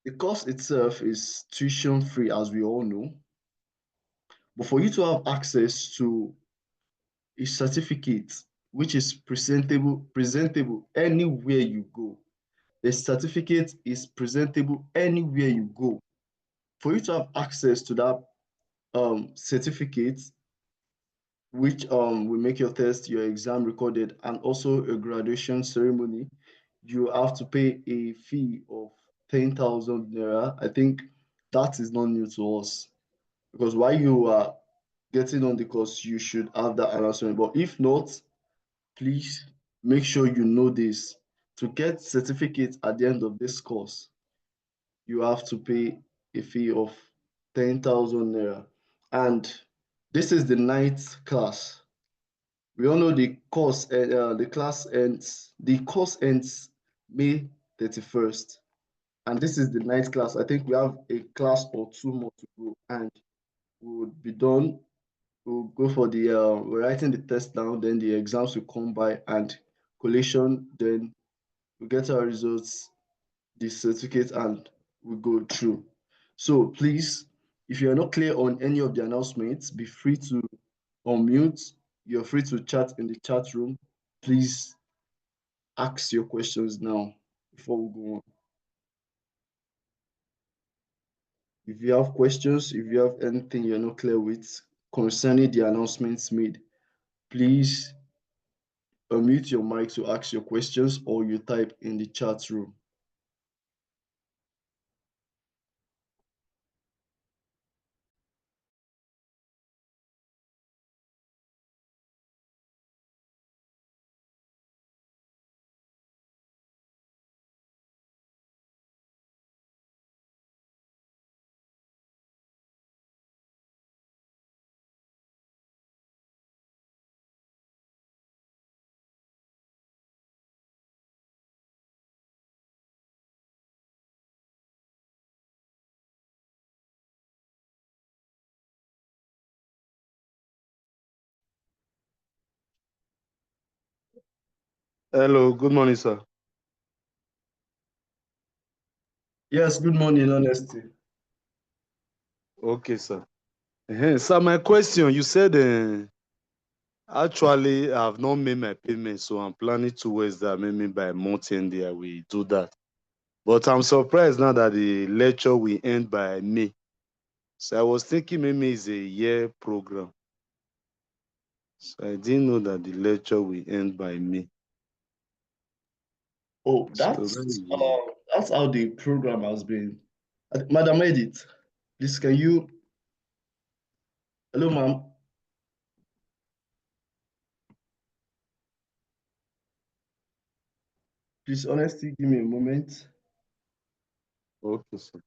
The course itself is tuition free, as we all know. But for you to have access to a certificate which is presentable anywhere you go, the certificate is presentable anywhere you go. For you to have access to that certificate, which will make your test, your exam recorded, and also a graduation ceremony, you have to pay a fee of 10,000 naira. I think that is not new to us because while you are getting on the course, you should have that announcement. But if not, please make sure you know this. To get certificate at the end of this course, you have to pay a fee of 10,000 naira. And this is the ninth class. We all know the course ends May 31st. And this is the ninth class. I think we have a class or two more to go and we would be done. We'll go for we're writing the test now, then the exams will come by and collation, then we get our results, the certificate, and we go through. So please, if you're not clear on any of the announcements, be free to unmute. You're free to chat in the chat room. Please ask your questions now before we go on. If you have questions, if you have anything you're not clear with concerning the announcements made, please unmute your mic to ask your questions or you type in the chat room. Hello, good morning, sir. Yes, good morning, Honesty. Okay, sir. Sir, my question, you said actually I have not made my payment, so I'm planning towards that. Maybe by month end I will do that. But I'm surprised now that the lecture will end by May. So I was thinking maybe it's a year program. So I didn't know that the lecture will end by May. Oh, So that's how the program has been. Madam Edith, please can you, hello ma'am, please Honesty, give me a moment. okay, sir.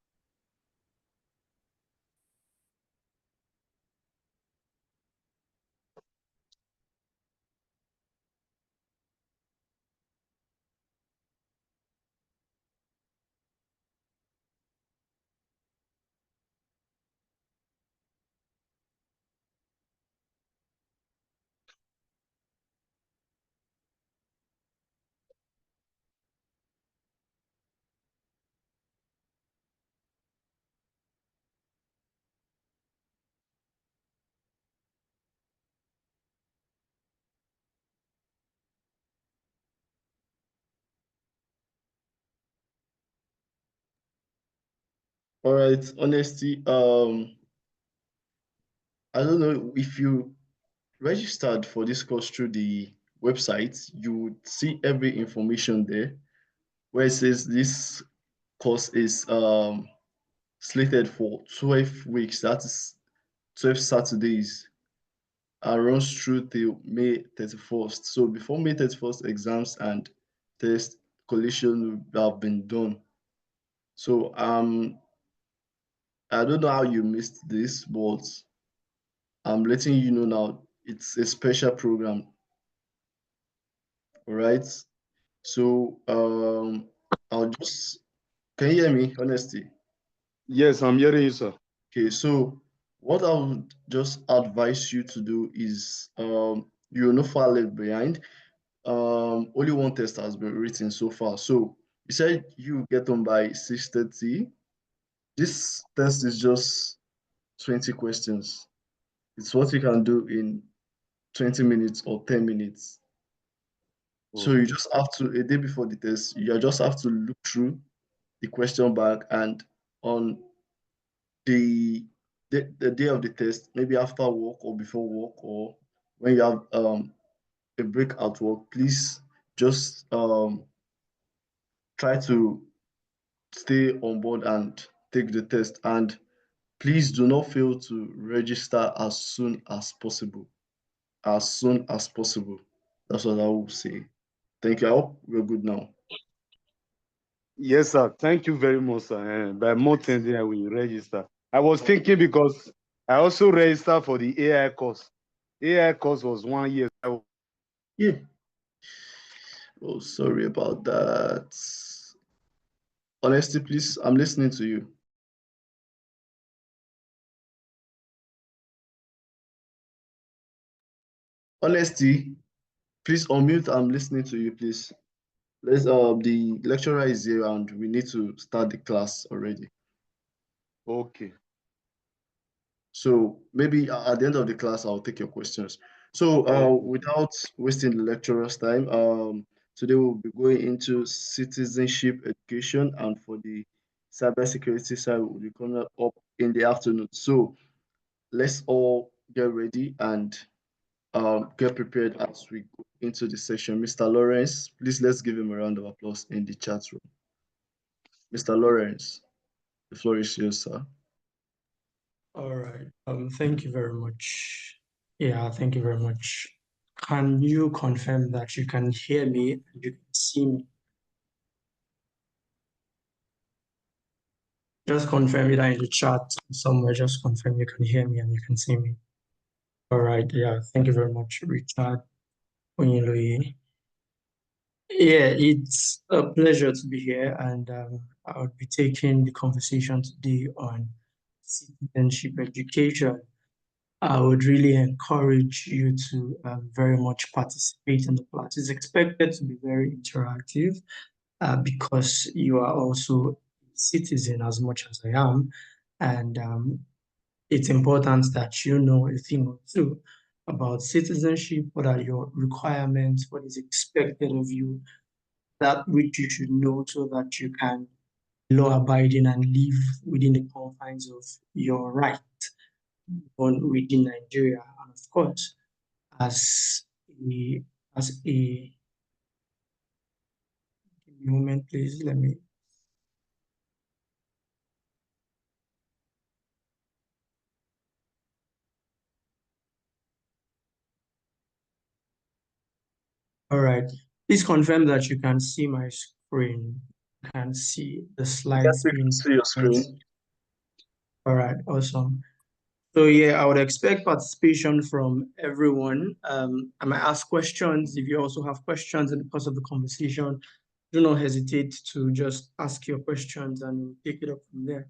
All right, Honesty, I don't know if you registered for this course through the website, you would see every information there where it says this course is slated for 12 weeks, that is 12 Saturdays, and runs through till May 31st. So before May 31st, exams and test collation will have been done. So I don't know how you missed this, but I'm letting you know now it's a special program. All right. So I'll just can you hear me, Honesty? Yes, I'm hearing you, sir. Okay, so what I would just advise you to do is you're not far left behind. Only one test has been written so far. So you said you get on by 6:30. This test is just 20 questions. It's what you can do in 20 minutes or 10 minutes. So you Okay. just have to, a day before the test, you just have to look through the question bank, and on the, the day of the test, maybe after work or before work, or when you have a break at work, please just try to stay on board and take the test. And please do not fail to register as soon as possible. As soon as possible. That's what I will say. Thank you. I hope we're good now. Yes, sir. Thank you very much, sir. By month end, I will register. I was thinking because I also registered for the AI course. AI course was 1 year. Yeah. Oh, sorry about that. Honesty, please, I'm listening to you. Honesty, please unmute. I'm listening to you, please. Let's the lecturer is here and we need to start the class already. Okay. So maybe at the end of the class, I'll take your questions. So Okay. without wasting the lecturer's time, today we'll be going into citizenship education, and for the cybersecurity side, we'll be coming up in the afternoon. So let's all get ready and get prepared as we go into the session. Mr. Lawrence, please let's give him a round of applause in the chat room. Mr. Lawrence, the floor is yours, sir. All right. Thank you very much. Yeah, thank you very much. Can you confirm that you can hear me and you can see me? Just confirm it in the chat somewhere. Just confirm you can hear me and you can see me. All right. Yeah, thank you very much, Richard Onyoloye. Yeah, it's a pleasure to be here, and I'll be taking the conversation today on citizenship education. I would really encourage you to very much participate in the class. It's expected to be very interactive because you are also a citizen as much as I am. And it's important that you know a thing or two about citizenship, what are your requirements, what is expected of you, that which you should know so that you can be law abiding and live within the confines of your right born within Nigeria. And of course, as a as a give me a moment, please. Let me. All right. Please confirm that you can see my screen. You can see the Yes, slides we can being see your presented. screen. All right. Awesome. So yeah, I would expect participation from everyone. I might ask questions. If you also have questions in the course of the conversation, do not hesitate to just ask your questions and we'll take it up from there.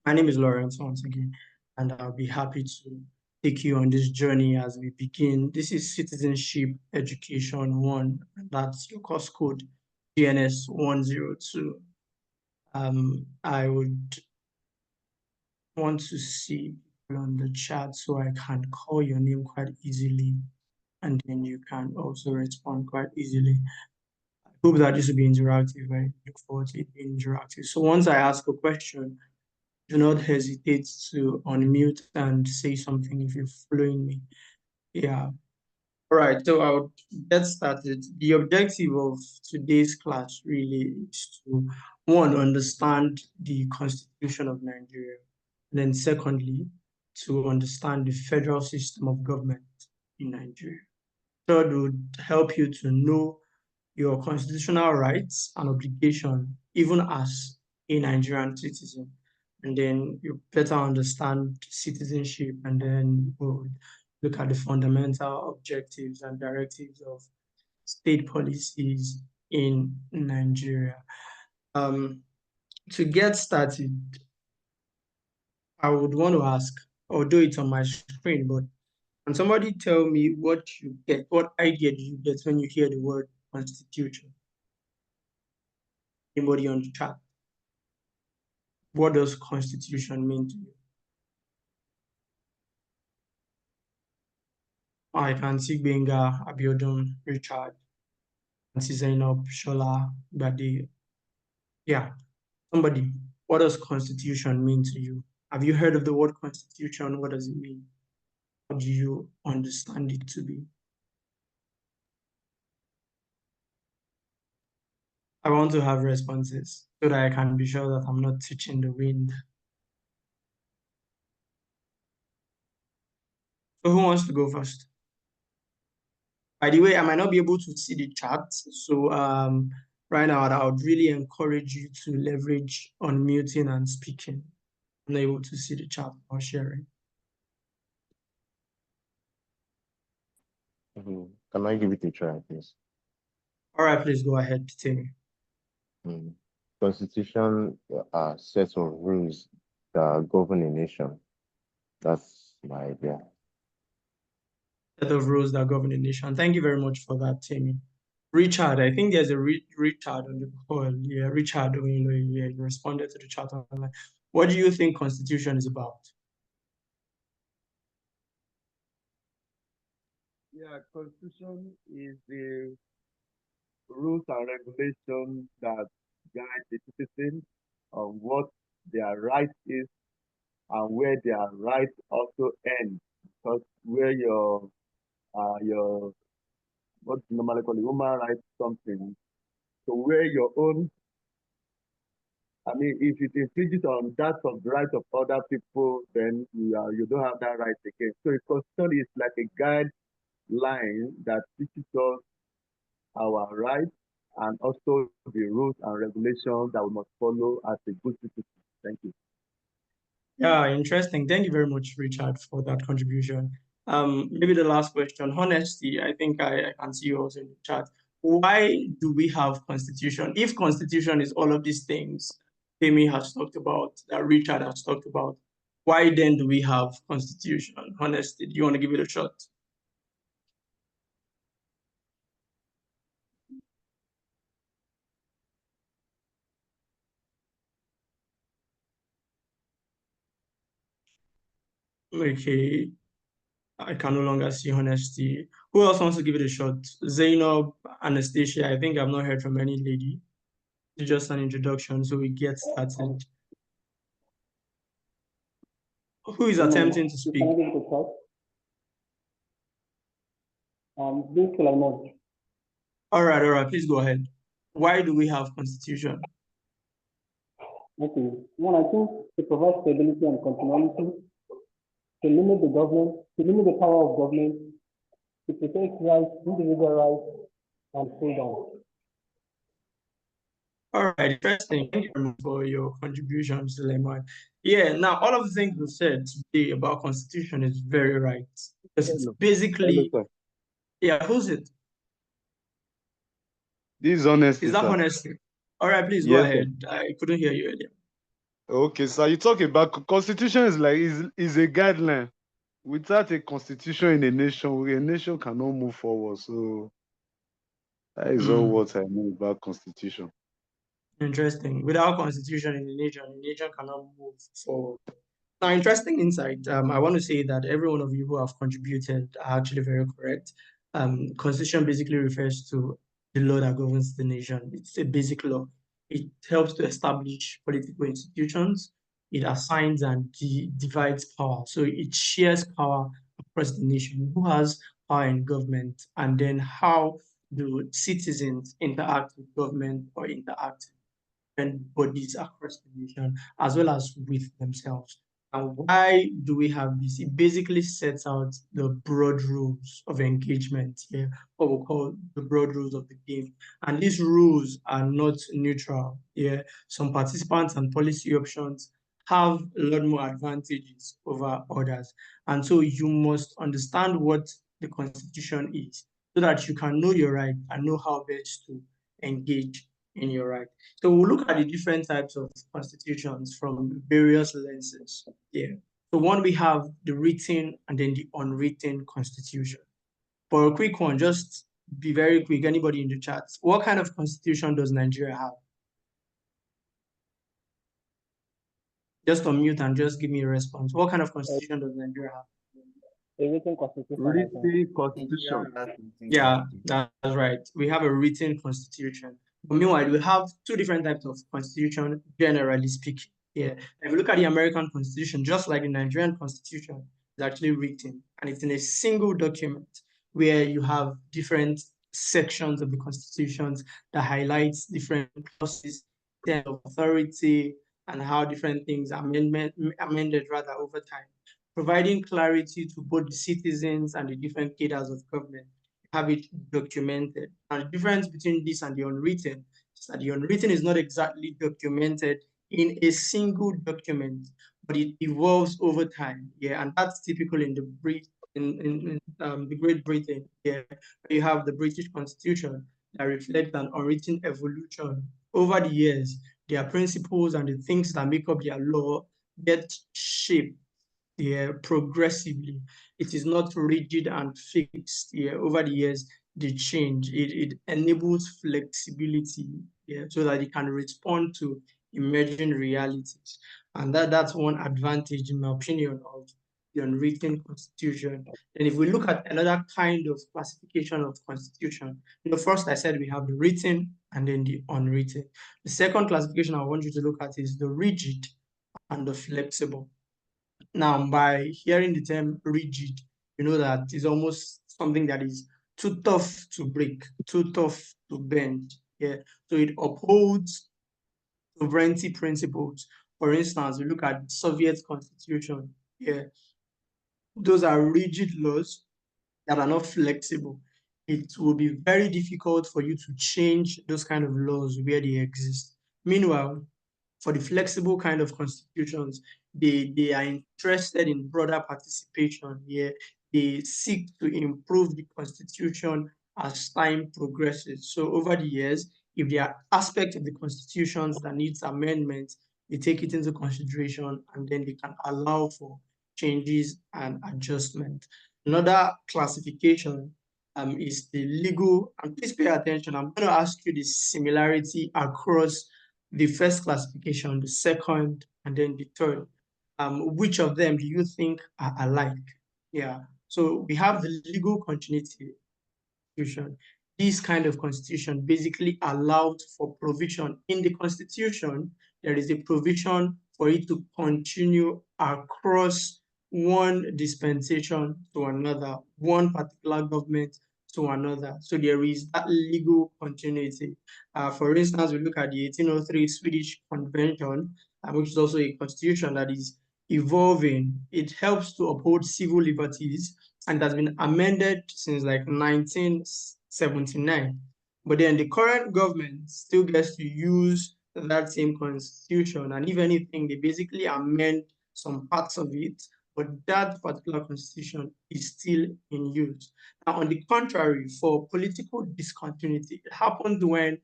My name is Lawrence once again, and I'll be happy to take you on this journey as we begin. This is Citizenship Education 1, and that's your course code GNS 102. I would want to see people on the chat so I can call your name quite easily, and then you can also respond quite easily. I hope that this will be interactive. I look forward to it being interactive. So once I ask a question, do not hesitate to unmute and say something if you're following me. Yeah. All right. So I'll get started. The objective of today's class really is to, one, understand the Constitution of Nigeria. And then secondly, to understand the federal system of government in Nigeria. Third would help you to know your constitutional rights and obligation, even as a Nigerian citizen. And then you better understand citizenship, and then we'll look at the fundamental objectives and directives of state policies in Nigeria. Um, to get started, I would want to ask, although it's on my screen, but can somebody tell me what you get, what idea do you get when you hear the word constitution? Anybody on the chat? What does constitution mean to you? I can see Benga, Abiodun, Richard, Nancy Zainab, Shola, Badi. Yeah, somebody. What does constitution mean to you? Have you heard of the word constitution? What does it mean? How do you understand it to be? I want to have responses so that I can be sure that I'm not teaching the wind. So who wants to go first? By the way, I might not be able to see the chat. So right now, I would really encourage you to leverage unmuting and speaking. I'm not able to see the chat or sharing. Can I give it a try, please? All right, please go ahead, Timmy. Constitution are sets of rules that govern a nation. That's my idea. Set of rules that govern a nation. Thank you very much for that, Timmy. Richard, I think there's a Richard on the call. Yeah, Richard, you responded to the chat online. What do you think constitution is about? Yeah, constitution is the rules and regulations that guide the citizens on what their right is and where their right also ends. Because where your what you normally call human rights something, so where your own, I mean, if it infringes on that of the right of other people, then you don't have that right again. So a constitution is like a guideline that teaches us our rights and also the rules and regulations that we must follow as a good citizen. Thank you. Yeah, interesting. Thank you very much, Richard, for that contribution. Maybe the last question, honesty. I think I can see you also in the chat. Why do we have constitution? If constitution is all of these things Amy has talked about, that Richard has talked about, why then do we have constitution? Honesty, do you want to give it a shot? Okay, I can no longer see honesty. Who else wants to give it a shot? Zainab, Anastasia. I think I've not heard from any lady. It's just an introduction, so we get started. Who is attempting to speak? All right, please go ahead. Why do we have constitution? Okay. One, I think to provide stability and continuity, to limit the government, to limit the power of government, to protect rights, individual rights, and freedom. All right, interesting. Thank you very much for your contribution, Suleiman. Yeah, now all of the things you said today about constitution is very right. Because it's basically, yeah, who's it? This is honesty, Is that sir. honesty? All right, please go Yes, ahead. I couldn't hear you earlier. Okay, so you talk about constitution is a guideline. Without a constitution in a nation cannot move forward. So that is all what I know about constitution. Interesting. Without constitution in the nation cannot move forward. Now, interesting insight. I want to say that every one of you who have contributed are actually very correct. Constitution basically refers to the law that governs the nation. It's a basic law. It helps to establish political institutions. It assigns and divides power. So it shares power across the nation. Who has power in government, and then how do citizens interact with government or interact different bodies across the nation, as well as with themselves. And why do we have this? It basically sets out the broad rules of engagement here, what we call the broad rules of the game. And these rules are not neutral. Yeah, some participants and policy options have a lot more advantages over others. And so you must understand what the Constitution is so that you can know your right and know how best to engage in your right. So we'll look at the different types of constitutions from various lenses here. So one, we have the written and then the unwritten constitution. For a quick one, just be very quick, anybody in the chat, what kind of constitution does Nigeria have? Just unmute and just give me a response. What kind of constitution does Nigeria have? A written constitution, I think. Written constitution. Yeah, that's right. We have a written constitution. But meanwhile, we have two different types of constitution, generally speaking. Yeah. If you look at the American Constitution, just like the Nigerian Constitution, it's actually written and it's in a single document where you have different sections of the constitutions that highlights different clauses, terms of authority, and how different things are amended rather over time, providing clarity to both the citizens and the different cadres of government. Have it documented. And the difference between this and the unwritten is that the unwritten is not exactly documented in a single document, but it evolves over time. Yeah, and that's typical in the Great Britain. Yeah, you have the British Constitution that reflects an unwritten evolution over the years. Their principles and the things that make up their law get shaped, yeah, progressively. It is not rigid and fixed. Yeah, over the years, they change. It enables flexibility, yeah, so that it can respond to emerging realities. And that's one advantage, in my opinion, of the unwritten constitution. And if we look at another kind of classification of constitution, first I said we have the written and then the unwritten. The second classification I want you to look at is the rigid and the flexible. Now, by hearing the term rigid, you know that it's almost something that is too tough to break, too tough to bend. Yeah. So it upholds sovereignty principles. For instance, we look at Soviet constitution. Yeah. Those are rigid laws that are not flexible. It will be very difficult for you to change those kind of laws where they exist. Meanwhile, for the flexible kind of constitutions, they are interested in broader participation. Yeah, they seek to improve the constitution as time progresses. So over the years, if there are aspects of the constitutions that needs amendment, they take it into consideration and then they can allow for changes and adjustment. Another classification is the legal, and please pay attention. I'm going to ask you the similarity across the first classification, the second, and then the third. Which of them do you think are alike? Yeah. So we have the legal continuity constitution. This kind of constitution basically allowed for provision in the constitution. There is a provision for it to continue across one dispensation to another, one particular government to another. So there is that legal continuity. For instance, we look at the 1803 Swedish Convention, which is also a constitution that is evolving. It helps to uphold civil liberties and has been amended since like 1979. But then the current government still gets to use that same constitution. And if anything, they basically amend some parts of it, but that particular constitution is still in use. Now, on the contrary, for political discontinuity, it happens when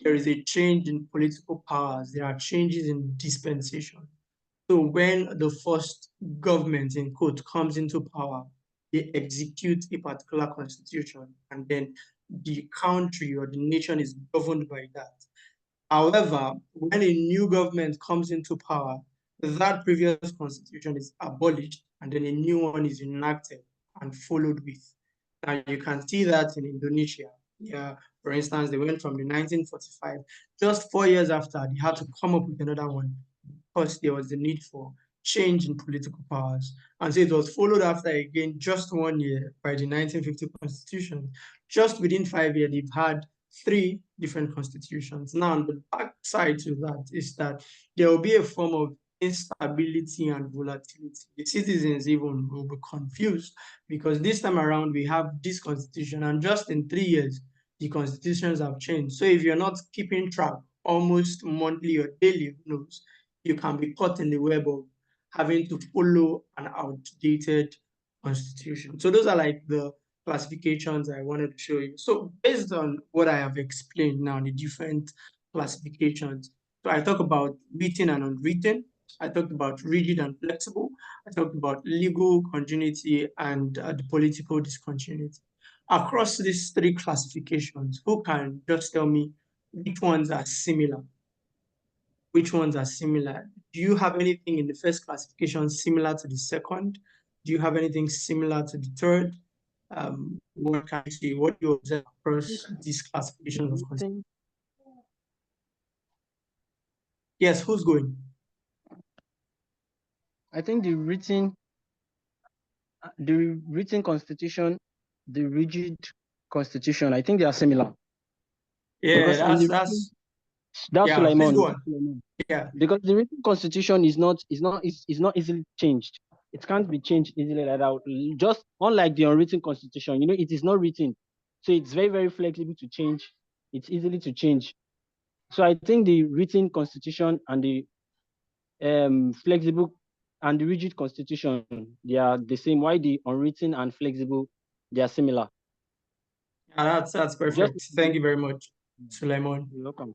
there is a change in political powers, there are changes in dispensation. So when the first government, in quote, comes into power, they execute a particular constitution, and then the country or the nation is governed by that. However, when a new government comes into power, that previous constitution is abolished, and then a new one is enacted and followed with. Now you can see that in Indonesia. Yeah, for instance, they went from the 1945, just 4 years after, they had to come up with another one because there was the need for change in political powers. And so it was followed after again just 1 year by the 1950 constitution. Just within 5 years, they've had three different constitutions. Now, the backside to that is that there will be a form of instability and volatility. The citizens even will be confused because this time around we have this constitution, and just in 3 years, the constitutions have changed. So if you're not keeping track almost monthly or daily, who knows, you can be caught in the web of having to follow an outdated constitution. So those are like the classifications I wanted to show you. So based on what I have explained now, the different classifications. So I talk about written and unwritten. I talked about rigid and flexible. I talked about legal continuity and the political discontinuity. Across these three classifications, who can just tell me which ones are similar? which ones are similar? Do you have anything in the first classification similar to the second? Do you have anything similar to the third? What can you see? What do you observe across these classifications of constitution? Yes, who's going? I think the written constitution, the rigid constitution, I think they are similar. Yeah, Because in the that's that's yeah, please Sulaiman. go on. Yeah. Because the written constitution is not easily changed. It can't be changed easily like that. Just unlike the unwritten constitution, it is not written, so it's very, very flexible to change. It's easily to change. So I think the written constitution and the flexible and the rigid constitution, they are the same. Why the unwritten and flexible, they are similar. Yeah, that's perfect. Thank you very much, Sulaiman. You're welcome.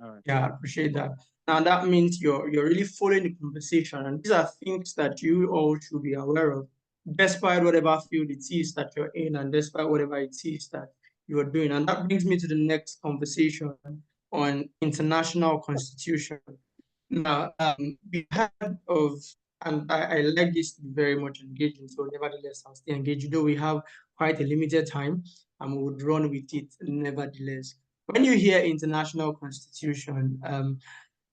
All right. Yeah, I appreciate that. Now that means you're really following the conversation, and these are things that you all should be aware of, despite whatever field it is that you're in, and despite whatever it is that you are doing. And that brings me to the next conversation on international constitution. Now, we heard of, and I like this to be very much engaging, so nevertheless, I'll stay engaged. Though we have quite a limited time, and we would run with it nevertheless. When you hear international constitution,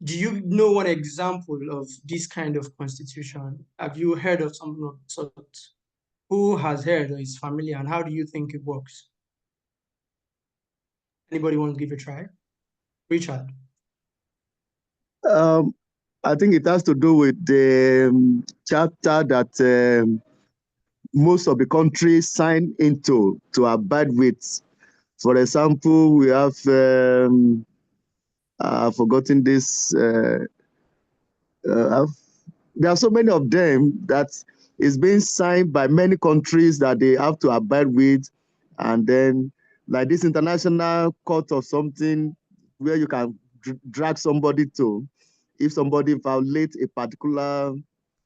do you know one example of this kind of constitution? Have you heard of something of the sort? Who has heard or is familiar, and how do you think it works? Anybody want to give it a try? Richard. I think it has to do with the chapter that most of the countries sign into to abide with. For example, we have I've forgotten this. There are so many of them that is being signed by many countries that they have to abide with, and then like this international court or something where you can drag somebody to if somebody violates a particular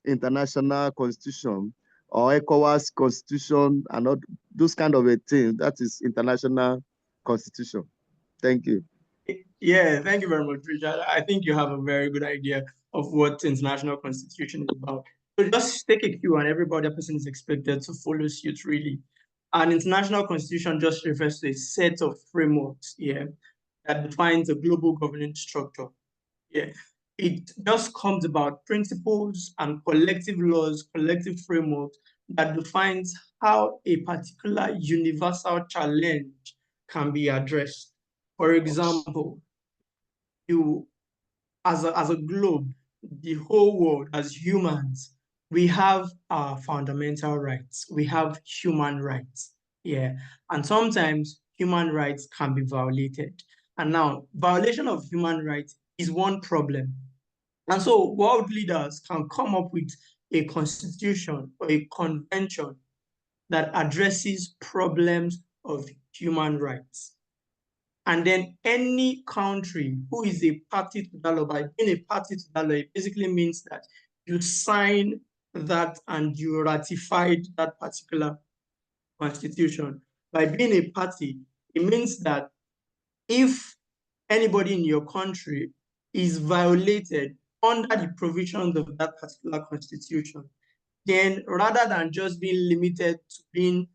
international constitution or ECOWAS constitution and all those kind of a thing. That is international constitution. Thank you. Yeah, thank you very much, Richard. I think you have a very good idea of what international constitution is about. So just take a cue, and every other person is expected to follow suit, really. An international constitution just refers to a set of frameworks, yeah, that defines a global governance structure. Yeah. It just comes about principles and collective laws, collective frameworks that defines how a particular universal challenge can be addressed. For example, you as a globe, the whole world, as humans, we have our fundamental rights. We have human rights. Yeah. And sometimes human rights can be violated. And now, violation of human rights is one problem. And so world leaders can come up with a constitution or a convention that addresses problems of human rights. And then any country who is a party to that law, by being a party to that law, it basically means that you sign that and you ratified that particular constitution. By being a party, it means that if anybody in your country is violated under the provisions of that particular constitution, then rather than just being limited to being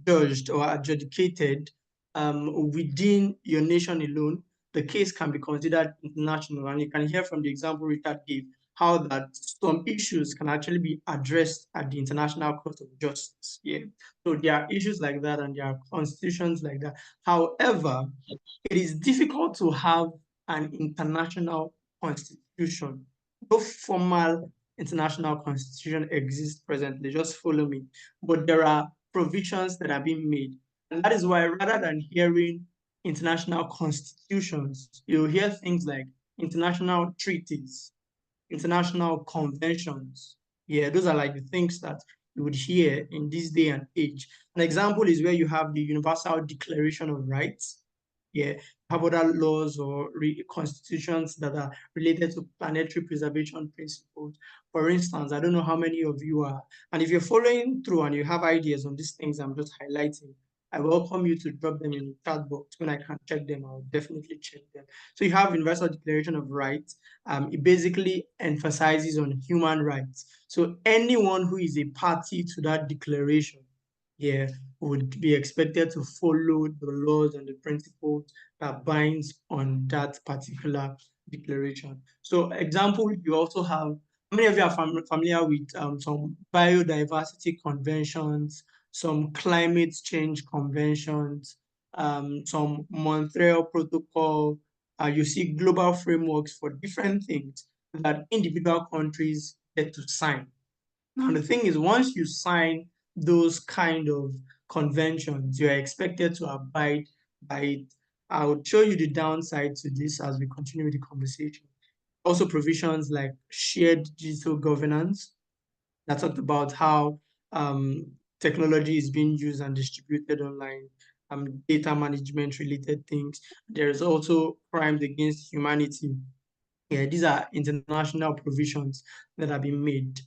judged or adjudicated within your nation alone, the case can be considered international. And you can hear from the example Richard gave how that some issues can actually be addressed at the International Court of Justice. Yeah. So there are issues like that and there are constitutions like that. However, it is difficult to have an international constitution. No formal international constitution exists presently. Just follow me. But there are provisions that are being made. And that is why rather than hearing international constitutions, you'll hear things like international treaties, international conventions. Yeah, those are like the things that you would hear in this day and age. An example is where you have the Universal Declaration of Rights. Yeah, have other laws or constitutions that are related to planetary preservation principles. For instance, I don't know how many of you are, and if you're following through and you have ideas on these things I'm just highlighting, I welcome you to drop them in the chat box. When I can check them, I'll definitely check them. So you have Universal Declaration of Rights. It basically emphasizes on human rights. So anyone who is a party to that declaration, yeah, would be expected to follow the laws and the principles that binds on that particular declaration. So example, you also have, how many of you are familiar with some biodiversity conventions, some climate change conventions, some Montreal Protocol? You see global frameworks for different things that individual countries get to sign. Now, the thing is, once you sign those kind of conventions, you are expected to abide by it. I will show you the downside to this as we continue with the conversation. Also, provisions like shared digital governance that talked about how technology is being used and distributed online, data management related things. There is also crimes against humanity. Yeah, these are international provisions that have been made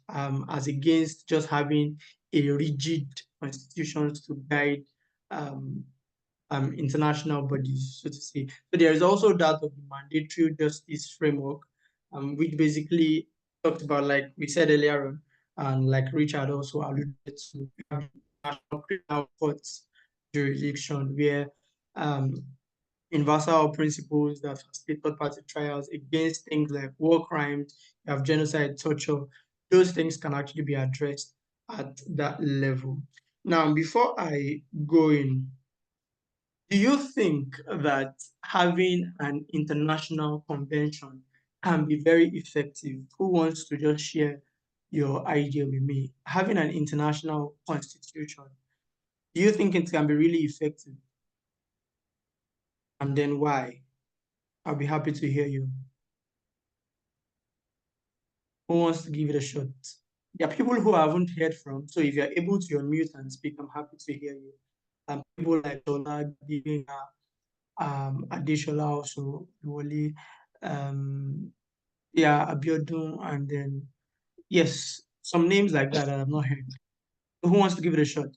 as against just having a rigid constitution to guide um, international bodies, so to say. So there is also that of the mandatory justice framework, which basically talked about, like we said earlier on, and like Richard also alluded to, national criminal courts jurisdiction, where um, universal principles that facilitate third-party trials against things like war crimes, you have genocide, torture, those things can actually be addressed at that level. Now, before I go in, do you think that having an international convention can be very effective? Who wants to just share your idea with me? Having an international constitution, do you think it can be really effective? And then why? I'll be happy to hear you. Who wants to give it a shot? There are people who I haven't heard from, so if you're able to unmute and speak, I'm happy to hear you. People like Tola, Divina, Adeshola also, Wole, yeah, Abiodun, and then yes, some names like that I've not heard. So who wants to give it a shot?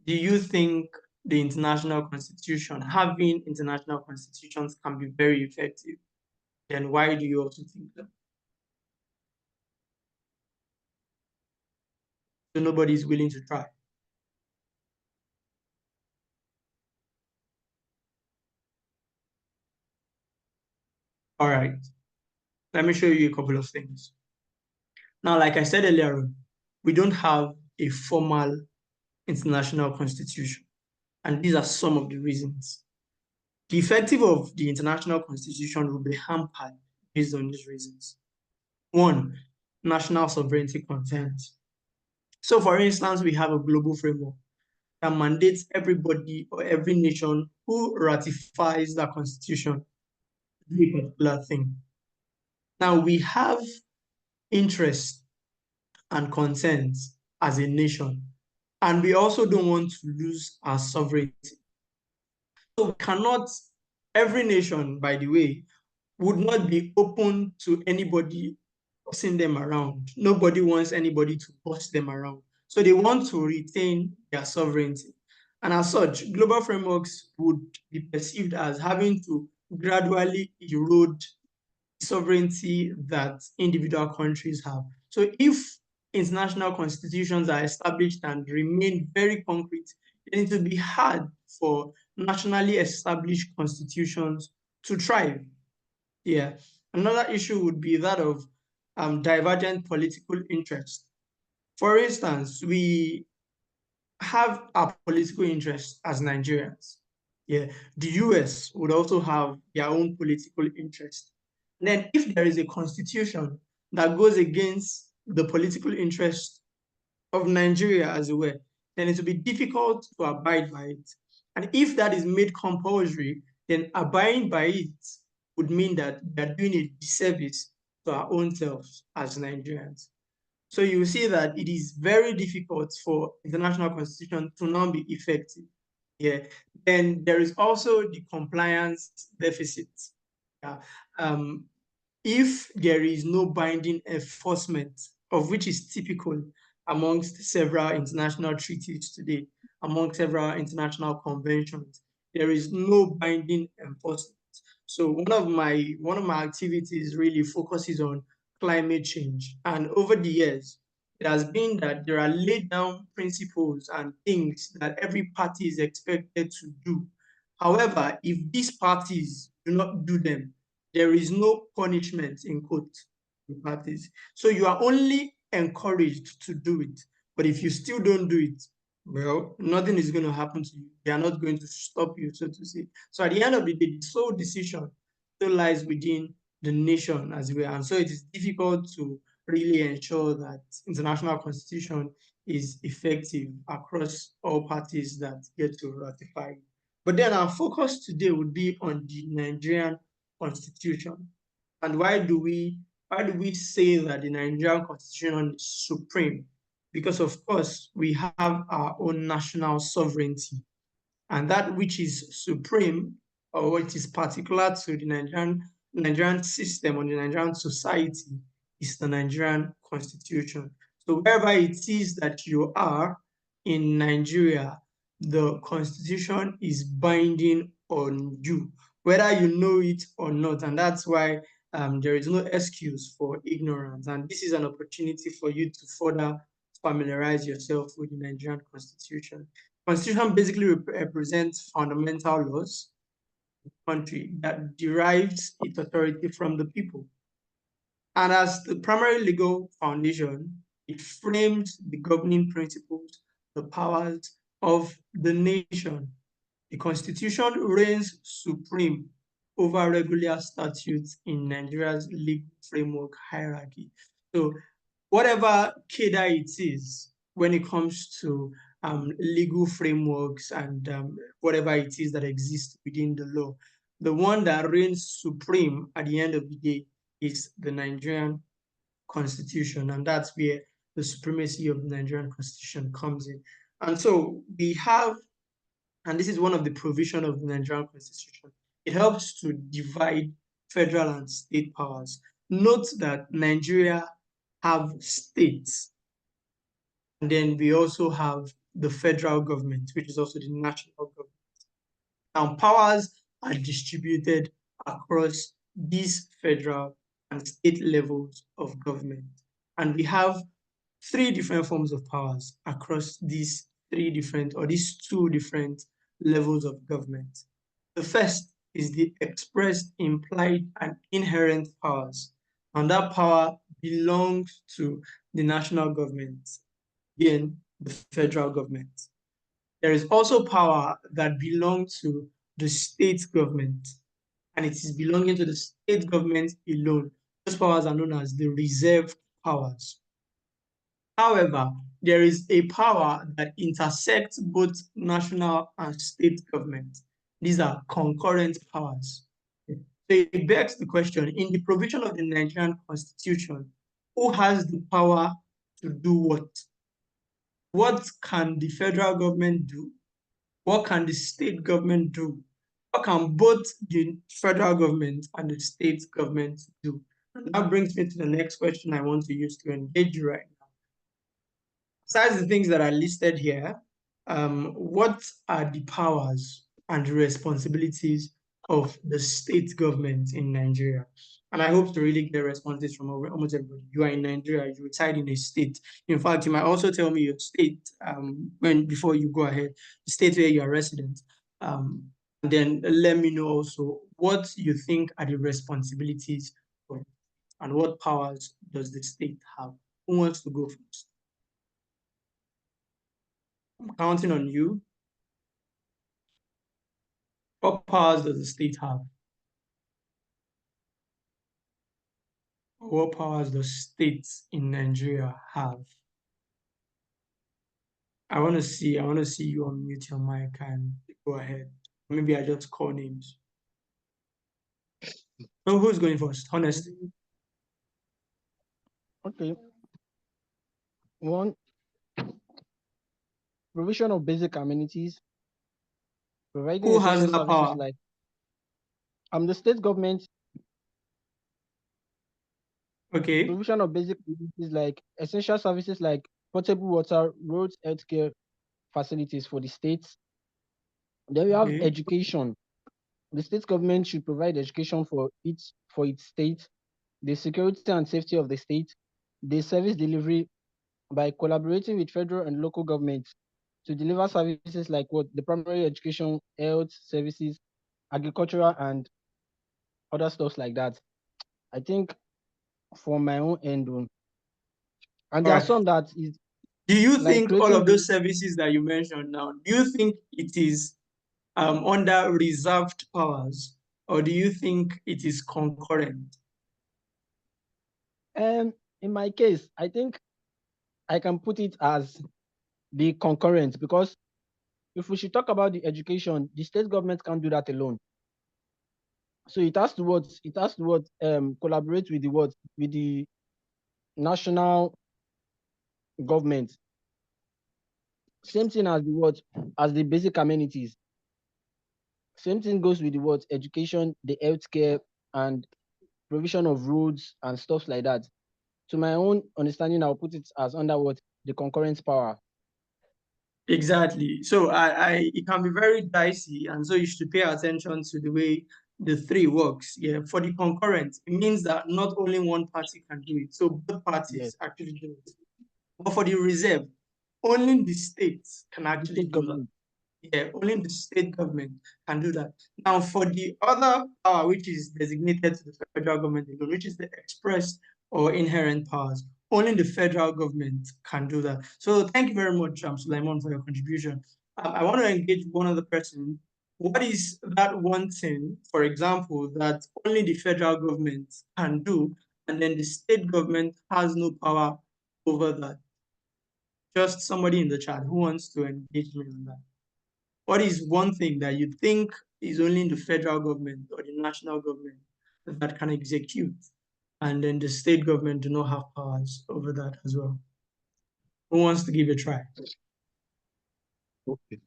Do you think the international constitution, having international constitutions can be very effective? Then why do you also think that? So nobody is willing to try. All right, let me show you a couple of things. Now, like I said earlier on, we don't have a formal international constitution, and these are some of the reasons. The effective of the international constitution will be hampered based on these reasons. One, national sovereignty concerns. So, for instance, we have a global framework that mandates everybody or every nation who ratifies that constitution to do a particular thing. Now, we have interests and concerns as a nation, and we also don't want to lose our sovereignty. So, we cannot, every nation, by the way, would not be open to anybody bossing them around. Nobody wants anybody to boss them around. So they want to retain their sovereignty. And as such, global frameworks would be perceived as having to gradually erode sovereignty that individual countries have. So if international constitutions are established and remain very concrete, then it will be hard for nationally established constitutions to thrive. Yeah. Another issue would be that of divergent political interests. For instance, we have our political interests as Nigerians. Yeah. The US would also have their own political interest. And then if there is a constitution that goes against the political interest of Nigeria as well, then it will be difficult to abide by it. And if that is made compulsory, then abiding by it would mean that we are doing a disservice to our own selves as Nigerians. So you see that it is very difficult for international constitution to now be effective. Yeah. Then there is also the compliance deficit. Yeah. If there is no binding enforcement of which is typical amongst several international treaties today, among several international conventions. There is no binding enforcement. So one of my activities really focuses on climate change. And over the years, it has been that there are laid down principles and things that every party is expected to do. However, if these parties do not do them, there is no punishment in quote in parties. So you are only encouraged to do it. But if you still don't do it, well, nothing is going to happen to you. They are not going to stop you, so to say. So at the end of the day, the sole decision still lies within the nation as well. And so it is difficult to really ensure that international constitution is effective across all parties that get to ratify it. But then our focus today would be on the Nigerian constitution. And why do we say that the Nigerian constitution is supreme? Because of course we have our own national sovereignty, and that which is supreme or what is particular to the Nigerian system or the Nigerian society is the Nigerian constitution. So wherever it is that you are in Nigeria, the constitution is binding on you, whether you know it or not. And that's why there is no excuse for ignorance. And this is an opportunity for you to further familiarize yourself with the Nigerian constitution. Constitution basically represents fundamental laws of the country that derives its authority from the people. And as the primary legal foundation, it frames the governing principles, the powers of the nation. The Constitution reigns supreme over regular statutes in Nigeria's legal framework hierarchy. So whatever cadre it is when it comes to legal frameworks and whatever it is that exists within the law, the one that reigns supreme at the end of the day is the Nigerian constitution, and that's where the supremacy of the Nigerian constitution comes in. And so we have, and this is one of the provision of the Nigerian constitution, it helps to divide federal and state powers. Note that Nigeria have states, and then we also have the federal government, which is also the national government. And powers are distributed across these federal and state levels of government. And we have three different forms of powers across these these two different levels of government. The first is the expressed, implied, and inherent powers. And that power belongs to the national government, again, the federal government. There is also power that belongs to the state government, and it is belonging to the state government alone. Those powers are known as the reserved powers. However, there is a power that intersects both national and state government. These are concurrent powers. So it begs the question, in the provision of the Nigerian constitution, who has the power to do what? What can the federal government do? What can the state government do? What can both the federal government and the state government do? And that brings me to the next question I want to use to engage you right now. Besides the things that are listed here, what are the powers and responsibilities of the state government in Nigeria? And I hope to really get responses from almost everybody. You are in Nigeria, you reside in a state. In fact, you might also tell me your state before you go ahead, the state where you are resident. And then let me know also what you think are the responsibilities of, and what powers does the state have? Who wants to go first? I'm counting on you. What powers does the state have? What powers does states in Nigeria have? I want to see you unmute your mic and go ahead. Maybe I just call names. So who's going first? Honestly. Okay. One, provision of basic amenities, providing Who has essential that services power? like the state government. Okay. provision of basic services like essential services like potable water, roads, healthcare facilities for the states. Then we have Okay. education. The state government should provide education for its state, the security and safety of the state, the service delivery by collaborating with federal and local governments to deliver services like what the primary education, health services, agricultural, and other stuff like that. I think for my own end, and All there are right. some that is Do you like think all creating of those services that you mentioned now, do you think it is under reserved powers, or do you think it is concurrent? in my case, I think I can put it as the concurrent because if we should talk about the education, the state government can't do that alone. So it has to collaborate with the national government. Same thing as the basic amenities. Same thing goes with the education, the healthcare, and provision of roads and stuff like that. To my own understanding, I'll put it as under the concurrent power. Exactly. So it can be very dicey, and so you should pay attention to the way the three works. Yeah. For the concurrent, it means that not only one party can do it, so both Yes, parties actually do it. But for the reserve, only the states can the actually state do that. government. Yeah, only the state government can do that. Now, for the other power, which is designated to the federal government alone, which is the express or inherent powers, only the federal government can do that. So, thank you very much, Sulaiman, for your contribution. I want to engage one other person. What is that one thing, for example, that only the federal government can do, and then the state government has no power over that? Just somebody in the chat who wants to engage me on that. What is one thing that you think is only in the federal government or the national government that can execute, and then the state government do not have powers over that as well? Who wants to give it a try? Okay.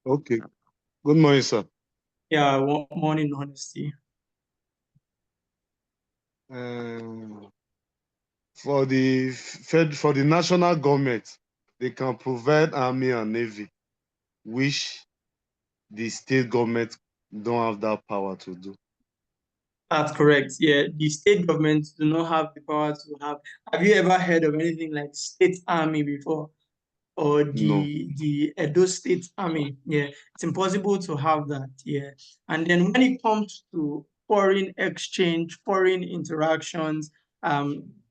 Okay. Good morning, sir. Yeah, morning honesty. For the national government, they can provide army and navy, which the state government don't have that power to do. That's correct. Yeah, the state governments do not have the power to have. Have you ever heard of anything like state army before? Or No. the Edo State Army. Yeah, it's impossible to have that. Yeah, and then when it comes to foreign exchange, foreign interactions,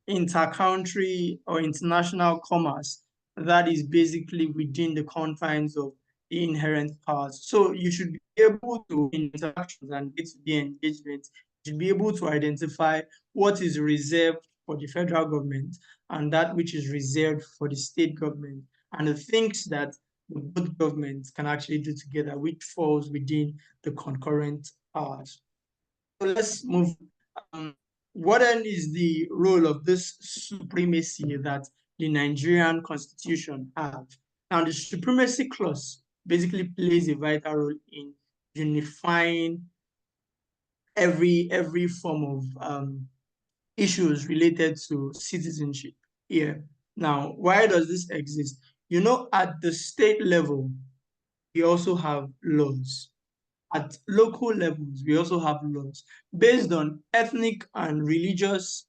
inter-country or international commerce, that is basically within the confines of the inherent powers. So you should be able to, in interactions and day-to-day engagement, you should be able to identify what is reserved for the federal government and that which is reserved for the state government and the things that both governments can actually do together, which falls within the concurrent powers. So let's move. Um, what then is the role of this supremacy that the Nigerian constitution has? Now, the supremacy clause basically plays a vital role in unifying every form of issues related to citizenship here. Now, why does this exist? You know, at the state level, we also have laws. At local levels, we also have laws. Based on ethnic and religious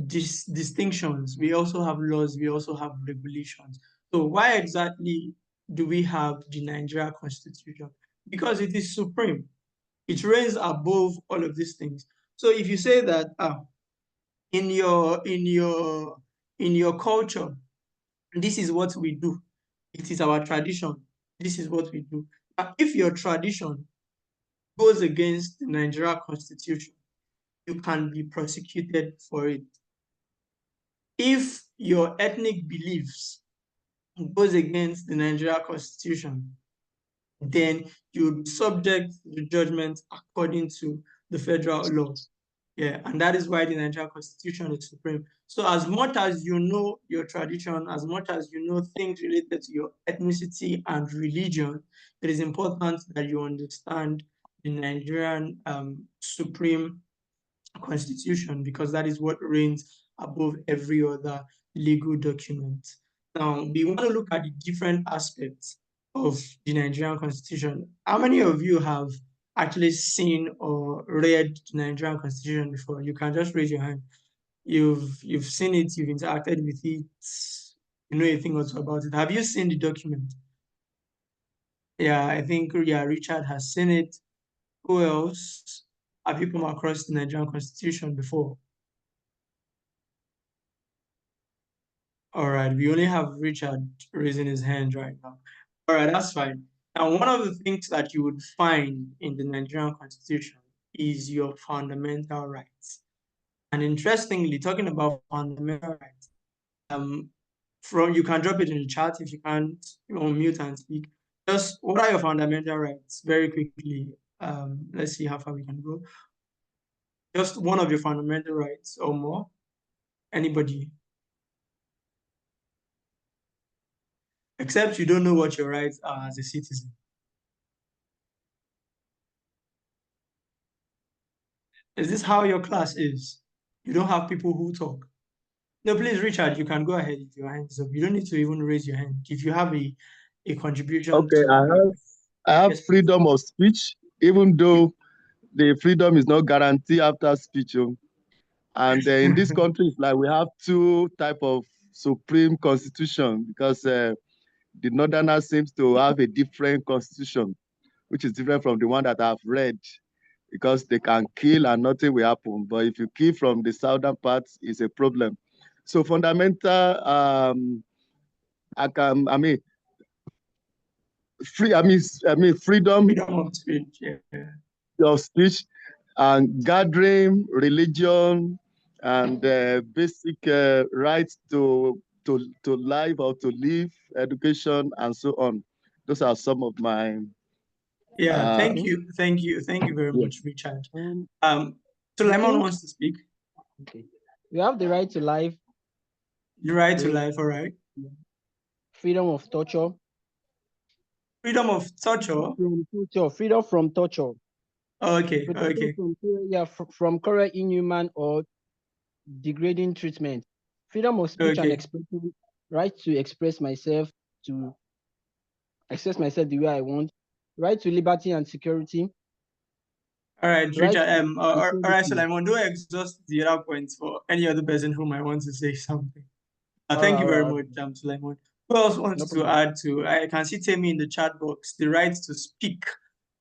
distinctions, we also have laws, we also have regulations. So why exactly do we have the Nigeria Constitution? Because it is supreme. It reigns above all of these things. So if you say that in your culture, this is what we do. It is our tradition. This is what we do. Now, if your tradition goes against the Nigeria Constitution, you can be prosecuted for it. If your ethnic beliefs goes against the Nigeria Constitution, then you'll be subject to the judgment according to the federal law. Yeah, and that is why the Nigerian Constitution is supreme. So as much as you know your tradition, as much as you know things related to your ethnicity and religion, it is important that you understand the Nigerian supreme constitution because that is what reigns above every other legal document. Now, we want to look at the different aspects of the Nigerian Constitution. How many of you have actually seen or read the Nigerian Constitution before? You can just raise your hand. You've seen it, you've interacted with it, you know a thing or two about it. Have you seen the document? Yeah, I think Richard has seen it. Who else? Have you come across the Nigerian Constitution before? All right, we only have Richard raising his hand right now. All right, that's fine. Now, one of the things that you would find in the Nigerian Constitution is your fundamental rights. And interestingly, talking about fundamental rights, from you can drop it in the chat if you can't unmute and speak. Just what are your fundamental rights? Very quickly. Let's see how far we can go. Just one of your fundamental rights or more. Anybody? Except you don't know what your rights are as a citizen. Is this how your class is? You don't have people who talk. No, please, Richard, you can go ahead with your hands up. You don't need to even raise your hand. If you have a contribution Okay, to I have yes, please. freedom of speech, even though the freedom is not guaranteed after speech. And in this country, it's like we have two type of supreme constitution because the northerner seems to have a different constitution, which is different from the one that I've read, because they can kill and nothing will happen. But if you kill from the southern parts, it's a problem. So fundamental, I mean, freedom Freedom of speech. Yeah. of speech and gathering, religion, and basic rights to life or to live, education, and so on. Those are some of my. Yeah, thank Okay. you. Thank you very Yeah. much, Richard. Um, So I Lemon think wants to speak. okay. We have the right to life, The right to the life, all right. freedom of torture, Freedom of torture. freedom from torture, Okay, protection okay, from cruel, inhuman, or degrading treatment, freedom of speech and okay. expression, right to express myself, to express myself the way I want, right to liberty and security, All right, right Richard. to All right, equality. Solomon, don't exhaust the other points for any other person who might want to say something. Thank you All very right, much, Solomon. Who else no wants to problem. add to? I can see Temi in the chat box. The right to speak.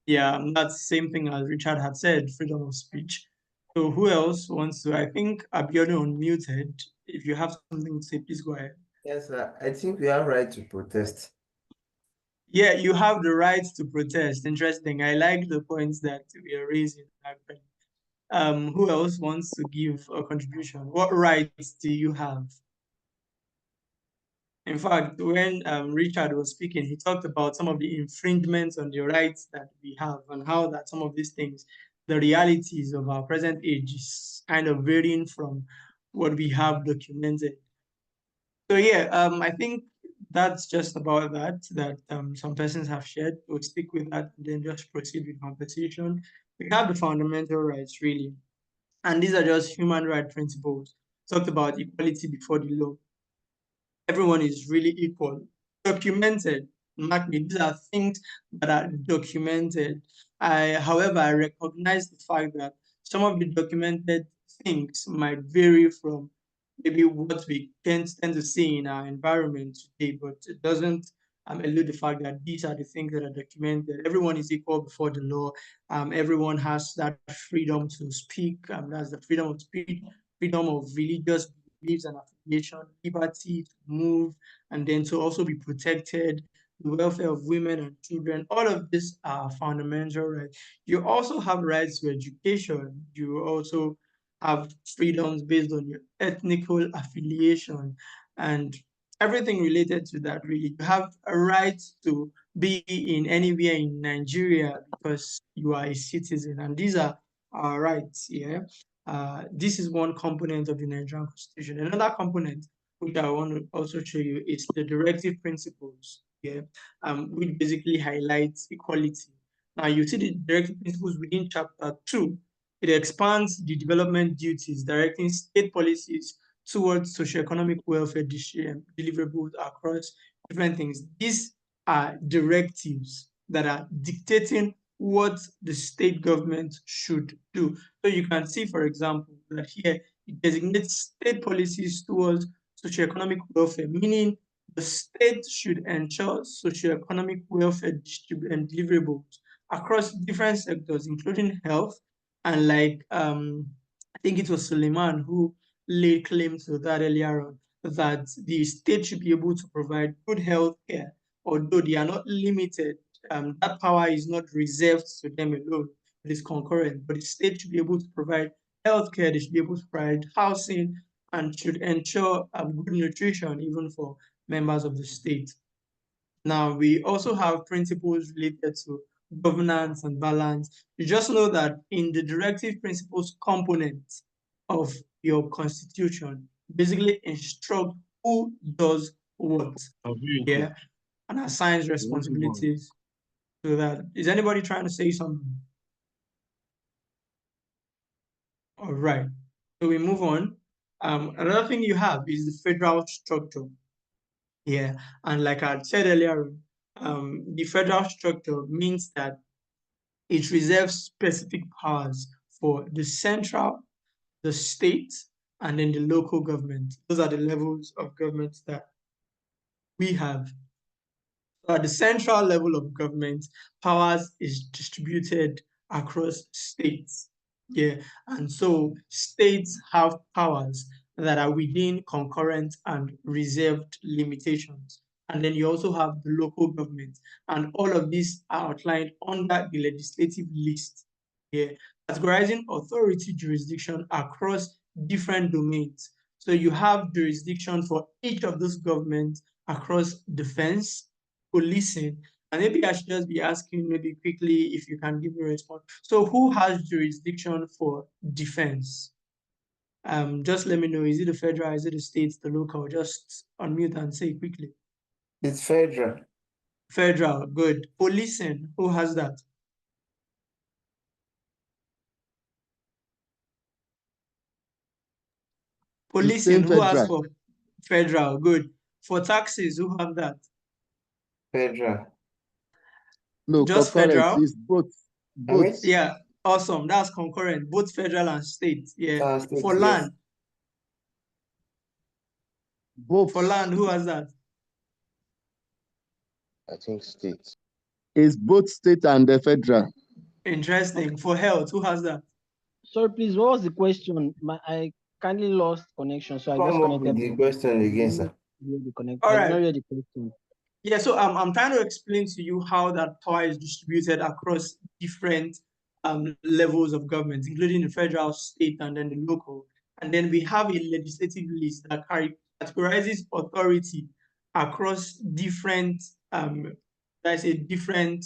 Yeah, that's the same thing as Richard had said, freedom of speech. So who else wants to? I think Abiodun unmuted. If you have something to say, please go ahead. Yes, sir. I think we have right to protest. Yeah, you have the right to protest. Interesting. I like the points that we are raising. Actually. Who else wants to give a contribution? What rights do you have? In fact, when Richard was speaking, he talked about some of the infringements on the rights that we have and how that some of these things, the realities of our present age is kind of varying from what we have documented. So yeah, I think that's just about that some persons have shared. We'll stick with that and then just proceed with conversation. We have the fundamental rights really, and these are just human rights principles. Talked about equality before the law. Everyone is really equal. Documented. Mark me, these are things that are documented. However, I recognize the fact that some of the documented things might vary from maybe what we tend to see in our environment today, but it doesn't elude the fact that these are the things that are documented. Everyone is equal before the law. Everyone has that freedom to speak. That's the freedom of speech, freedom of religious beliefs and affiliation, liberty to move, and then to also be protected, the welfare of women and children. All of these are fundamental rights. You also have rights to education. You also have freedoms based on your ethnical affiliation and everything related to that, really. You have a right to be in anywhere in Nigeria because you are a citizen, and these are our rights, yeah. This is one component of the Nigerian Constitution. Another component, which I want to also show you, is the directive principles, yeah, which basically highlights equality. Now, you see the directive principles within Chapter 2. It expands the development duties, directing state policies towards socioeconomic welfare deliverables across different things. These are directives that are dictating what the state government should do. So you can see, for example, that here it designates state policies towards socioeconomic welfare, meaning the state should ensure socioeconomic welfare and deliverables across different sectors, including health, and like I think it was Suleiman who laid claim to that earlier on, that the state should be able to provide good health care, although they are not limited. That power is not reserved to them alone, it is concurrent, but the state should be able to provide health care, they should be able to provide housing, and should ensure good nutrition even for members of the state. Now, we also have principles related to governance and balance. You just know that in the directive principles component of your constitution, basically instruct who does what, yeah, and assigns responsibilities to that. Is anybody trying to say something? All right. So we move on. Another thing you have is the federal structure. Yeah, and like I said earlier, the federal structure means that it reserves specific powers for the central, the state, and then the local government. Those are the levels of government that we have. So at the central level of government, powers is distributed across states. Yeah, and so states have powers that are within concurrent and reserved limitations. And then you also have the local government, and all of these are outlined under the legislative list. Yeah, categorizing authority jurisdiction across different domains. So you have jurisdiction for each of those governments across defense, policing, and maybe I should just be asking maybe quickly if you can give me a response. So who has jurisdiction for defense? Just let me know, is it the federal, is it the state, the local? Just unmute and say quickly. It's federal. Federal, good. Policing, who has that? Policing, who has for federal? Good. For taxes, who have that? Federal. No, Just concurrent federal? is both. Both. Yeah, awesome. That's concurrent, both federal and state. Yeah. State, For yes. land, Both. for land, who has that? I think state. Is both state and the federal. Interesting. For health, who has that? Sorry, please, what was the question? I kindly lost connection, so I just Come up with connected. the question again, sir. All I did right. not hear the question. Yeah, so I'm trying to explain to you how that power is distributed across different levels of government, including the federal, state, and then the local. And then we have a legislative list that categorizes authority across different, different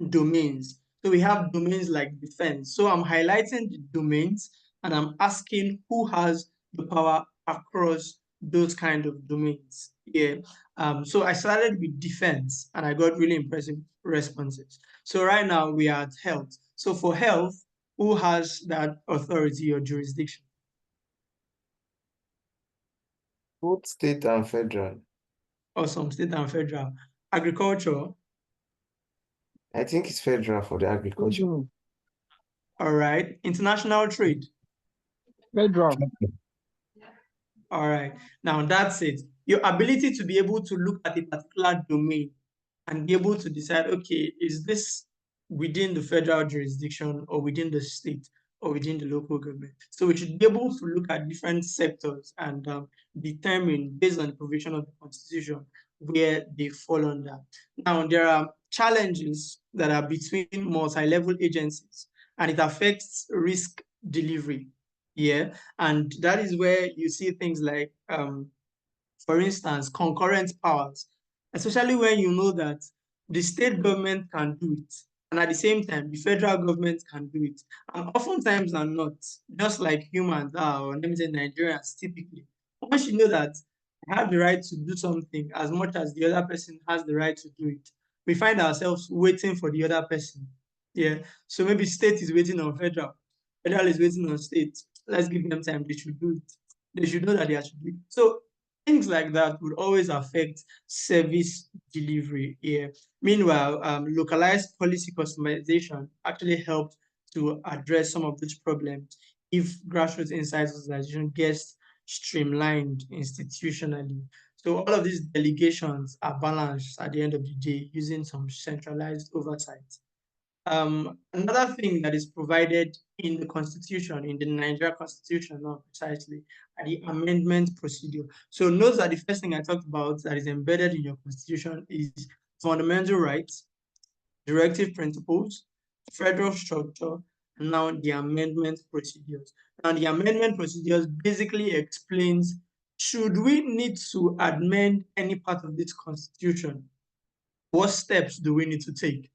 domains. So we have domains like defense. So I'm highlighting the domains and I'm asking who has the power across those kind of domains. Yeah. So I started with defense and I got really impressive responses. So right now we are at health. So for health, who has that authority or jurisdiction? Both state and federal. Awesome, state and federal. Agriculture. I think it's federal for the agriculture. All right. International trade. Federal. All right. Now that's it. Your ability to be able to look at a particular domain and be able to decide, okay, is this within the federal jurisdiction or within the state or within the local government? So we should be able to look at different sectors and determine based on the provision of the Constitution where they fall under. Now, there are challenges that are between multi-level agencies and it affects risk delivery. Yeah, and that is where you see things like, for instance, concurrent powers, especially when you know that the state government can do it, and at the same time, the federal government can do it. And oftentimes are not, just like humans are, or let me say Nigerians typically. Once you know that I have the right to do something as much as the other person has the right to do it, we find ourselves waiting for the other person. Yeah, so maybe state is waiting on federal, federal is waiting on state. Let's give them time, they should do it. They should know that they are to do. So things like that would always affect service delivery here. Meanwhile, localized policy customization actually helped to address some of these problems if grassroots insights organization gets streamlined institutionally. So all of these delegations are balanced at the end of the day using some centralized oversight. Another thing that is provided in the constitution, in the Nigeria constitution, not precisely, are the amendment procedure. So note that the first thing I talked about that is embedded in your constitution is fundamental rights, directive principles, federal structure, and now the amendment procedures. Now the amendment procedures basically explains, should we need to amend any part of this constitution, what steps do we need to take?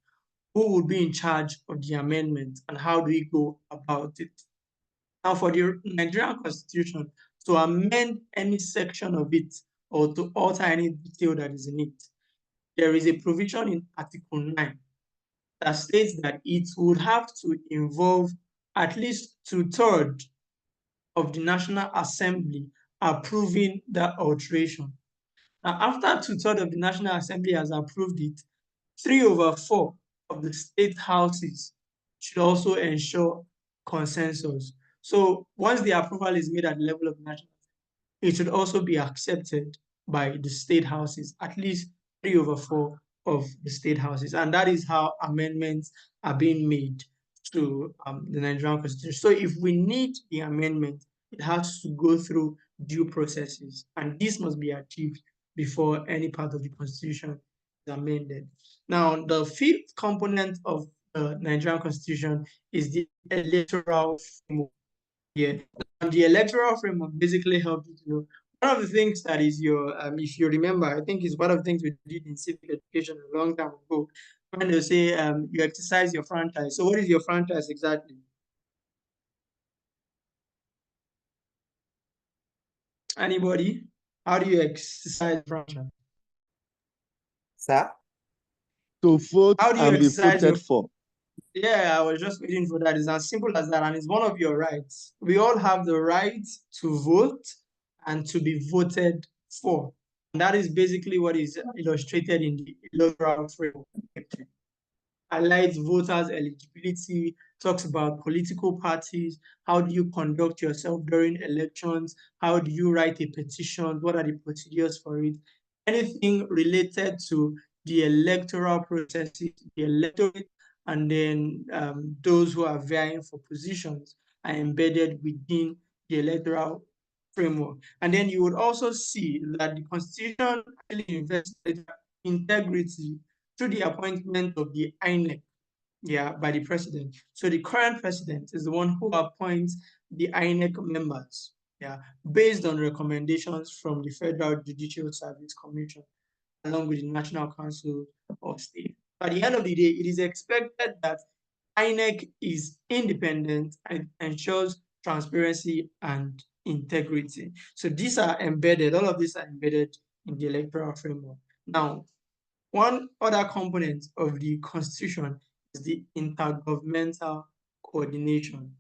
Who would be in charge of the amendment and how do we go about it? Now, for the Nigerian Constitution, to amend any section of it or to alter any detail that is in it, there is a provision in Article 9 that states that it would have to involve at least two-thirds of the National Assembly approving that alteration. Now, after two-thirds of the National Assembly has approved it, 3/4 of the state houses should also ensure consensus. So once the approval is made at the level of national, it should also be accepted by the state houses, at least 3/4 of the state houses. And that is how amendments are being made to the Nigerian Constitution. So if we need the amendment, it has to go through due processes. And this must be achieved before any part of the Constitution is amended. Now, the fifth component of the Nigerian Constitution is the electoral framework. Yeah, and the electoral framework basically helps you to know. One of the things that is your, if you remember, I think is one of the things we did in civic education a long time ago, when they say you exercise your franchise. So, what is your franchise exactly? Anybody? How do you exercise franchise? Sir? To vote How do you and be exercise your? voted for. Yeah, I was just waiting for that. It's as simple as that, and it's one of your rights. We all have the right to vote and to be voted for. And that is basically what is illustrated in the electoral framework. Highlights voters' eligibility, talks about political parties, how do you conduct yourself during elections, how do you write a petition, what are the procedures for it, anything related to the electoral processes, the electorate, and then those who are vying for positions are embedded within the electoral framework. And then you would also see that the Constitution actually invested integrity through the appointment of the INEC, yeah, by the president. So the current president is the one who appoints the INEC members, yeah, based on recommendations from the Federal Judicial Service Commission, along with the National Council of State. At the end of the day, it is expected that INEC is independent and ensures transparency and integrity. So these are embedded, all of these are embedded in the electoral framework. Now, one other component of the Constitution is the intergovernmental coordination.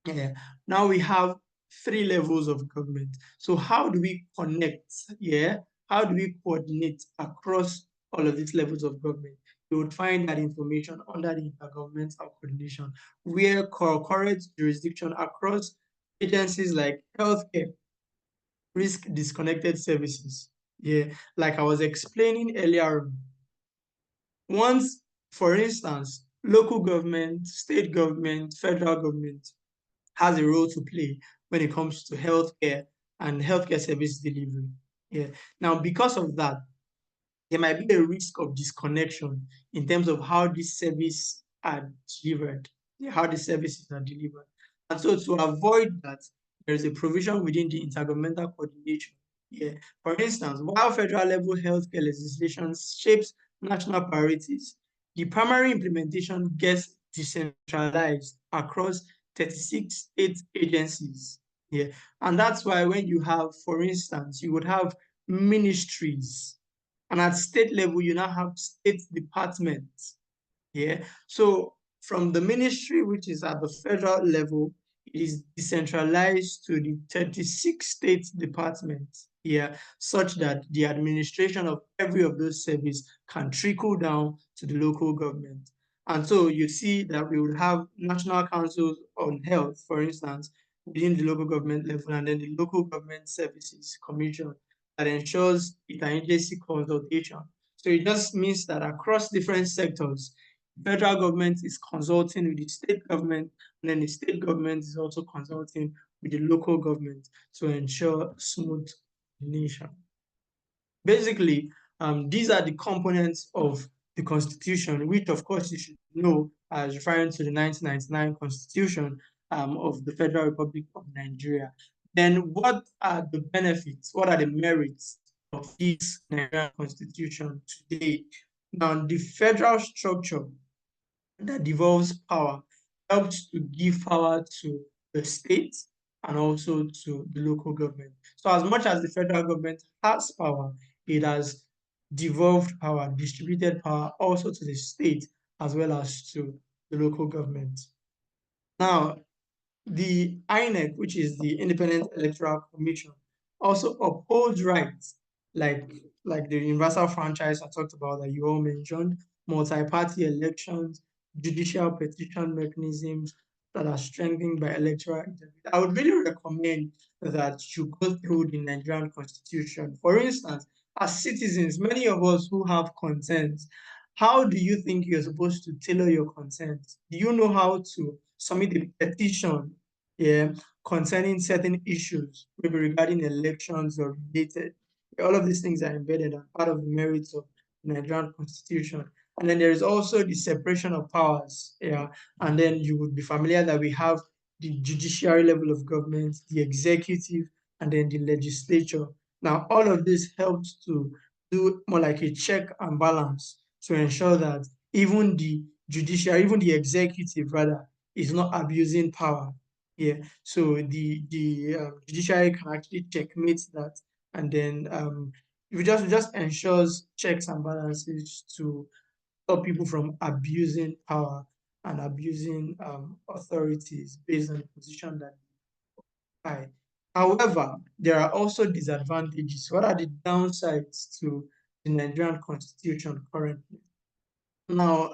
Yeah. Now we have three levels of government. So how do we connect? Yeah. How do we coordinate across all of these levels of government? You would find that information under the intergovernmental coordination, where concurrent jurisdiction across agencies like healthcare, risk disconnected services. Yeah, like I was explaining earlier, once, for instance, local government, state government, federal government has a role to play when it comes to healthcare and healthcare service delivery. Yeah. Now, because of that, there might be a risk of disconnection in terms of how these services are delivered, yeah, how the services are delivered. And so to avoid that, there is a provision within the intergovernmental coordination. Yeah. For instance, while federal level healthcare legislation shapes national priorities, the primary implementation gets decentralized across 36 state agencies. Yeah. And that's why when you have, for instance, you would have ministries, and at state level, you now have state departments. Yeah. So from the ministry, which is at the federal level, it is decentralized to the 36 state departments here, such that the administration of every of those services can trickle down to the local government. And so you see that we would have national councils on health, for instance, within the local government level, and then the local government services commission that ensures interagency consultation. So it just means that across different sectors, the federal government is consulting with the state government, and then the state government is also consulting with the local government to ensure smooth coordination. Basically, these are the components of the Constitution, which of course you should know as referring to the 1999 Constitution of the Federal Republic of Nigeria. Then what are the benefits? What are the merits of this Nigerian Constitution today? Now, the federal structure that devolves power helps to give power to the state and also to the local government. So as much as the federal government has power, it has devolved power, distributed power also to the state as well as to the local government. Now, the INEC, which is the Independent Electoral Commission, also upholds rights like, the universal franchise I talked about that you all mentioned, multi-party elections, judicial petition mechanisms that are strengthened by electoral integrity. I would really recommend that you go through the Nigerian Constitution. For instance, as citizens, many of us who have concerns, how do you think you're supposed to tailor your concerns? Do you know how to submit a petition, yeah, concerning certain issues, maybe regarding elections or related? All of these things are embedded and part of the merits of the Nigerian Constitution. And then there is also the separation of powers, yeah. And then you would be familiar that we have the judiciary level of government, the executive, and then the legislature. Now, all of this helps to do more like a check and balance to ensure that even the judiciary, even the executive rather, is not abusing power. Yeah, so the judiciary can actually checkmate that, and then it just ensures checks and balances to stop people from abusing power and abusing authorities based on the position that they occupy. However, there are also disadvantages. What are the downsides to the Nigerian Constitution currently? Now,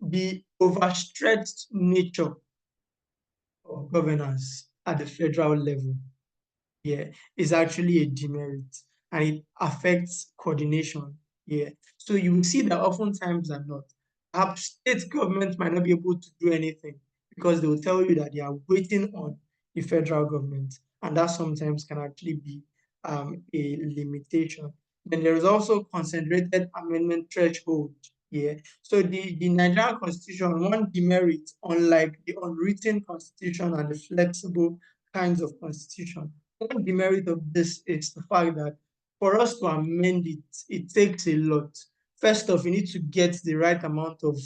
the overstretched nature of governance at the federal level, yeah, is actually a demerit, and it affects coordination. Yeah. So you will see that oftentimes than not, perhaps state government might not be able to do anything because they will tell you that they are waiting on the federal government, and that sometimes can actually be a limitation. Then there is also concentrated amendment threshold. Yeah. So the Nigerian Constitution, one demerit, unlike the unwritten constitution and the flexible kinds of constitution, one demerit of this is the fact that for us to amend it, it takes a lot. First off, you need to get the right amount of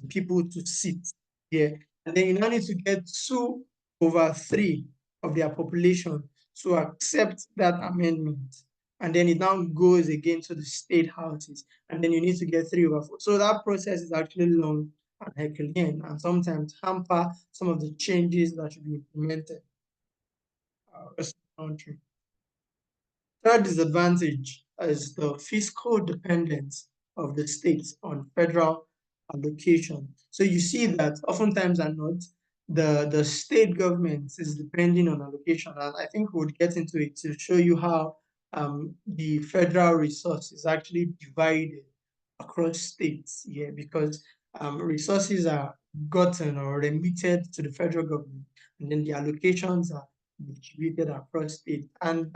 people to sit here. And then you now need to get 2/3 of their population to accept that amendment. And then it now goes again to the state houses. And then you need to get 3/4. So that process is actually long and Herculean, and sometimes hamper some of the changes that should be implemented across the country. Third disadvantage is the fiscal dependence of the states on federal allocation. So you see that oftentimes and not, the state government is depending on allocation. And I think we'll get into it to show you how the federal resource is actually divided across states here, because resources are gotten or remitted to the federal government, and then the allocations are distributed across states. And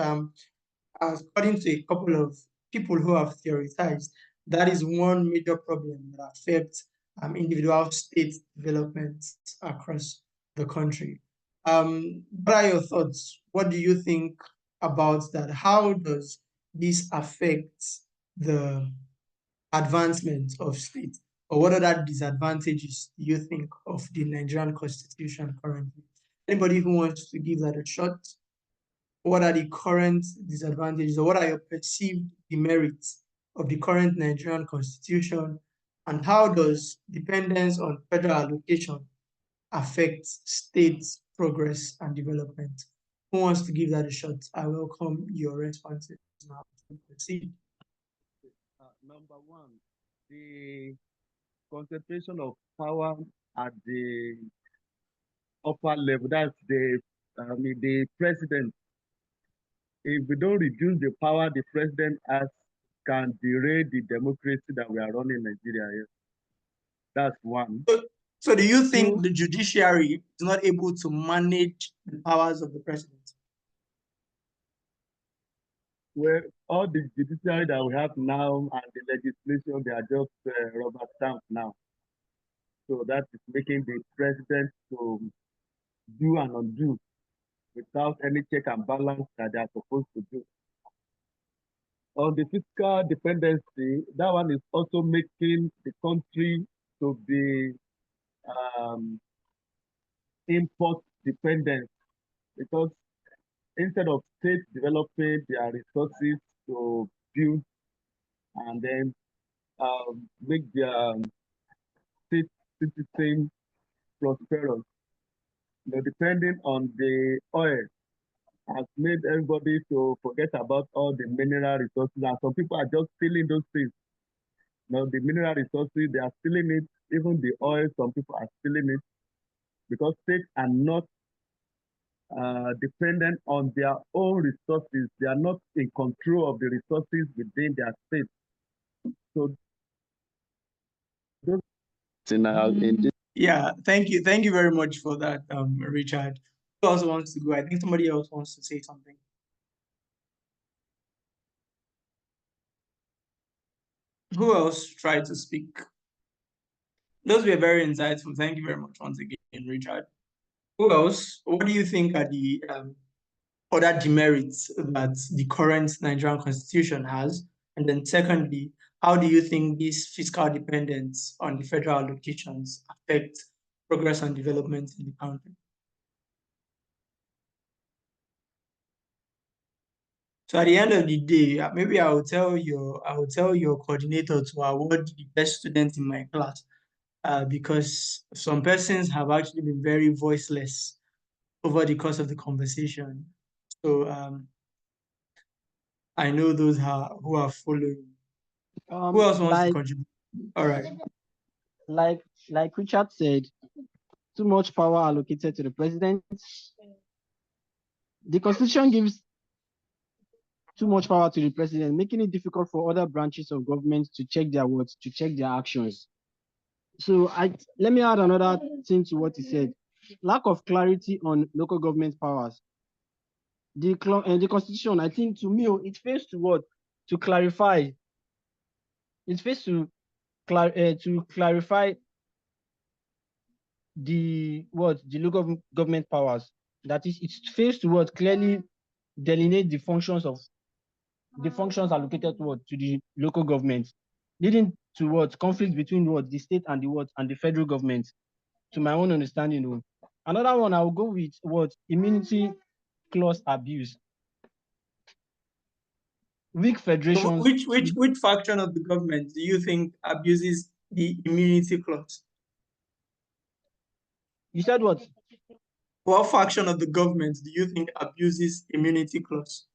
according to a couple of people who have theorized, that is one major problem that affects individual state development across the country. What are your thoughts? What do you think about that? How does this affect the advancement of state? Or what other disadvantages do you think of the Nigerian Constitution currently? Anybody who wants to give that a shot? What are the current disadvantages, or what are your perceived demerits of the current Nigerian Constitution, and how does dependence on federal allocation affect state progress and development? Who wants to give that a shot? I welcome your responses now. Proceed. Number one, the concentration of power at the upper level. That's the president. If we don't reduce the power the president has, can derail the democracy that we are running in Nigeria here. That's one. So do you think Two, the judiciary is not able to manage the powers of the president? where all the judiciary that we have now and the legislation, they are just rubber stamp now. So that is making the president to do and undo without any check and balance that they are supposed to do. On the fiscal dependency, that one is also making the country to be import dependent, because instead of states developing their resources to build and then make their state citizens prosperous, depending on the oil has made everybody to forget about all the mineral resources, and some people are just stealing those things. The mineral resources, they are stealing it. Even the oil, some people are stealing it because states are not dependent on their own resources. They are not in control of the resources within their state. So those in this. Yeah, thank you. Thank you very much for that, Richard. Who else wants to go? I think somebody else wants to say something. Who else tried to speak? Those were very insightful. Thank you very much once again, Richard. Who else? What do you think are the other demerits that the current Nigerian constitution has? And then secondly, how do you think this fiscal dependence on the federal allocations affect progress and development in the country? So at the end of the day, maybe I will tell your coordinator to award the best student in my class, because some persons have actually been very voiceless over the course of the conversation. So I know those who are following. Who else wants to contribute? All right. Like Richard said, too much power allocated to the president. The constitution gives too much power to the president, making it difficult for other branches of government to check their words, to check their actions. So let me add another thing to what he said. Lack of clarity on local government powers. The constitution, I think, to me, it fails to what? To clarify. It fails to clarify the local government powers. That is, it fails to what? Clearly delineate the functions allocated to the local government, leading to what? Conflict between the state and the federal government, to my own understanding. Another one, I will go with immunity clause abuse. Weak federations. Which faction of the government do you think abuses the immunity clause? You said what? What faction of the government do you think abuses immunity clause?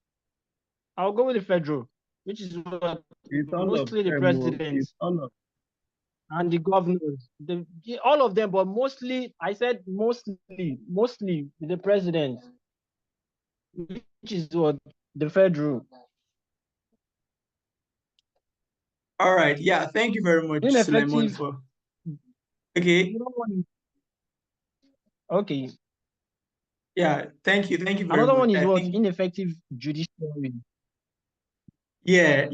I'll go with the federal, which is mostly the president and the governors. All of them, but mostly, I said mostly the president, which is what? The federal. All right. Yeah. Thank you very much, Suleiman, for. Okay. Okay. Yeah. Thank you. Thank you very Another much. one is what? Ineffective judiciary. Yeah.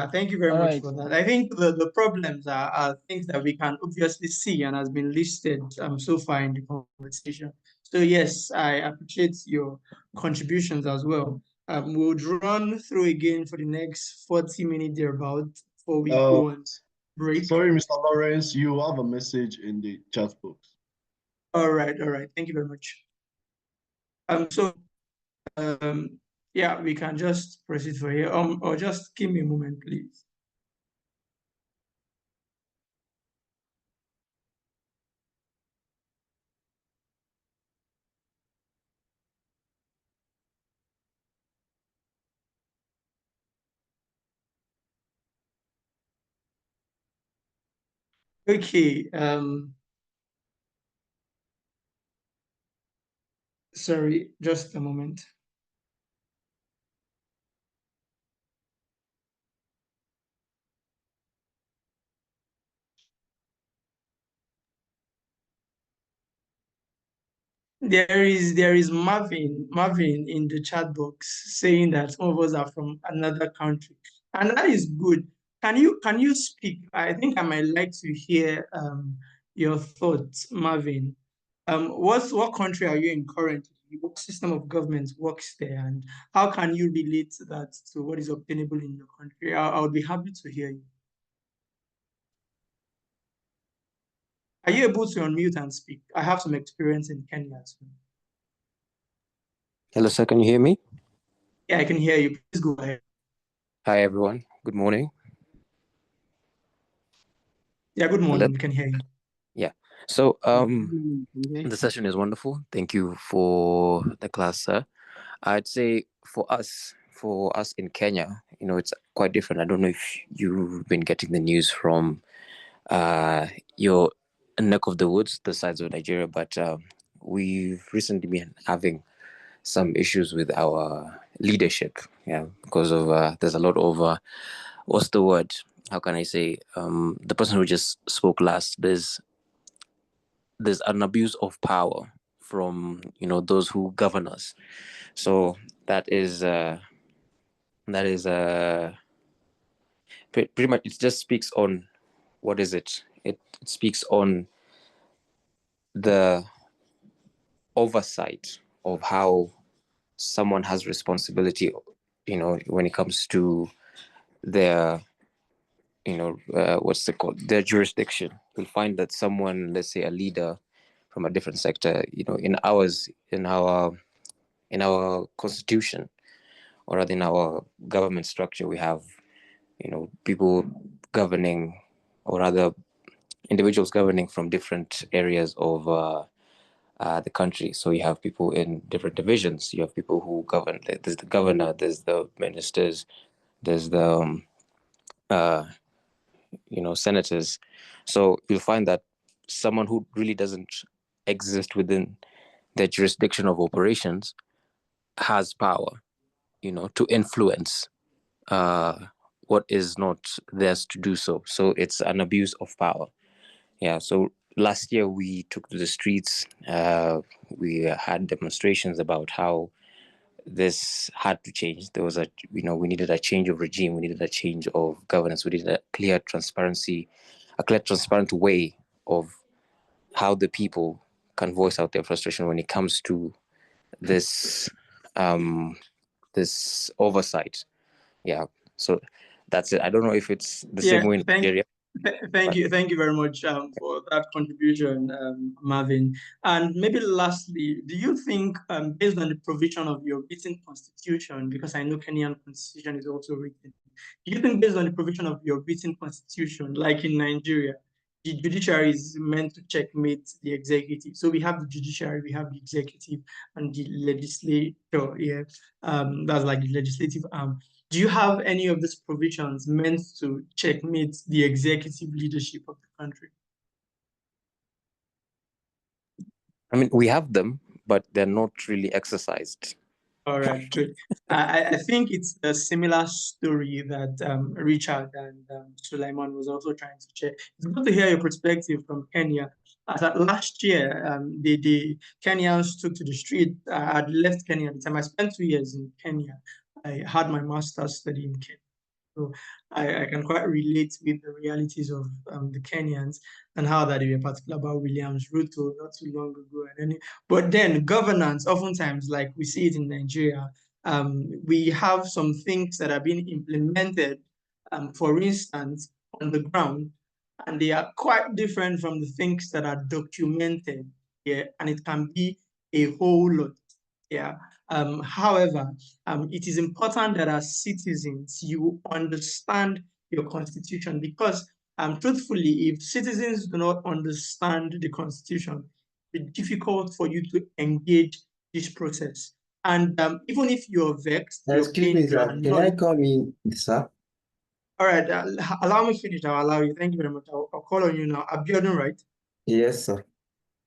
Thank you very much for that. I think the problems are things that we can obviously see and has been listed so far in the conversation. So yes, I appreciate your contributions as well. We'll run through again for the next 40 minutes thereabout before we go on break. Sorry, Mr. Lawrence, you have a message in the chat box. All right. Thank you very much. Yeah, we can just proceed for here. Or just give me a moment, please. Okay. Sorry, just a moment. There is Marvin in the chat box saying that some of us are from another country, and that is good. Can you speak? I think I might like to hear your thoughts, Marvin. What country are you in currently? What system of government works there, and how can you relate that to what is obtainable in your country? I would be happy to hear you. Are you able to unmute and speak? I have some experience in Kenya too. Hello, sir. Can you hear me? Yeah, I can hear you. Please go ahead. Hi, everyone. Good morning. Yeah, good Hello. morning. We can hear you. Yeah. So, Yeah. the session is wonderful. Thank you for the class, sir. I'd say for us in Kenya, it's quite different. I don't know if you've been getting the news from your neck of the woods, the sides of Nigeria, but we've recently been having some issues with our leadership, because of there's a lot of what's the word? How can I say? The person who just spoke last, there's an abuse of power from those who govern us. So that is pretty much, it just speaks on, what is it? It speaks on the oversight of how someone has responsibility, when it comes to their, what's it called, their jurisdiction. You'll find that someone, let's say a leader from a different sector, in our constitution, or rather in our government structure, we have people governing, or rather individuals governing from different areas of the country. So you have people in different divisions. You have people who govern. There's the governor, there's the ministers, there's the senators. So you'll find that someone who really doesn't exist within their jurisdiction of operations has power, to influence what is not theirs to do so. So it's an abuse of power. Yeah. So last year we took to the streets. We had demonstrations about how this had to change. There was we needed a change of regime. We needed a change of governance. We needed a clear transparent way of how the people can voice out their frustration when it comes to this this oversight. Yeah. So that's it. I don't know if it's the same way in Nigeria. Thank you very much for that contribution, Marvin. And maybe lastly, do you think, based on the provision of your written constitution, because I know Kenyan constitution is also written, do you think, based on the provision of your written constitution, like in Nigeria, the judiciary is meant to checkmate the executive? So we have the judiciary, we have the executive, and the legislature. Yeah, that's like the legislative arm. Do you have any of these provisions meant to checkmate the executive leadership of the country? I mean, we have them, but they're not really exercised. All right, good. I think it's a similar story that Richard and Sulaiman was also trying to share. It's good to hear your perspective from Kenya. As at last year, the Kenyans took to the street. I had left Kenya at the time. I spent 2 years in Kenya. I had my master's study in Kenya. So I can quite relate with the realities of the Kenyans and how that they were particular about Williams Ruto not too long ago. But then governance, oftentimes, like we see it in Nigeria, we have some things that are being implemented, for instance, on the ground, and they are quite different from the things that are documented here, and it can be a whole lot. Yeah. However, it is important that as citizens, you understand your constitution, because, truthfully, if citizens do not understand the constitution, it's difficult for you to engage this process. And even if you're vexed, you're Excuse me, pained, you're sir. Can I annoyed. come in, sir? All right, allow me finish. I'll allow you. Thank you very much. I'll call on you now. Abiodun, right? Yes, sir.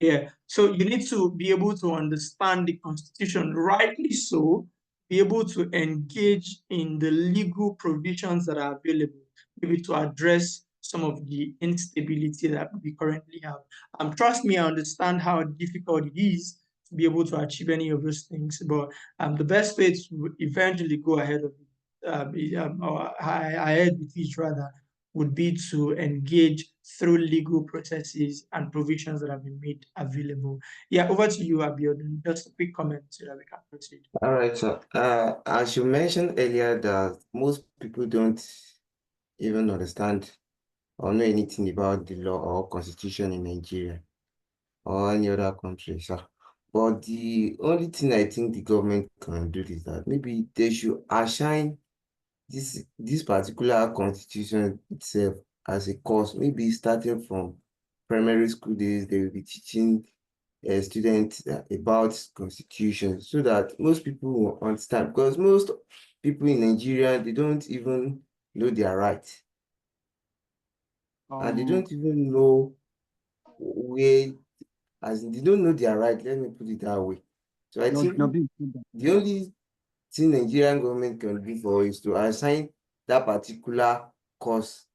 Yeah. So you need to be able to understand the Constitution, rightly so, be able to engage in the legal provisions that are available, maybe to address some of the instability that we currently have. Trust me, I understand how difficult it is to be able to achieve any of those things, but the best way to eventually go ahead of it, or ahead with it rather, would be to engage through legal processes and provisions that have been made available. Yeah, over to you, Abiodun. Just a quick comment so that we can proceed. All right, sir. As you mentioned earlier, that most people don't even understand or know anything about the law or constitution in Nigeria or any other country, sir. But the only thing I think the government can do is that maybe they should assign this particular constitution itself as a course, maybe starting from primary school days, they will be teaching students about constitution so that most people will understand, because most people in Nigeria, they don't even know their rights, and they don't even know where, as in, they don't know their right, let me put it that way. So I think the only thing Nigerian government can do for is to assign that particular course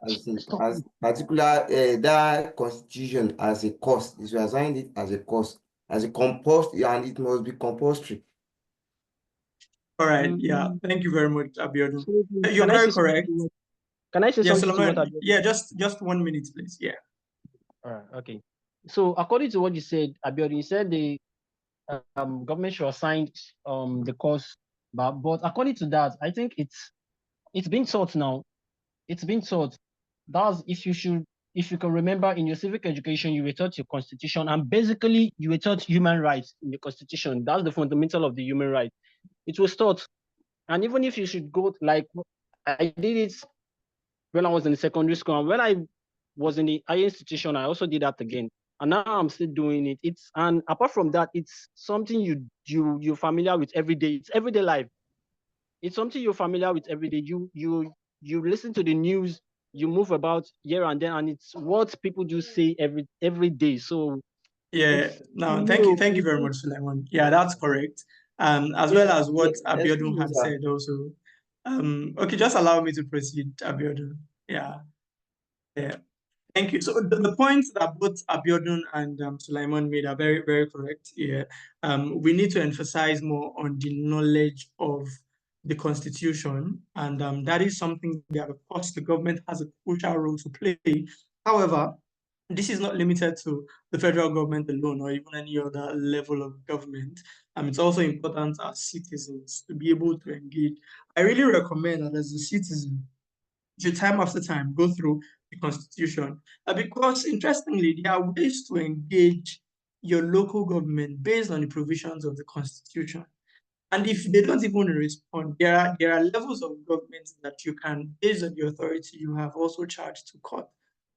as particular that constitution as a course. Is to assign it as a course, as a compulsory, and it must be compulsory. All right. Yeah. Thank you very much, Abiodun. You're Can I very say correct. Can I say Yeah, something to what Solomon. Yeah, just 1 minute, please. Yeah. All right, okay. So according to what you said, Abiodun, you said the government should assign the course, but according to that, I think it's been taught now. It's been taught. That's if you can remember in your civic education, you were taught your constitution, and basically you were taught human rights in the constitution. That's the fundamental of the human right. It was taught. And even if you should go, like I did it when I was in secondary school, and when I was in the higher institution, I also did that again. And now I'm still doing it. And apart from that, it's something you're familiar with every day. It's everyday life. It's something you're familiar with every day. You listen to the news, you move about here and there, and it's what people do say every day. So Yeah. it's No, thank you very much, Suleiman. Yeah, that's correct. As well as what Excuse Abiodun me, had sir. said also. Okay, just allow me to proceed, Abiodun. Yeah. Yeah. Thank you. So the points that both Abiodun and Sulaiman made are very, very correct. Yeah. We need to emphasize more on the knowledge of the Constitution, and that is something that, of course, the government has a crucial role to play. However, this is not limited to the federal government alone or even any other level of government. It's also important as citizens to be able to engage. I really recommend that as a citizen, you time after time go through the constitution because interestingly there are ways to engage your local government based on the provisions of the constitution. And if they don't even respond, there are levels of government that you can, based on the authority you have, also charge to court.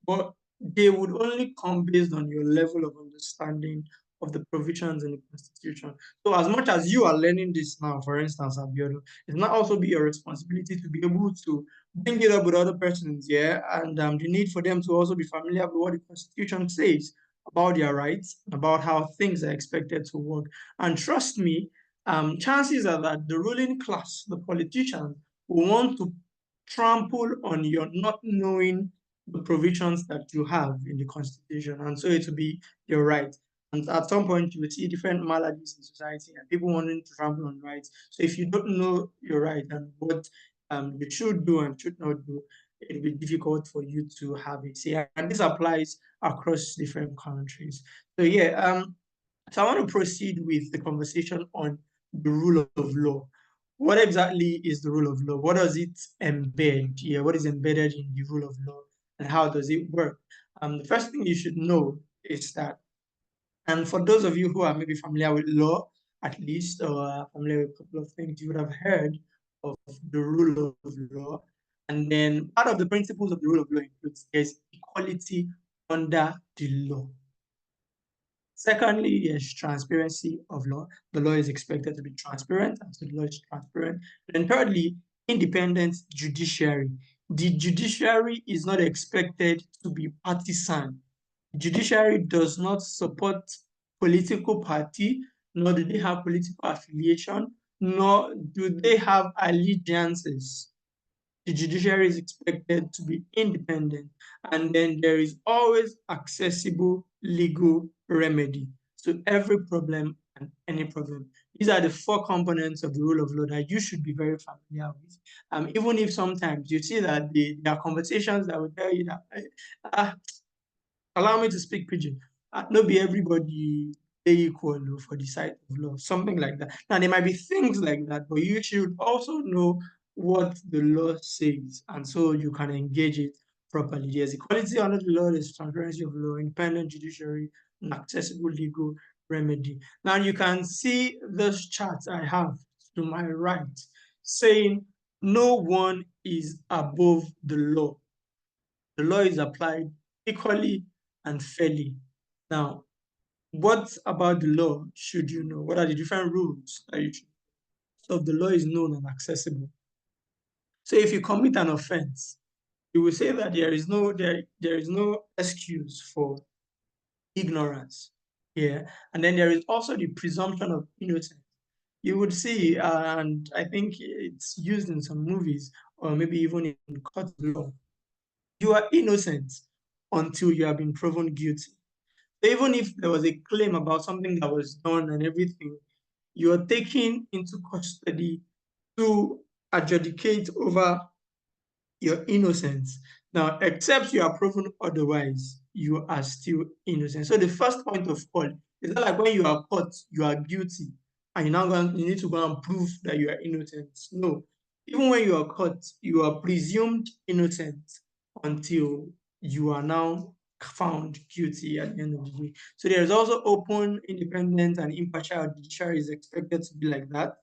But they would only come based on your level of understanding of the provisions in the constitution. So as much as you are learning this now, for instance, Abiodun, it might also be your responsibility to be able to bring it up with other persons, yeah, and the need for them to also be familiar with what the constitution says about their rights, about how things are expected to work. And trust me, chances are that the ruling class, the politicians, will want to trample on your not knowing the provisions that you have in the constitution. And so it will be your right. And at some point, you will see different maladies in society and people wanting to trample on rights. So if you don't know your right and what you should do and should not do, it will be difficult for you to have a say. And this applies across different countries. So yeah, so I want to proceed with the conversation on the rule of law. What exactly is the rule of law? What does it embed? Yeah, what is embedded in the rule of law and how does it work? The first thing you should know is that, and for those of you who are maybe familiar with law, at least, or familiar with a couple of things, you would have heard of the rule of law. And then part of the principles of the rule of law includes there's equality under the law. Secondly, there's transparency of law. The law is expected to be transparent, and so the law is transparent. And then thirdly, independent judiciary. The judiciary is not expected to be partisan. Judiciary does not support political party, nor do they have political affiliation, nor do they have allegiances. The judiciary is expected to be independent, and then there is always accessible legal remedy to every problem and any problem. These are the four components of the rule of law that you should be very familiar with. Even if sometimes you see that there are conversations that will tell you that allow me to speak pidgin. No be everybody equal for the side of law, something like that. Now there might be things like that, but you should also know what the law says, and so you can engage it properly. There's equality under the law, there's transparency of law, independent judiciary, and accessible legal remedy. Now you can see this chart I have to my right saying no one is above the law. The law is applied equally and fairly. Now, what about the law should you know? What are the different rules that you should know? So the law is known and accessible. So if you commit an offense, you will say that there is no excuse for ignorance. Yeah. And then there is also the presumption of innocence. You would see, and I think it's used in some movies or maybe even in court of law, you are innocent until you have been proven guilty. Even if there was a claim about something that was done and everything, you are taken into custody to adjudicate over your innocence. Now, except you are proven otherwise, you are still innocent. So the first point of call is not like when you are caught, you are guilty, and you need to go and prove that you are innocent. No. Even when you are caught, you are presumed innocent until you are now found guilty at the end of the day. So there is also open, independent, and impartial judiciary is expected to be like that.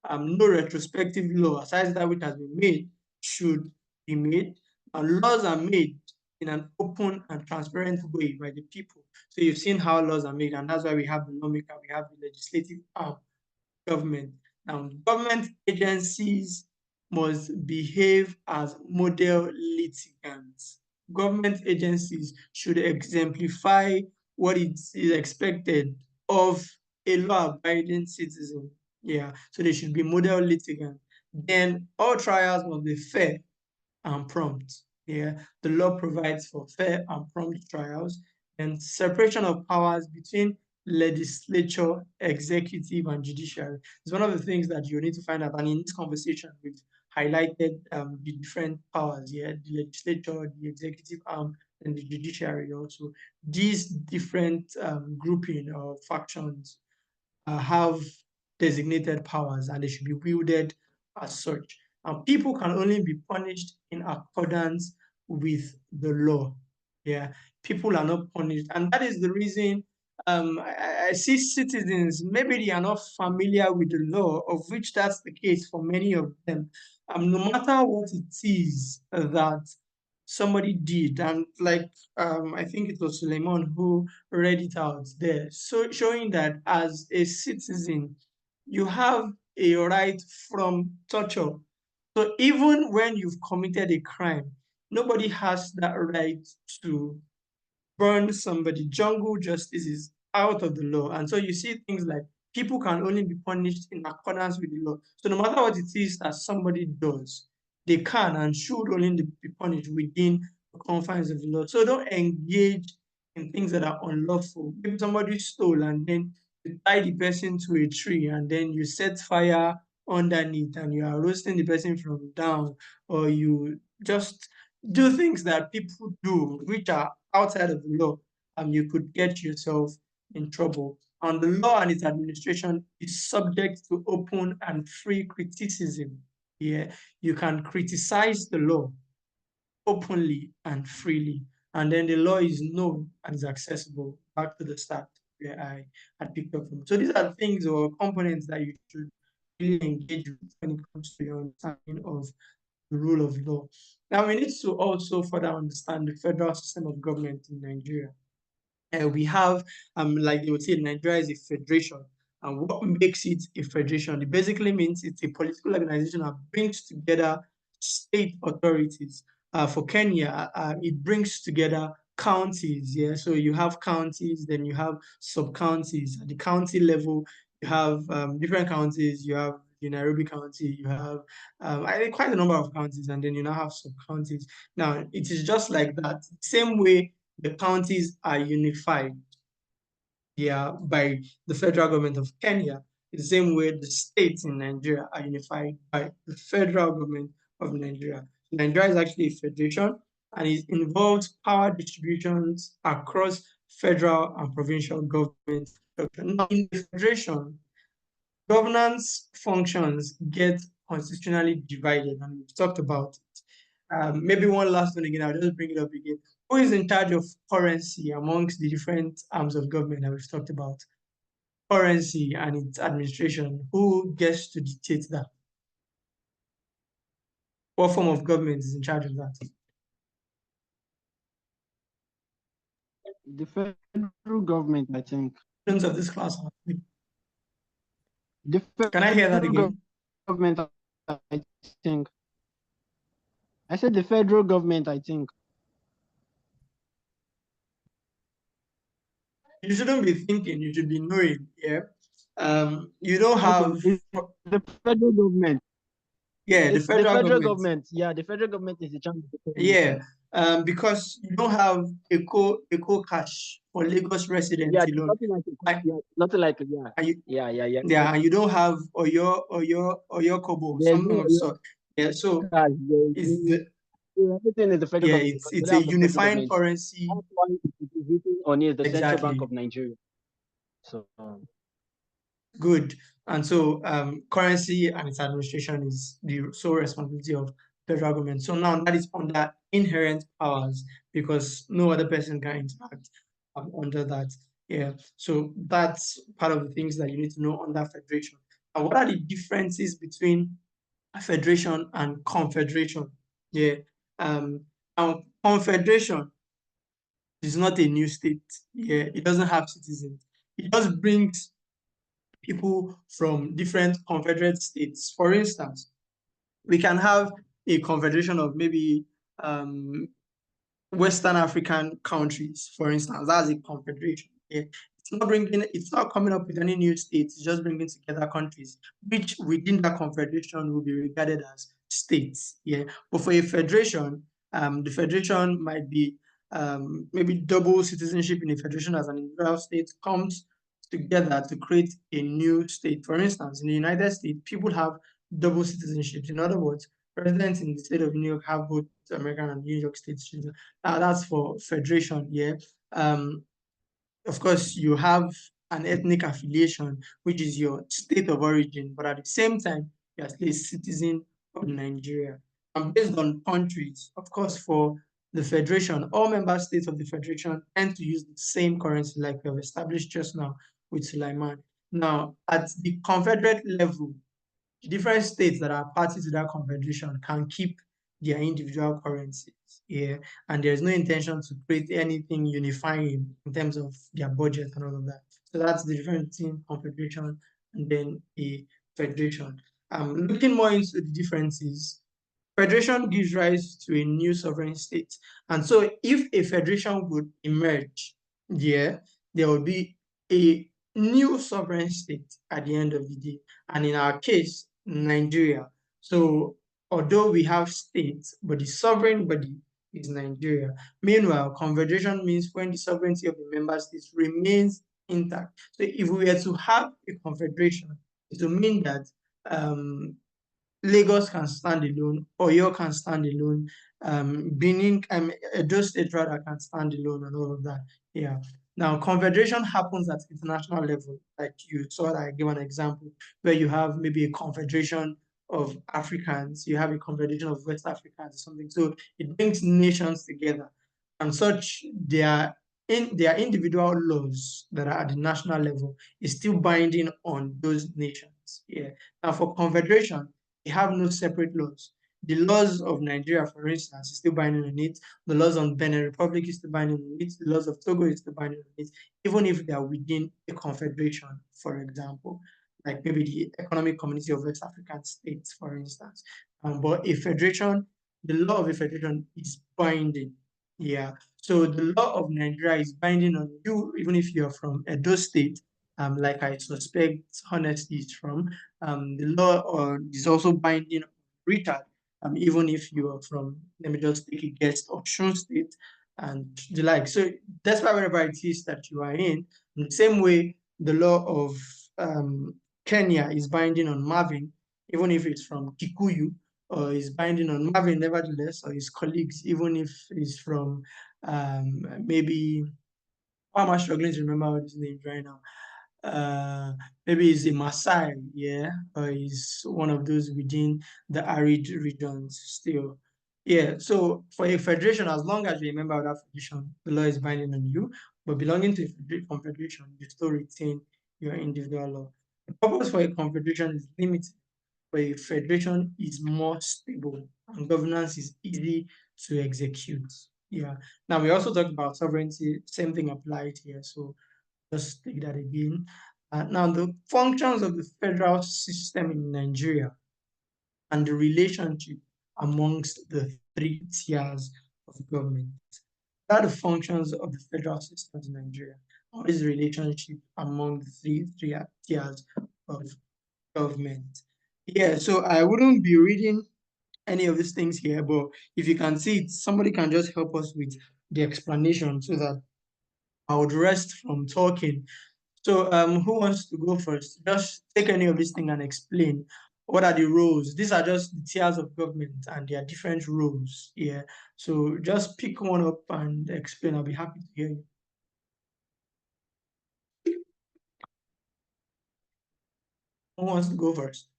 No retrospective law, aside that which has been made, should be made, and laws are made in an open and transparent way by the people. So you've seen how laws are made, and that's why we have the lawmaker, we have the legislative arm, government. Now, government agencies must behave as model litigants. Government agencies should exemplify what is expected of a law-abiding citizen. Yeah, so they should be model litigants. Then all trials must be fair and prompt. Yeah, the law provides for fair and prompt trials and separation of powers between legislature, executive, and judiciary. It's one of the things that you need to find out. And in this conversation, we've highlighted the different powers, yeah, the legislature, the executive arm, and the judiciary also. These different grouping or factions have designated powers and they should be wielded as such. And people can only be punished in accordance with the law. Yeah, people are not punished. And that is the reason I see citizens, maybe they are not familiar with the law, of which that's the case for many of them. No matter what it is that somebody did, and like I think it was Suleiman who read it out there, so showing that as a citizen, you have a right from torture. So even when you've committed a crime, nobody has that right to burn somebody. Jungle justice is out of the law. And so you see things like people can only be punished in accordance with the law. So no matter what it is that somebody does, they can and should only be punished within the confines of the law. So don't engage in things that are unlawful. If somebody stole and then you tie the person to a tree and then you set fire underneath and you are roasting the person from down, or you just do things that people do which are outside of the law, you could get yourself in trouble. And the law and its administration is subject to open and free criticism. Yeah, you can criticize the law openly and freely, and then the law is known and is accessible. Back to the start where I had picked up from. So these are things or components that you should really engage with when it comes to your understanding of the rule of law. Now, we need to also further understand the federal system of government in Nigeria. We have, like they would say, Nigeria is a federation. And what makes it a federation? It basically means it's a political organization that brings together state authorities. For Kenya, it brings together counties. Yeah, so you have counties, then you have sub-counties. At the county level, you have different counties. You have the Nairobi County, you have I think quite a number of counties, and then you now have sub-counties. Now, it is just like that. Same way the counties are unified, yeah, by the federal government of Kenya, the same way the states in Nigeria are unified by the federal government of Nigeria. Nigeria is actually a federation, and it involves power distributions across federal and provincial governments. Now, in the federation, governance functions get constitutionally divided, and we've talked about it. Maybe one last one again, I'll just bring it up again. Who is in charge of currency amongst the different arms of government that we've talked about? Currency and its administration. Who gets to dictate that? What form of government is in charge of that? The federal government, I think. Students of this class. The Can I hear that federal again? government, I think. I said the federal government, I think. You shouldn't be thinking, you should be knowing, yeah? You don't have... Okay, the federal government. Yeah, the It's the federal federal government. government. Yeah, the federal government is the charge of the Yeah, because you don't have eco cash for Lagos residents yeah, alone. nothing like And, yeah, nothing like yeah. and you, Yeah. yeah, and you don't have Oyo Kobo, There's something no of sort. Yeah, so cash, there's it's no, the everything is the federal government. it's We a don't have the federal unifying government. currency. That's why it is written on it, the Central Bank Exactly. of Nigeria. So Good. And so currency and its administration is the sole responsibility of federal government. So now that is under inherent powers because no other person can interact under that. Yeah. So that's part of the things that you need to know under federation. And what are the differences between a federation and confederation? Yeah. Now confederation is not a new state. Yeah, it doesn't have citizens. It just brings people from different confederate states. For instance, we can have a confederation of maybe Western African countries, for instance. That's a confederation. Yeah. It's not coming up with any new states, it's just bringing together countries, which within that confederation will be regarded as states. Yeah. But for a federation, the federation might be maybe double citizenship in a federation as an individual state comes together to create a new state. For instance, in the United States, people have double citizenships. In other words, residents in the state of New York have both American and New York State citizens. That's for federation, yeah. Of course, you have an ethnic affiliation, which is your state of origin, but at the same time, you're still a citizen of Nigeria. And based on countries, of course, for the federation, all member states of the federation tend to use the same currency like we have established just now with Sulaiman. Now, at the confederate level, different states that are party to that confederation can keep their individual currencies. Yeah, and there's no intention to create anything unifying in terms of their budget and all of that. So that's the difference between confederation and then a federation. Looking more into the differences, federation gives rise to a new sovereign state. And so if a federation would emerge, yeah, there will be a new sovereign state at the end of the day. And in our case, Nigeria. So although we have states, but the sovereign body is Nigeria. Meanwhile, confederation means when the sovereignty of the member states remains intact. So if we were to have a confederation, it would mean that Lagos can stand alone, Oyo can stand alone, Benin, Edo State rather can stand alone and all of that. Yeah. Now, confederation happens at international level, like you saw that I gave an example, where you have maybe a confederation of Africans, you have a confederation of West Africans or something. So it brings nations together. And such, their individual laws that are at the national level is still binding on those nations. Yeah. Now, for confederation, they have no separate laws. The laws of Nigeria, for instance, is still binding on it. The laws on Benin Republic is still binding on it. The laws of Togo is still binding on it, even if they are within a confederation, for example, like maybe the Economic Community of West African States, for instance. But a federation, the law of a federation is binding. Yeah. So the law of Nigeria is binding on you, even if you're from Edo State, like I suspect Honesty is from. The law is also binding on Richard, even if you are from, let me just take a guess, Osun State and the like. So that's why wherever it is that you are in the same way, the law of Kenya is binding on Marvin, even if it's from Kikuyu, or is binding on Marvin nevertheless, or his colleagues, even if he's from maybe, how am I struggling to remember all these names right now? Maybe he's a Maasai, yeah, or he's one of those within the arid regions still. Yeah, so for a federation, as long as you're a member of that federation, the law is binding on you, but belonging to a confederation, you still retain your individual law. The purpose for a confederation is limited, but a federation is more stable and governance is easy to execute. Yeah. Now, we also talked about sovereignty, same thing applied here. So just take that again. Now, the functions of the federal system in Nigeria and the relationship amongst the three tiers of government. What are the functions of the federal system in Nigeria? What is the relationship among the three tiers of government? Yeah, so I wouldn't be reading any of these things here, but if you can see it, somebody can just help us with the explanation so that I would rest from talking. So, who wants to go first? Just take any of these things and explain what are the roles. These are just the tiers of government and there are different roles here. So, just pick one up and explain. I'll be happy to hear you. Who wants to go first?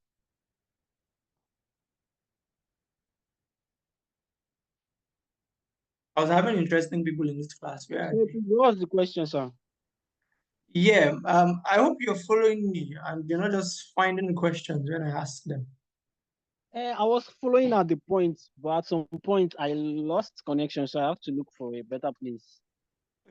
I was having interesting people in this class. Yeah, What was the question, sir? yeah. I hope you're following me and you're not just finding questions when I ask them. I was following at the point, but at some point I lost connection, so I have to look for a better place.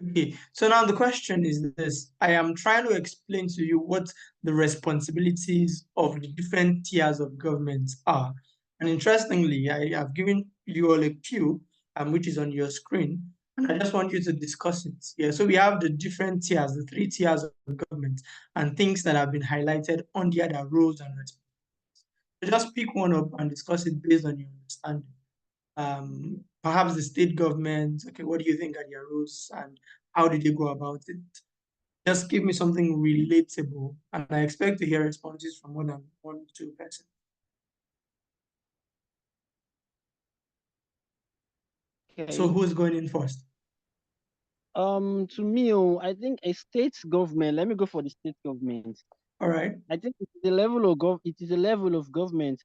Okay, so now the question is this. I am trying to explain to you what the responsibilities of the different tiers of government are. And interestingly, I have given you all a cue, which is on your screen, and I just want you to discuss it. Yeah, so we have the different tiers, the three tiers of government, and things that have been highlighted on the other roles and responsibilities. So just pick one up and discuss it based on your understanding. Perhaps the state government, okay, what do you think are their roles and how did they go about it? Just give me something relatable, and I expect to hear responses from more than 1 to 2 persons. So Okay. who's going in first? To me, I think a state government. Let me go for the state government. All right. I think it is a level of government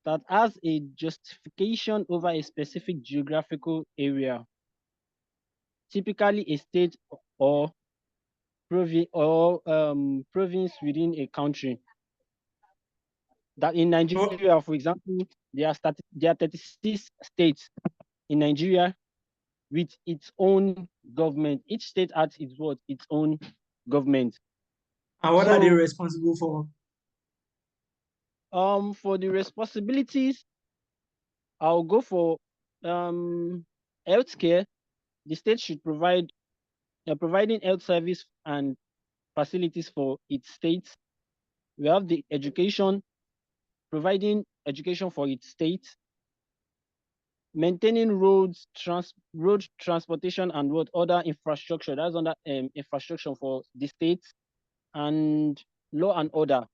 that has a justification over a specific geographical area, typically a state or province within a country. That in Nigeria, for example, there are 36 states in Nigeria with its own government. Each state has its own government. And what are they responsible for? For the responsibilities, I'll go for healthcare. The state should providing health service and facilities for its states. We have the education, providing education for its state, maintaining road transportation and what other infrastructure. That's under infrastructure for the state, and law and order,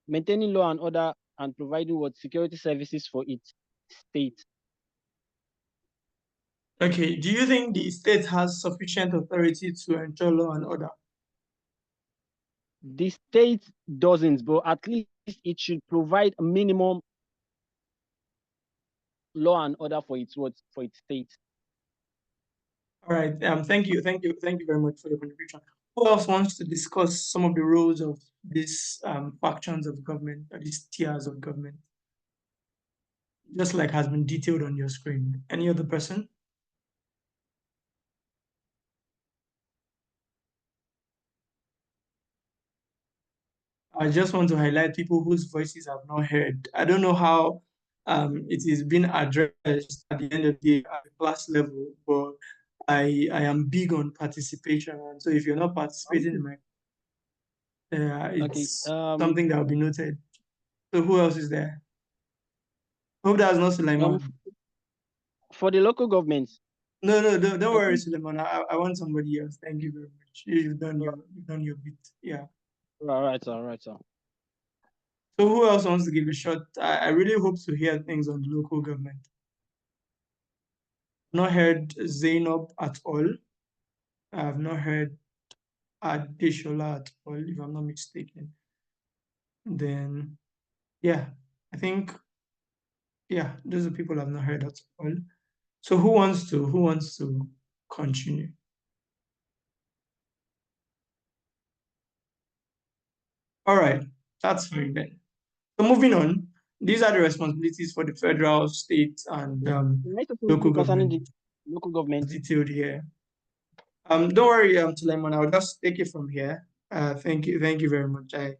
maintaining law and order and providing what security services for its state. Okay, do you think the state has sufficient authority to ensure law and order? The state doesn't, but at least it should provide a minimum law and order for its state. All right. Thank you very much for your contribution. Who else wants to discuss some of the roles of these factions of government or these tiers of government? just like has been detailed on your screen. Any other person? I just want to highlight people whose voices I've not heard. I don't know how it is being addressed at the end of the day at the class level, but I am big on participation. And so if you're not participating in my Okay. it's something that will be noted. So who else is there? Hope that's not Suleiman. For the local governments. No, don't I worry, think, Suleiman. I want somebody else. Thank you very much. You've done your bit. Yeah. all right, sir. So who else wants to give a shot? I really hope to hear things on the local government. Not heard Zainab at all. I have not heard Adeshola at all, if I'm not mistaken. Then, yeah, I think, yeah, those are people I've not heard at all. So who wants to continue? All right, that's fine then. So moving on, these are the responsibilities for the federal, state, and Right, local concerning government the local government. detailed here. Don't worry, Suleiman, I'll just take it from here. Thank you very much. I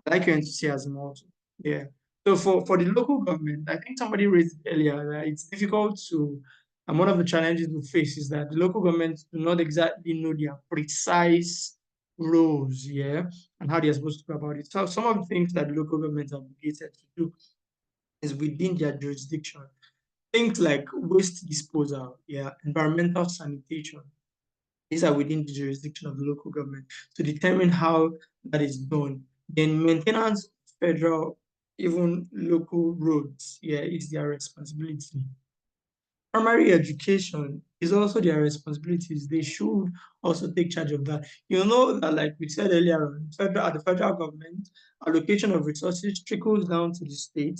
like your enthusiasm also. Yeah. So for the local government, I think somebody raised it earlier that it's difficult to, and one of the challenges we face is that the local governments do not exactly know their precise roles, yeah, and how they're supposed to go about it. So some of the things that the local governments are obligated to do is within their jurisdiction. Things like waste disposal, yeah, environmental sanitation, these are within the jurisdiction of the local government to determine how that is done. Then maintenance of federal, even local roads, yeah, is their responsibility. Primary education is also their responsibilities. They should also take charge of that. You know that, like we said earlier on, at the federal government, allocation of resources trickles down to the state.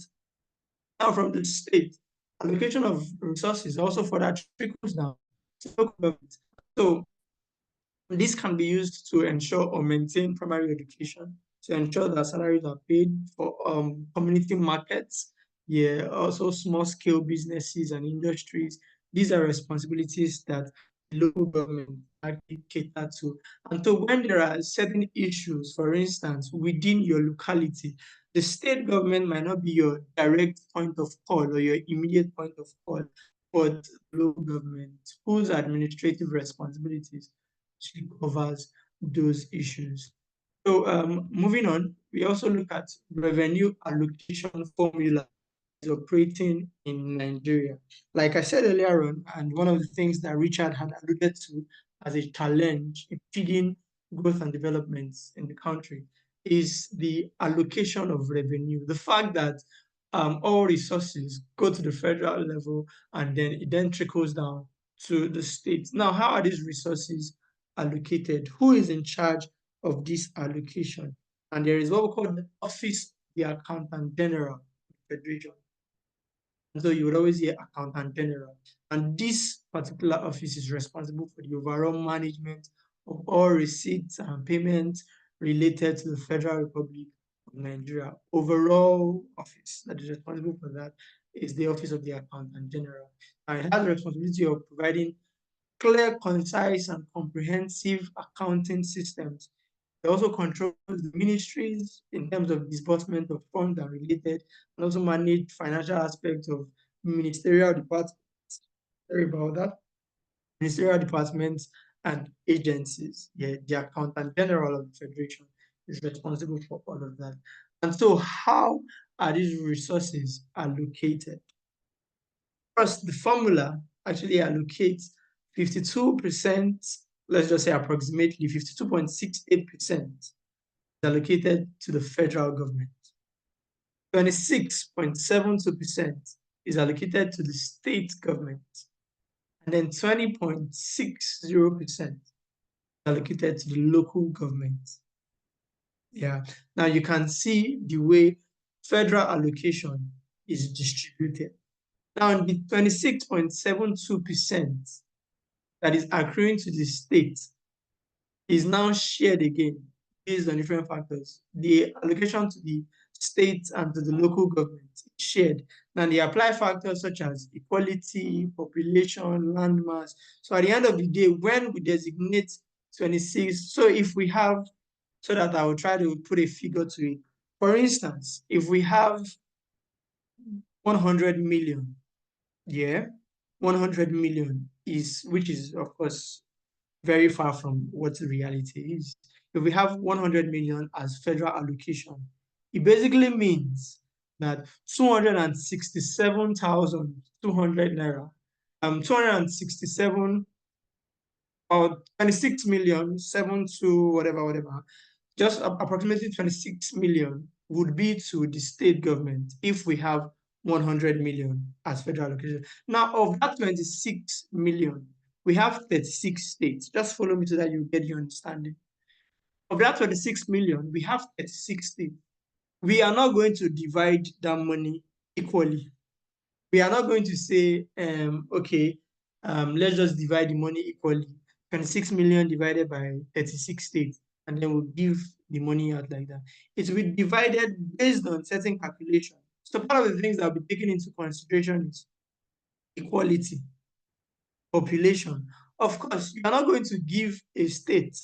Now, from the state, allocation of resources also further trickles down to local government. So this can be used to ensure or maintain primary education, to ensure that salaries are paid for community markets, yeah, also small scale businesses and industries. These are responsibilities that the local government actually cater to. And so when there are certain issues, for instance, within your locality, the state government might not be your direct point of call or your immediate point of call, but local government, whose administrative responsibilities actually covers those issues. So moving on, we also look at revenue allocation formula is operating in Nigeria. Like I said earlier on, and one of the things that Richard had alluded to as a challenge in feeding growth and developments in the country is the allocation of revenue. The fact that all resources go to the federal level and then it then trickles down to the states. Now, how are these resources allocated? Who is in charge of this allocation? And there is what we call the Office of the Accountant General of the Federation. And so you would always hear Accountant General. And this particular office is responsible for the overall management of all receipts and payments related to the Federal Republic of Nigeria. Overall office that is responsible for that is the Office of the Accountant General. And it has the responsibility of providing clear, concise, and comprehensive accounting systems. It also controls the ministries in terms of disbursement of funds and related, and also manage financial aspects of ministerial departments. Sorry about that. Ministerial departments and agencies. Yeah, the Accountant General of the Federation is responsible for all of that. And so, how are these resources allocated? First, the formula actually allocates 52%, let's just say approximately 52.68% is allocated to the federal government. 26.72% is allocated to the state government. And then 20.60% allocated to the local government. Yeah. Now you can see the way federal allocation is distributed. Now, the 26.72% that is accruing to the state is now shared again based on different factors. The allocation to the state and to the local government is shared Now they apply factors such as equality, population, landmass. So at the end of the day, when we designate 26, so if we have, so that I will try to put a figure to it. For instance, if we have 100 million, yeah, 100 million is, which is of course very far from what the reality is. If we have 100 million as federal allocation, it basically means that 267,200 naira, 267 or 26 million, 7 to whatever, whatever, just approximately 26 million would be to the state government if we have 100 million as federal allocation. Now, of that 26 million, we have 36 states. Just follow me so that you get your understanding. Of that 26 million, we have 36 states. We are not going to divide that money equally. We are not going to say, okay, let's just divide the money equally. 26 million divided by 36 states, and then we'll give the money out like that. It will be divided based on certain calculations. So part of the things that will be taken into consideration is equality, population. Of course, you are not going to give a state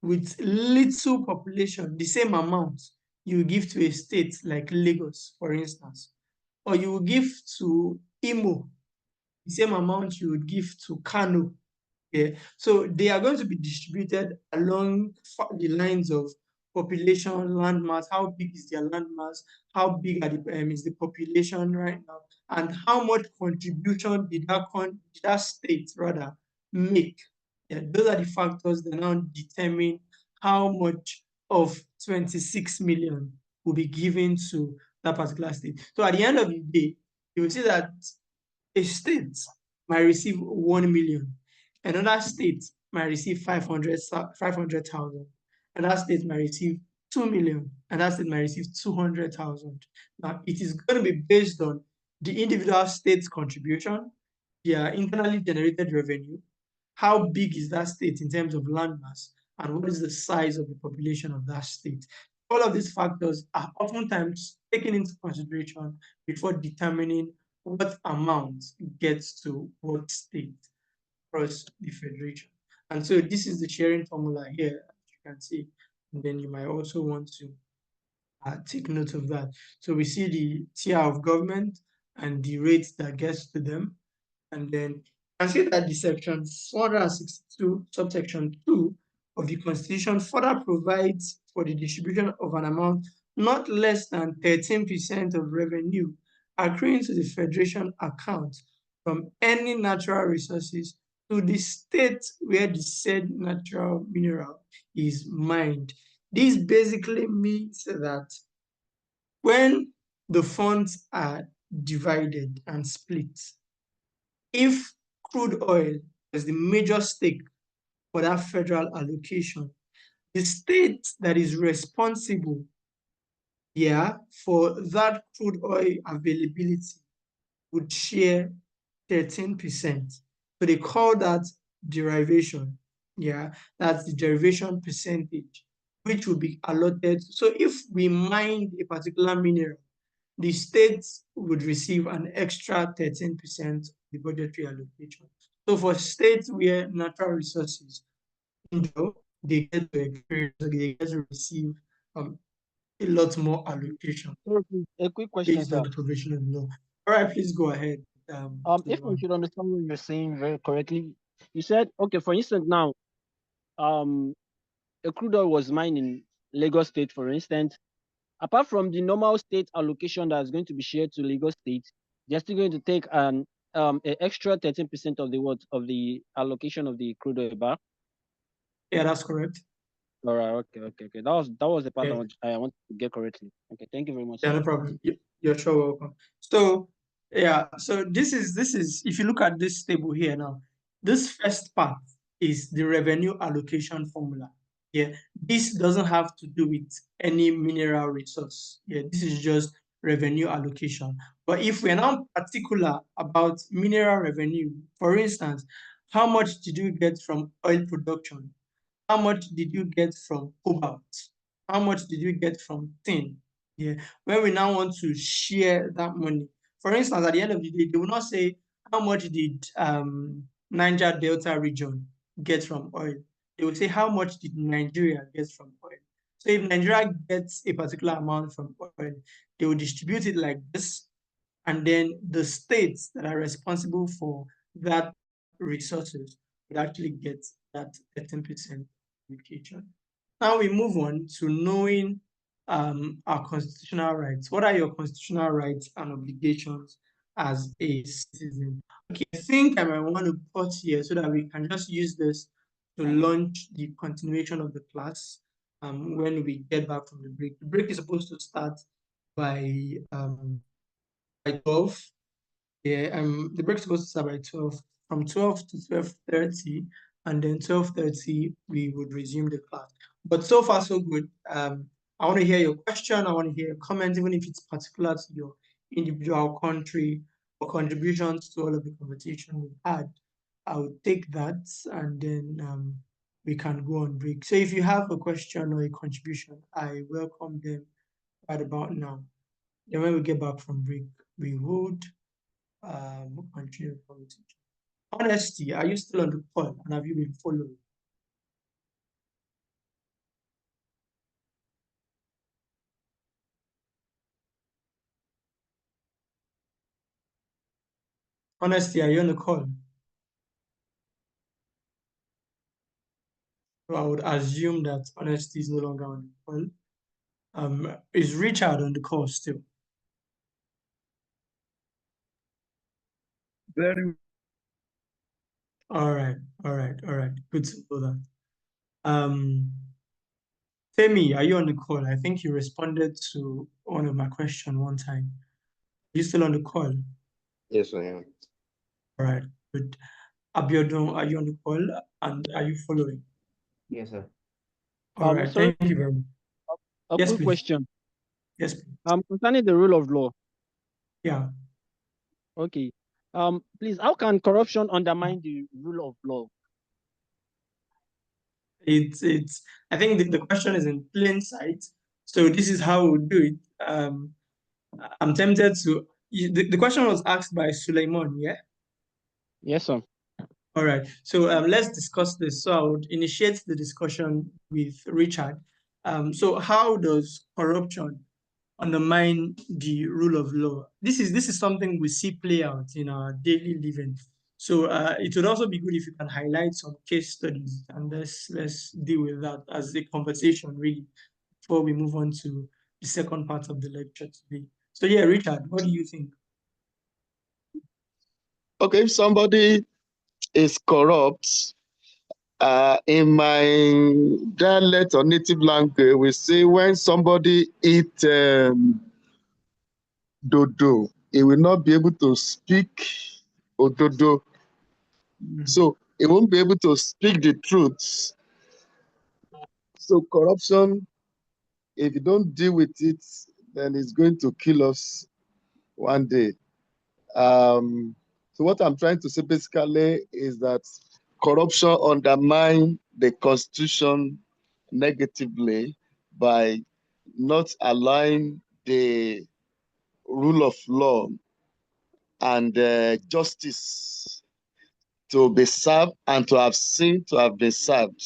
with little population the same amount you give to a state like Lagos, for instance, or you will give to Imo the same amount you would give to Kano. Yeah. So they are going to be distributed along the lines of population, landmass, how big is their landmass, how big are is the population right now, and how much contribution did that state rather make. Yeah, those are the factors that now determine how much of 26 million will be given to that particular state. So at the end of the day, you will see that a state might receive 1 million, another state might receive 500,000, another state might receive 2 million, another state might receive 200,000. Now, it is going to be based on the individual state's contribution, their internally generated revenue, how big is that state in terms of landmass, and what is the size of the population of that state. All of these factors are oftentimes taken into consideration before determining what amount gets to what state across the federation. And so this is the sharing formula here, as you can see. And then you might also want to take note of that. So we see the tier of government and the rates that gets to them. And then you can see that the section 462, subsection 2 of the Constitution further provides for the distribution of an amount not less than 13% of revenue accruing to the Federation account from any natural resources to the state where the said natural mineral is mined. This basically means that when the funds are divided and split, if crude oil is the major stake for that federal allocation, the state that is responsible, yeah, for that crude oil availability would share 13%. So they call that derivation. Yeah, that's the derivation percentage, which will be allotted. So if we mine a particular mineral, the states would receive an extra 13% of the budgetary allocation. So for states where natural resources, they get to receive a lot more allocation A quick question, based sir. on the provision of law. All right, please go ahead. If I should understand what you're saying very correctly, you said, okay, for instance, now, a crude oil was mined in Lagos State, for instance. Apart from the normal state allocation that's going to be shared to Lagos State, they're still going to take an extra 13% of the of the allocation of the crude oil bar. Yeah, that's correct. All right, okay. That was the part Yeah. I want to get correctly. Okay, thank you very much. Yeah, no problem. You're sure welcome. So yeah, so this is if you look at this table here now, this first part is the revenue allocation formula. Yeah, this doesn't have to do with any mineral resource. Yeah, this is just revenue allocation. But if we're now particular about mineral revenue, for instance, how much did you get from oil production? How much did you get from cobalt? How much did you get from tin? Yeah. When we now want to share that money, For instance, at the end of the day, they will not say how much did Niger Delta region get from oil. They will say how much did Nigeria get from oil. So if Nigeria gets a particular amount from oil, they will distribute it like this, and then the states that are responsible for that resources would actually get that 13% allocation. Now we move on to knowing our constitutional rights. What are your constitutional rights and obligations as a citizen? Okay, I think I might want to pause here so that we can just use this to launch the continuation of the class when we get back from the break. The break is supposed to start by 12. Yeah, the break is supposed to start by 12. From 12 to 12:30, and then 12:30 we would resume the class. But so far so good. I want to hear your question. I want to hear your comment, even if it's particular to your individual country or contributions to all of the conversation we've had. I would take that, and then we can go on break. So if you have a question or a contribution, I welcome them right about now. Then when we get back from break, we would continue the conversation. Honesty, are you still on the call and have you been following? Honesty, are you on the call? So I would assume that Honesty is no longer on the call. Is Richard on the call still? Very All right, all right, all right. Good to know that. Femi, are you on the call? I think you responded to one of my questions one time. Are you still on the call? Yes, I am. All right, good. Abiodun, are you on the call and are you following? Yes, sir. All right, Sorry, thank you very much. a Yes, quick please. question. Yes, please. Concerning the rule of law. Yeah. Okay. Please, how can corruption undermine the rule of law? It's I think the question is in plain sight. So this is how we do it. I'm tempted to the question was asked by Suleiman, yeah? Yes, sir. All right. So let's discuss this. So I would initiate the discussion with Richard. So how does corruption undermine the rule of law? This is something we see play out in our daily living. So it would also be good if you can highlight some case studies, and let's deal with that as a conversation really before we move on to the second part of the lecture today. So yeah, Richard, what do you think? okay. If somebody is corrupt, in my dialect or native language, we say when somebody eat dodo, he will not be able to speak ododo. So he won't be able to speak the truth. So corruption, if you don't deal with it, then it's going to kill us one day. So what I'm trying to say basically is that corruption undermines the constitution negatively by not allowing the rule of law and justice to be served and to have been served.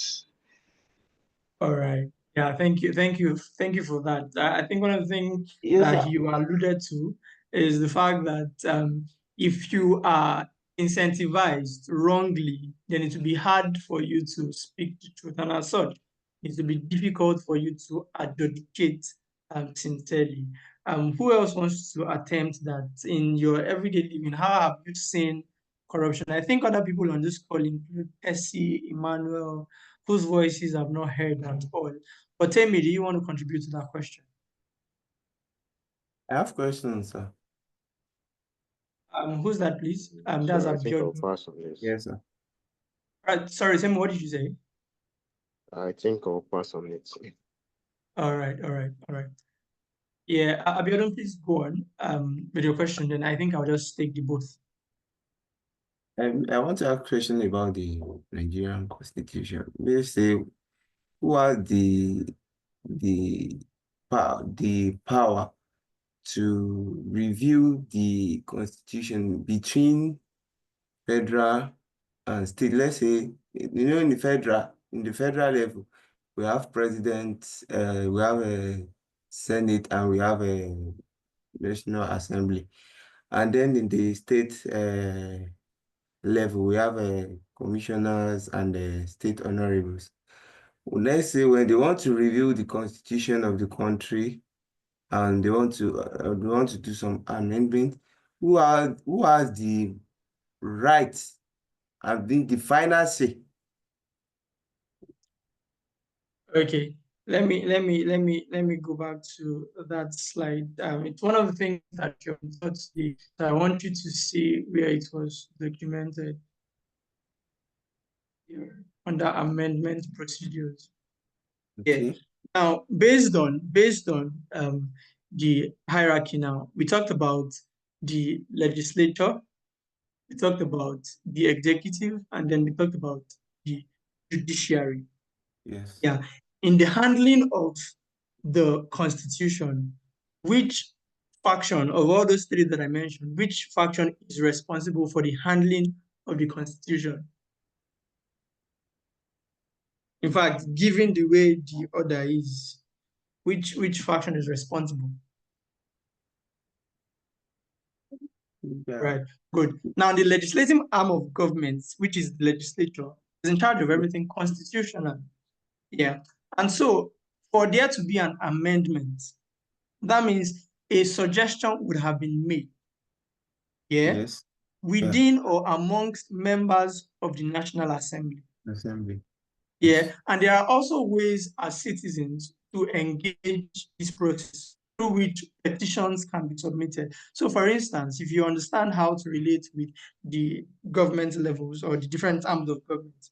All right. Yeah, thank you. Thank you for that. I think one of the things Yes, that sir. you alluded to is the fact that if you are incentivized wrongly, then it will be hard for you to speak the truth. And as such, it will be difficult for you to advocate sincerely. Who else wants to attempt that in your everyday living? How have you seen corruption? I think other people on this call include Essie, Emmanuel, whose voices I've not heard at all. But tell me, do you want to contribute to that question? I have questions, sir. Who's that, please? That's So I think I'll Abiodun. pass on this. Yes, sir. Right, sorry, tell me, what did you say? I think I'll pass on it. All right, all right, all right. Yeah, Abiodun, please go on with your question. Then I think I'll just take the both. I want to ask a question about the Nigerian Constitution. They say who has the power to review the constitution between federal and state. Let's say, in the federal level, we have president, we have a senate, and we have a national assembly. And then in the state level, we have commissioners and state honorables. Let's say when they want to review the constitution of the country and they want to do some amendment, who has the right and the final say? Okay, let me go back to that slide. It's one of the things that you taught today. So I want you to see where it was documented here under amendment procedures. Okay. Yeah. Now, based on the hierarchy, now we talked about the legislature, we talked about the executive, and then we talked about the judiciary. Yes. Yeah. In the handling of the constitution, which faction of all those three that I mentioned, which faction is responsible for the handling of the constitution? In fact, given the way the order is, which faction is responsible? Yeah. Right, good. Now, the legislative arm of government, which is the legislature, is in charge of everything constitutional. Yeah. And so, for there to be an amendment, that means a suggestion would have been made, yeah, Yes. within or amongst members of the National Assembly. Assembly. Yeah, Yes. and there are also ways as citizens to engage this process through which petitions can be submitted. So, for instance, if you understand how to relate with the government levels or the different arms of government,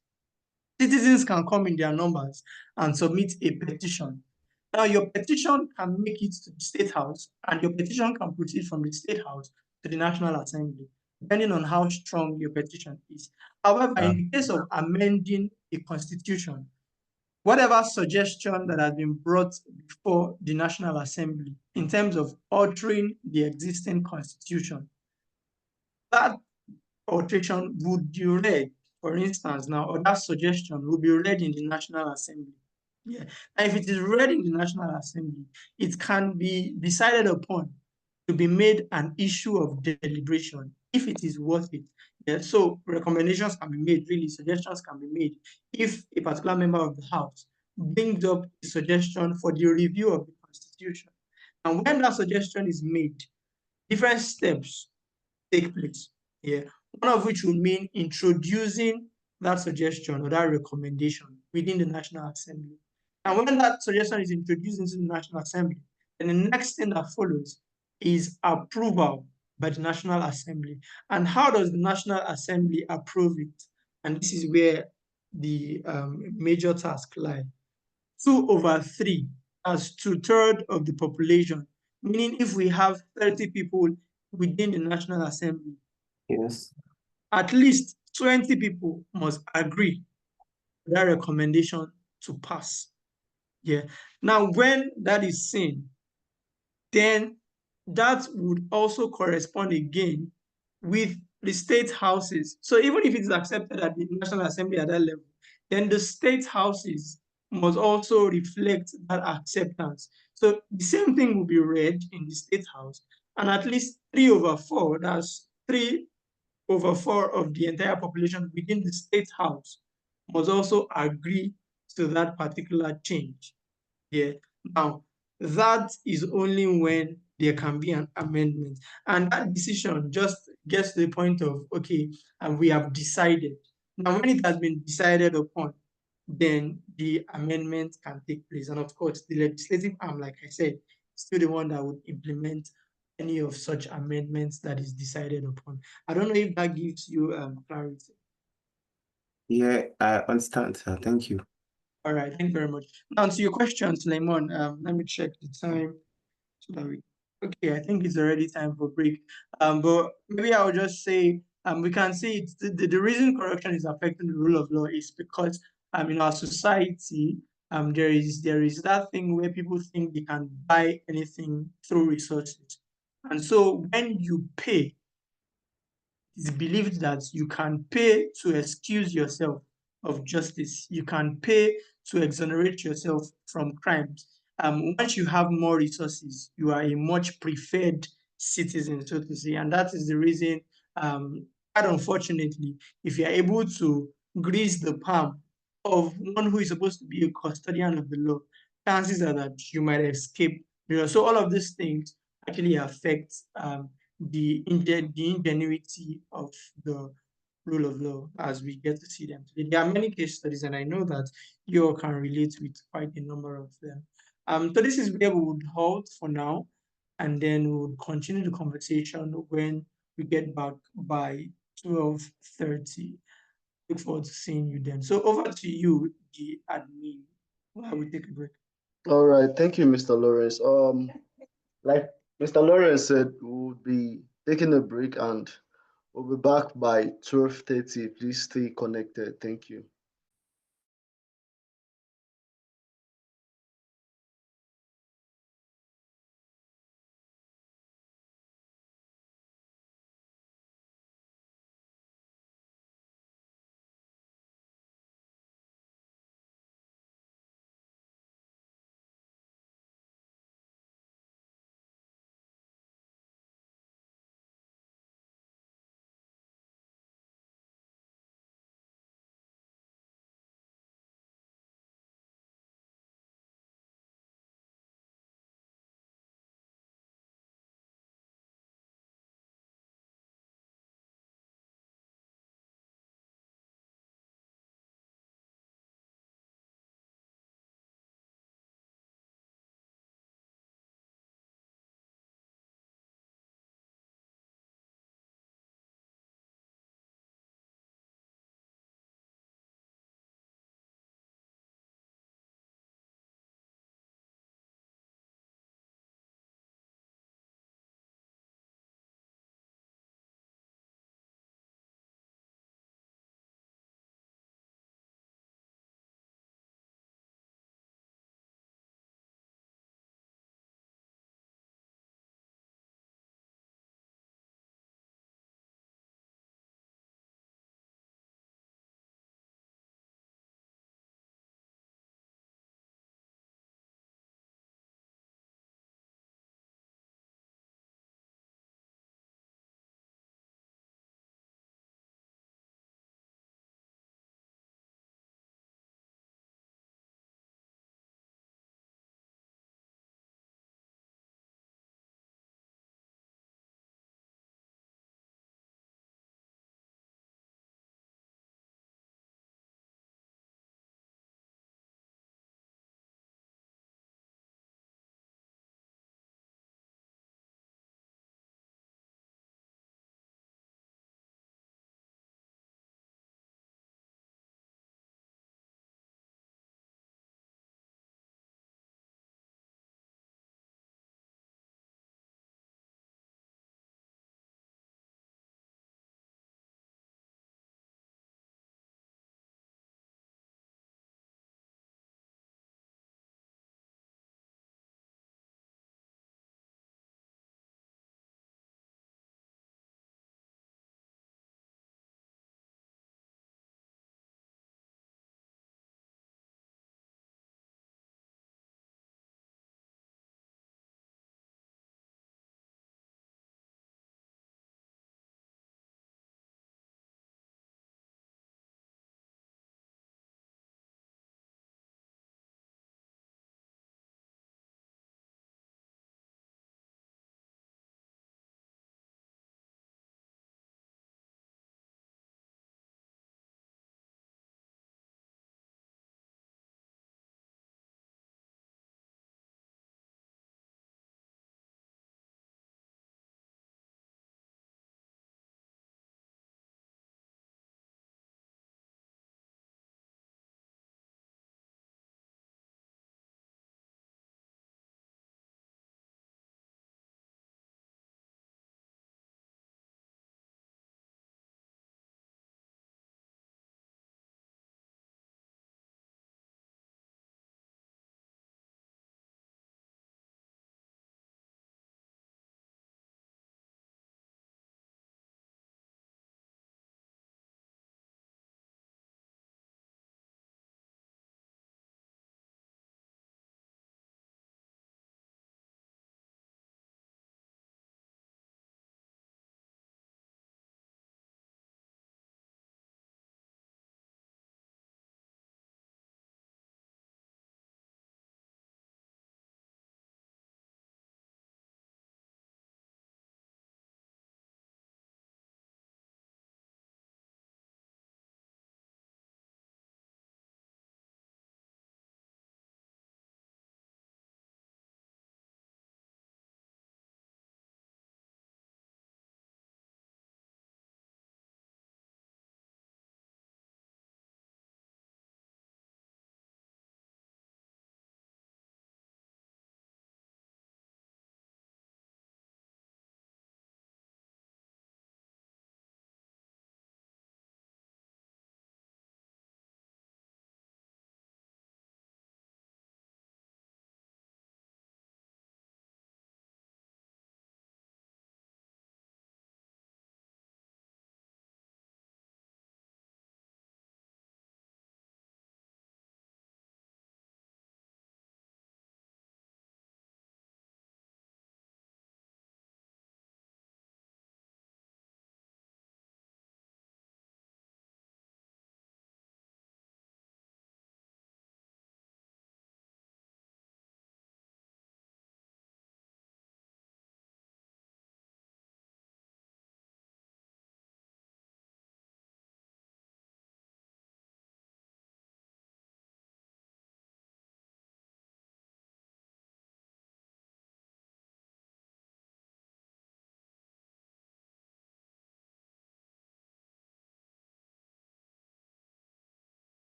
citizens can come in their numbers and submit a petition. Now, your petition can make it to the State House, and your petition can proceed from the State House to the National Assembly, depending on how strong your petition is. However, in the case of amending a constitution, whatever suggestion that has been brought before the National Assembly in terms of altering the existing constitution, that alteration would be read, for instance, now, or that suggestion will be read in the National Assembly. Yeah. And if it is read in the National Assembly, it can be decided upon to be made an issue of deliberation if it is worth it. Yeah. So recommendations can be made, really, suggestions can be made if a particular member of the House brings up a suggestion for the review of the Constitution. And when that suggestion is made, different steps take place. Yeah. One of which will mean introducing that suggestion or that recommendation within the National Assembly. And when that suggestion is introduced into the National Assembly, then the next thing that follows is approval by the National Assembly. And how does the National Assembly approve it? And this is where the major task lies. 2/3, as 2/3 of the population, meaning if we have 30 people within the National Assembly, Yes. at least 20 people must agree to that recommendation to pass. Yeah. Now, when that is seen, then that would also correspond again with the state houses. So even if it is accepted at the National Assembly at that level, then the state houses must also reflect that acceptance. So the same thing will be read in the state house, and at least 3/4, that's 3/4 of the entire population within the state house must also agree to that particular change. Yeah. Now, that is only when there can be an amendment. And that decision just gets to the point of, okay, and we have decided. Now, when it has been decided upon, then the amendment can take place. And of course, the legislative arm, like I said, is still the one that would implement any of such amendments that is decided upon. I don't know if that gives you clarity. Yeah, I understand, sir. Thank you. All right, thank you very much. Now to your question, Suleiman, let me check the time so that we, okay, I think it's already time for break. But maybe I'll just say, we can see it's the reason corruption is affecting the rule of law is because in our society, There is that thing where people think they can buy anything through resources. And so when you pay, it's believed that you can pay to excuse yourself of justice. You can pay to exonerate yourself from crimes. Once you have more resources, you are a much preferred citizen, so to say. And that is the reason, quite unfortunately, if you're able to grease the palm of one who is supposed to be a custodian of the law, chances are that you might escape. So all of these things actually affect the ingenuity of the rule of law as we get to see them today. There are many case studies, and I know that you all can relate with quite a number of them. So this is where we would halt for now, and then we would continue the conversation when we get back by 12:30. Look forward to seeing you then. So over to you, the admin, while we take a break. All right, thank you, Mr. Lawrence. Like Mr. Lawrence said, we'll be taking a break and we'll be back by 12:30. Please stay connected. Thank you.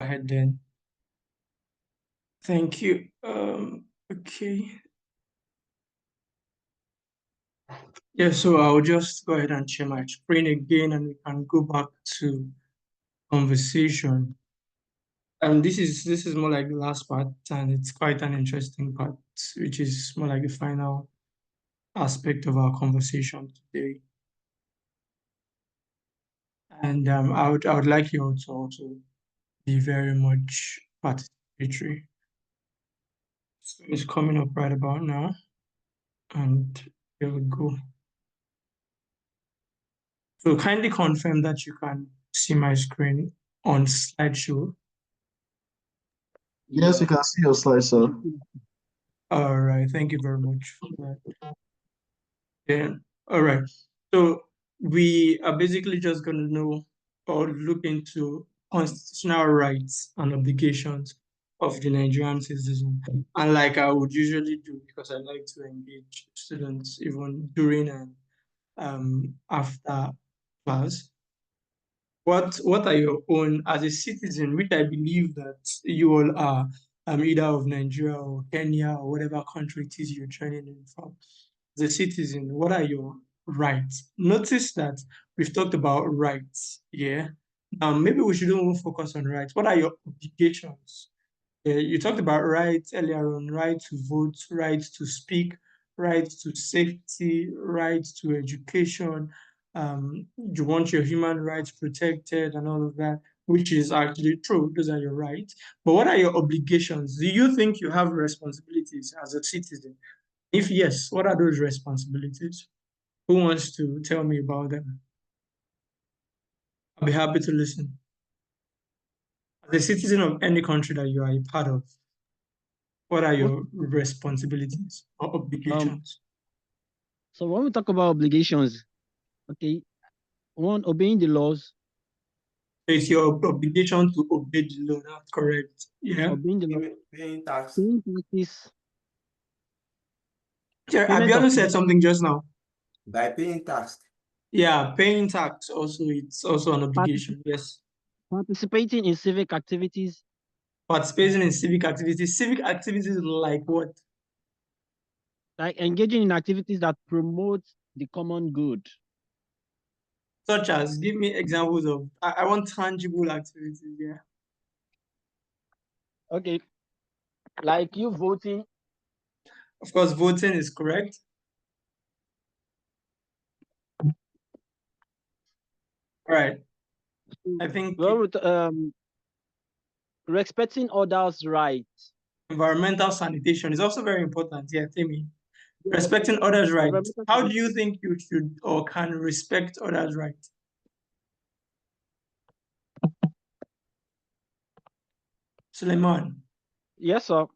ahead then. Thank you. Okay. Yeah, so I'll just go ahead and share my screen again and we can go back to conversation. And this is more like the last part, and it's quite an interesting part, which is more like the final aspect of our conversation today. And I would like you all to also be very much participatory. So it's coming up right about now, and here we go. So kindly confirm that you can see my screen on slideshow. Yes, you can see your slide, sir. All right, thank you very much for that. Yeah, all right. So we are basically just going to know or look into constitutional rights and obligations of the Nigerian citizen. And like I would usually do, because I like to engage students even during and after class. What are your own as a citizen, which I believe that you all are, either of Nigeria or Kenya or whatever country it is you're joining in from. As a citizen, what are your rights? Notice that we've talked about rights, yeah. Maybe we shouldn't even focus on rights. What are your obligations? You talked about rights earlier on, right to vote, right to speak, right to safety, right to education. You want your human rights protected and all of that, which is actually true. Those are your rights. But what are your obligations? Do you think you have responsibilities as a citizen? If yes, what are those responsibilities? Who wants to tell me about them? I'll be happy to listen. As a citizen of any country that you are a part of, what are your responsibilities or obligations? So when we talk about obligations, okay, one, obeying the laws. It's your obligation to obey the law. That's correct. Yeah. Obeying the law. Paying tax. Paying taxes. Yeah, Payment of Abiano said something just now. By paying tax. Yeah, paying tax also, it's also an obligation. Yes. Participating in civic activities. Participating in civic activities. Civic activities like what? Like engaging in activities that promote the common good. Such as, give me examples of, I want tangible activities, yeah. Okay. Like you voting. Of course, voting is correct. Right. I think Well, respecting others' rights. environmental sanitation is also very important. Yeah, Timmy. Respecting others' rights. How do you think you should or can respect others' rights? Suleiman. Yes, sir.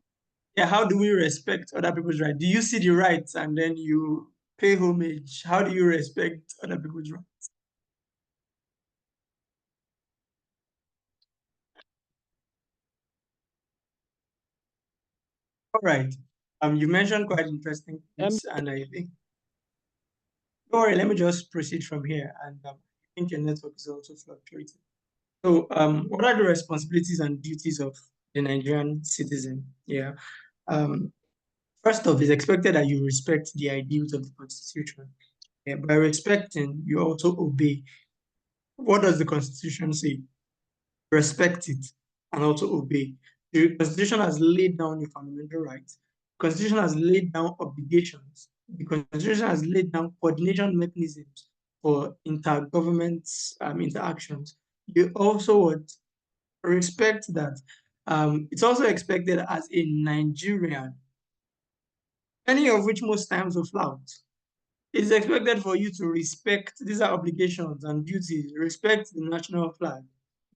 Yeah, how do we respect other people's rights? Do you see the rights and then you pay homage? How do you respect other people's rights? All right. You mentioned quite interesting things, and I think don't worry, let me just proceed from here. And I think your network is also fluctuating. So, what are the responsibilities and duties of the Nigerian citizen? Yeah. First off, it's expected that you respect the ideals of the Constitution. Yeah, by respecting, you also obey. What does the Constitution say? Respect it and also obey. The Constitution has laid down your fundamental rights. The Constitution has laid down obligations. The Constitution has laid down coordination mechanisms for intergovernment interactions. You also would respect that. It's also expected as a Nigerian, any of which most times will flout. It's expected for you to respect, these are obligations and duties, respect the national flag.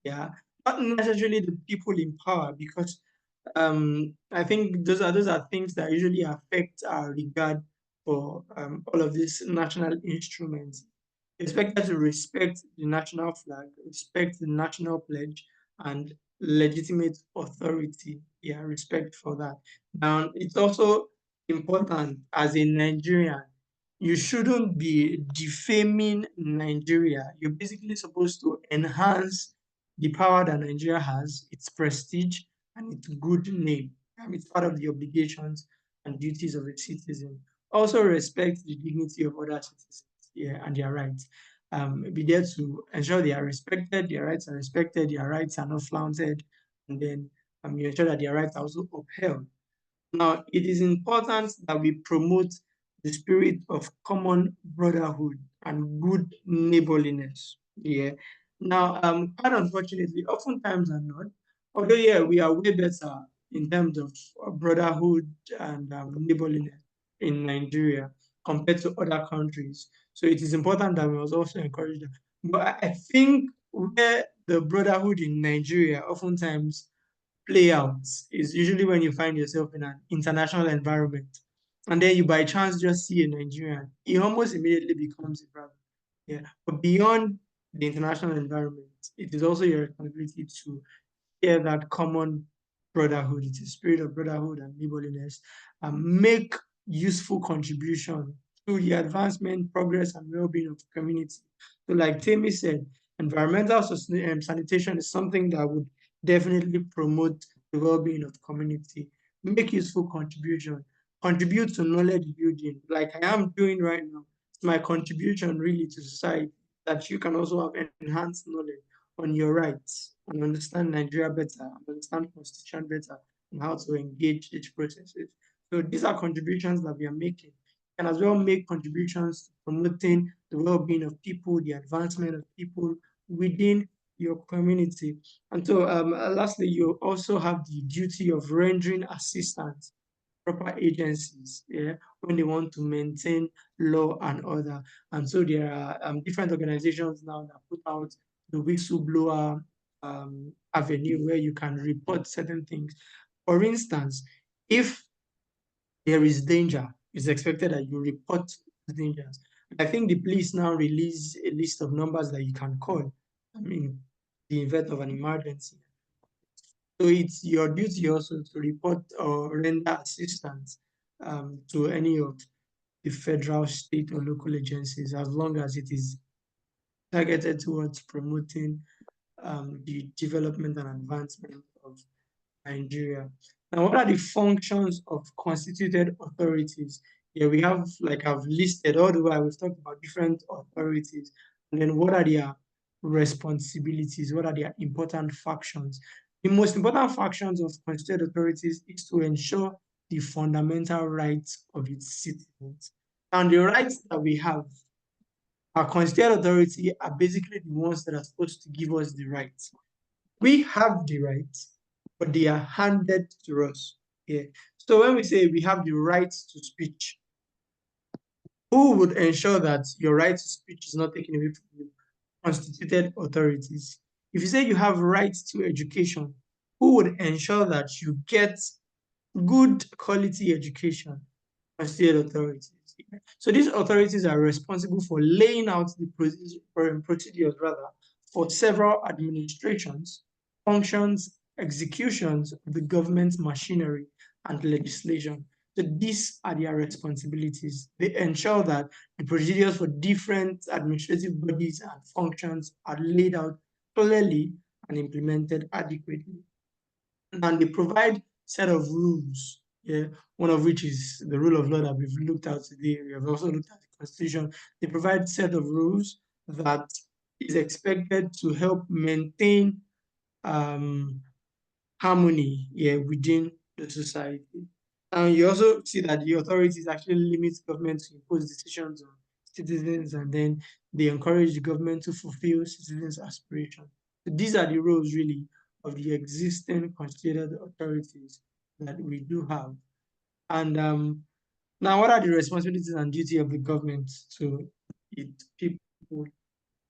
Yeah, not necessarily the people in power, because I think those are things that usually affect our regard for all of these national instruments. Expected to respect the national flag, respect the national pledge, and legitimate authority. Yeah, respect for that. Now, it's also important as a Nigerian, you shouldn't be defaming Nigeria. You're basically supposed to enhance the power that Nigeria has, its prestige, and its good name. It's part of the obligations and duties of a citizen. Also respect the dignity of other citizens, yeah, and their rights. Be there to ensure they are respected, their rights are respected, their rights are not flaunted, and then you ensure that their rights are also upheld. Now, it is important that we promote the spirit of common brotherhood and good neighborliness. Yeah. Now, quite unfortunately, oftentimes are not. Although, yeah, we are way better in terms of brotherhood and neighborliness in Nigeria compared to other countries. So it is important that we must also encourage them. But I think where the brotherhood in Nigeria oftentimes play out is usually when you find yourself in an international environment and then you by chance just see a Nigerian, it almost immediately becomes a brother. Yeah. But beyond the international environment, it is also your responsibility to share that common brotherhood. It's a spirit of brotherhood and neighborliness, and make useful contribution to the advancement, progress, and well-being of the community. So, like Temi said, environmental sanitation is something that would definitely promote the well-being of the community. Make useful contribution, contribute to knowledge building, like I am doing right now. It's my contribution really to society that you can also have enhanced knowledge on your rights and understand Nigeria better, and understand constitution better, and how to engage each processes. So these are contributions that we are making. And as well make contributions to promoting the well-being of people, the advancement of people within your community. And so lastly, you also have the duty of rendering assistance proper agencies, yeah, when they want to maintain law and order. And so there are different organizations now that put out the whistleblower avenue where you can report certain things. For instance, if there is danger, it's expected that you report the dangers. I think the police now release a list of numbers that you can call. I mean, the event of an emergency. So it's your duty also to report or render assistance to any of the federal, state, or local agencies, as long as it is targeted towards promoting the development and advancement of Nigeria. Now, what are the functions of constituted authorities? Yeah, we have, like I've listed all the way, we've talked about different authorities, and then what are their responsibilities? What are their important functions? The most important functions of constituted authorities is to ensure the fundamental rights of its citizens. And the rights that we have, our constituted authority are basically the ones that are supposed to give us the rights. We have the rights, but they are handed to us. Yeah. So when we say we have the right to speech, who would ensure that your right to speech is not taken away from you? Constituted authorities. If you say you have right to education, who would ensure that you get good quality education? Constituted authorities. So these authorities are responsible for laying out the procedures rather for several administrations, functions, executions of the government machinery and legislation. So these are their responsibilities. They ensure that the procedures for different administrative bodies and functions are laid out clearly and implemented adequately. And they provide set of rules, yeah, one of which is the rule of law that we've looked at today. We have also looked at the Constitution. They provide set of rules that is expected to help maintain harmony, yeah, within the society. And you also see that the authorities actually limit government to impose decisions on citizens, and then they encourage the government to fulfill citizens' aspirations. So these are the roles really of the existing constituted authorities that we do have. And now, what are the responsibilities and duty of the government to its people?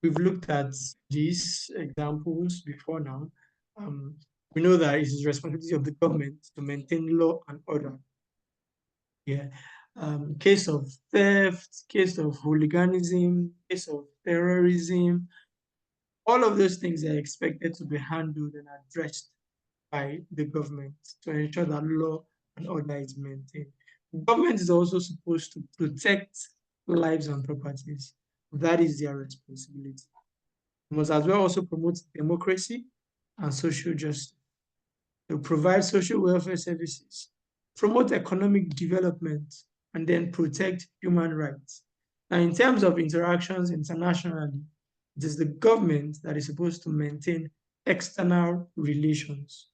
We've looked at these examples before now. Um, we know that it is responsibility of the government to maintain law and order. Yeah. Case of theft, case of hooliganism, case of terrorism, all of those things are expected to be handled and addressed by the government to ensure that law and order is maintained. Government is also supposed to protect lives and properties. That is their responsibility. Must as well also promote democracy and social justice. They'll provide social welfare services, promote economic development, and then protect human rights. Now, in terms of interactions internationally, it is the government that is supposed to maintain external relations.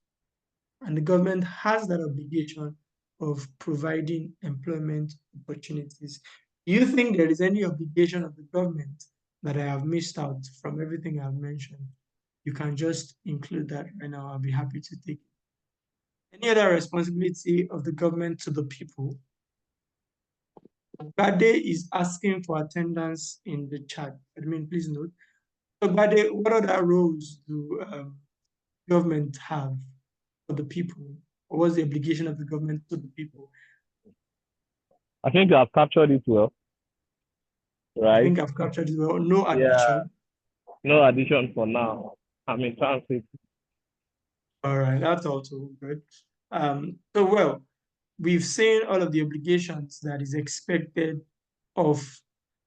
And the government has that obligation of providing employment opportunities. Do you think there is any obligation of the government that I have missed out from everything I've mentioned? You can just include that right now. I'll be happy to take it. Any other responsibility of the government to the people? Bade is asking for attendance in the chat. Admin, please note. So Bade, what other roles do government have for the people? Or what's the obligation of the government to the people? I think you have captured it well, I right? think I've captured it well. No Yeah, addition. no addition for now. I'm in transit. All right, that's also good. So well, we've seen all of the obligations that is expected of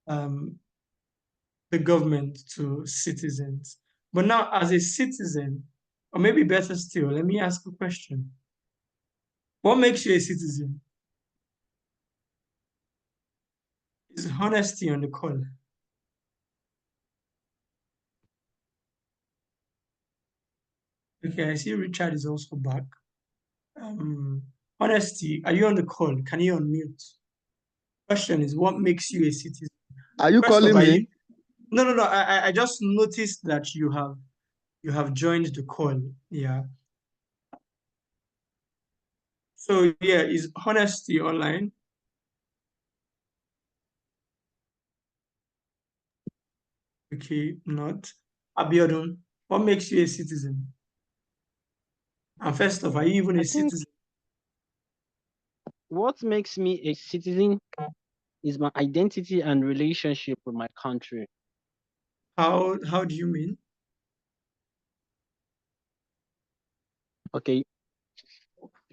the government to citizens. But now, as a citizen, or maybe better still, let me ask a question. What makes you a citizen? Is honesty on the call? Okay, I see Richard is also back. Honesty, are you on the call? Can you unmute? Question is, what makes you a citizen? Are you First of calling all, me? no. I just noticed that you have joined the call. Yeah. So yeah, is honesty online? Okay, not. Abiodun, what makes you a citizen? And first off, are you even I a think citizen? what makes me a citizen is my identity and relationship with my country. How do you mean? Okay,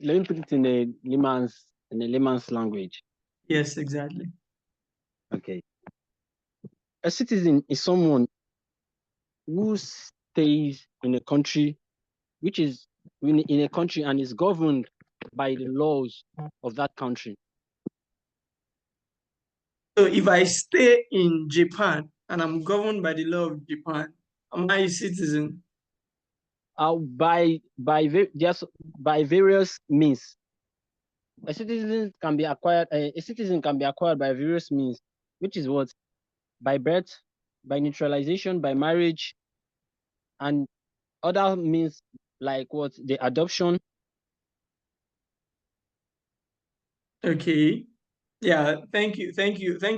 let me put it in a layman's language. Yes, exactly. Okay, a citizen is someone who stays in a country, which is in a country and is governed by the laws of that country. So if I stay in Japan and I'm governed by the law of Japan, am I a citizen? By various means. A citizen can be acquired. A citizen can be acquired by various means, which is what? By birth, by naturalization, by marriage, and other means like what? The adoption. Okay. Yeah, thank you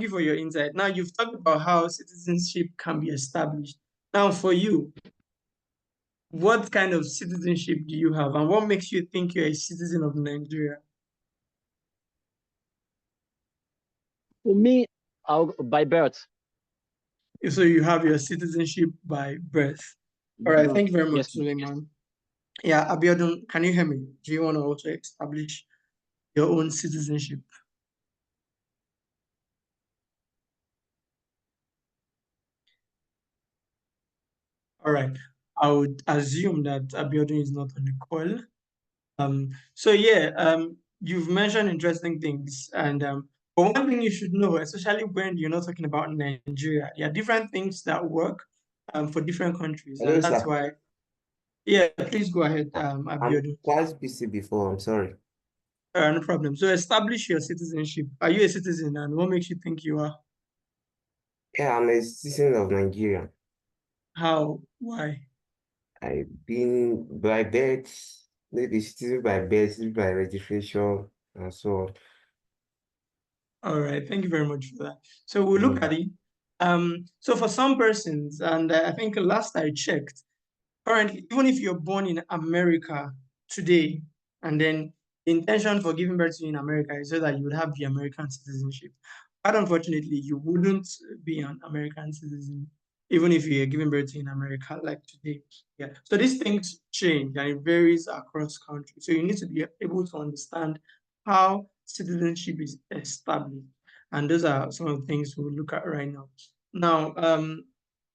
for your insight. Now you've talked about how citizenship can be established. Now for you, what kind of citizenship do you have, and what makes you think you're a citizen of Nigeria? For me, by birth. So you have your citizenship by birth. All right, thank you very much, Yes. Suleiman. Yeah, Abiodun, can you hear me? Do you want to also establish your own citizenship? All right, I would assume that Abiodun is not on the call. So yeah, you've mentioned interesting things, and but one thing you should know, especially when you're not talking about Nigeria, there are different things that work for different countries, Hello, and that's sir. why. Yeah, please go ahead, I'm Abiodun. quite busy before. I'm sorry. No problem. So establish your citizenship. Are you a citizen, and what makes you think you are? Yeah, I'm a citizen of Nigeria. How? Why? I've been by birth, maybe citizen by birth, citizen by registration, and so on. All right, thank you very much for that. So we'll look at it. So for some persons, and I think last I checked, currently, even if you're born in America today, and then the intention for giving birth to you in America is so that you would have the American citizenship. But unfortunately, you wouldn't be an American citizen, even if you're giving birth to in America like today. Yeah. So these things change and it varies across countries. So you need to be able to understand how citizenship is established. And those are some of the things we'll look at right now. Now,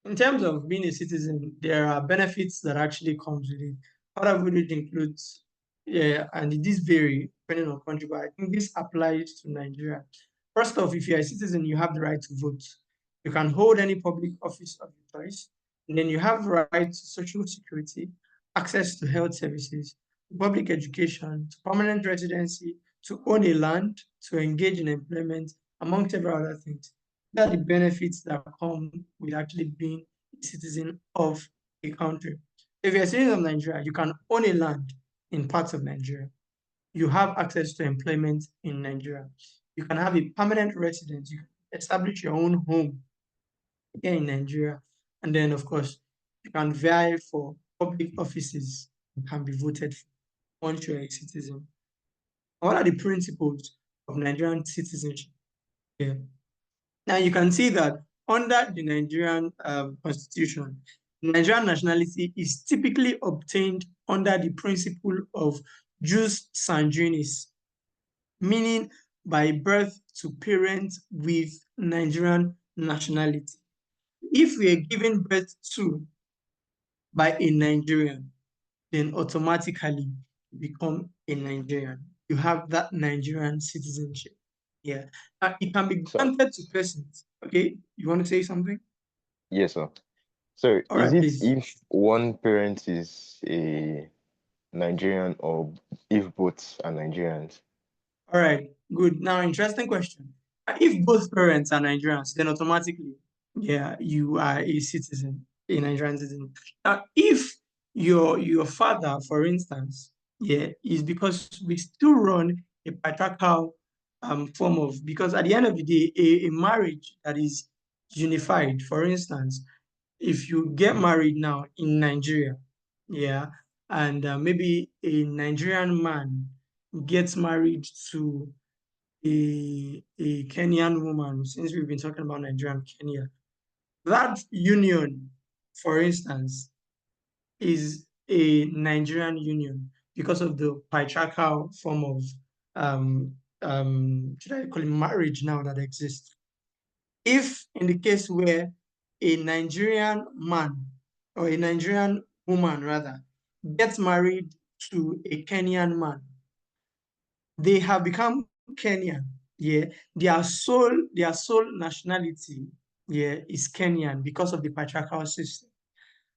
In terms of being a citizen, there are benefits that actually comes with it. Part of it includes, yeah, and it is vary depending on country, but I think this applies to Nigeria. First off, if you're a citizen, you have the right to vote. You can hold any public office of your choice. And then you have the right to social security, access to health services, to public education, to permanent residency, to own a land, to engage in employment, among several other things. That are the benefits that come with actually being a citizen of a country. If you're a citizen of Nigeria, you can own a land in parts of Nigeria. You have access to employment in Nigeria. You can have a permanent residence. You can establish your own home here in Nigeria. And then, of course, you can vie for public offices and can be voted for once you're a citizen. What are the principles of Nigerian citizenship? Yeah. Now you can see that under the Nigerian constitution, Nigerian nationality is typically obtained under the principle of jus sanguinis, meaning by birth to parents with Nigerian nationality. If we are given birth to by a Nigerian, then automatically you become a Nigerian. You have that Nigerian citizenship. Yeah. It can be So, granted to persons. Okay. You want to say something? yes, sir. So All is right, it please. if one parent is a Nigerian or if both are Nigerians? All right, good. Now, interesting question. If both parents are Nigerians, then automatically, yeah, you are a citizen, a Nigerian citizen. Now, if your father, for instance, yeah, is because we still run a patriarchal form of, because at the end of the day, a marriage that is unified, for instance, if you get married now in Nigeria, yeah, and maybe a Nigerian man gets married to a Kenyan woman, since we've been talking about Nigeria and Kenya, that union, for instance, is a Nigerian union because of the patriarchal form of should I call it marriage now that exists. If in the case where a Nigerian man or a Nigerian woman rather gets married to a Kenyan man, they have become Kenyan. Yeah, their sole nationality, yeah, is Kenyan because of the patriarchal system.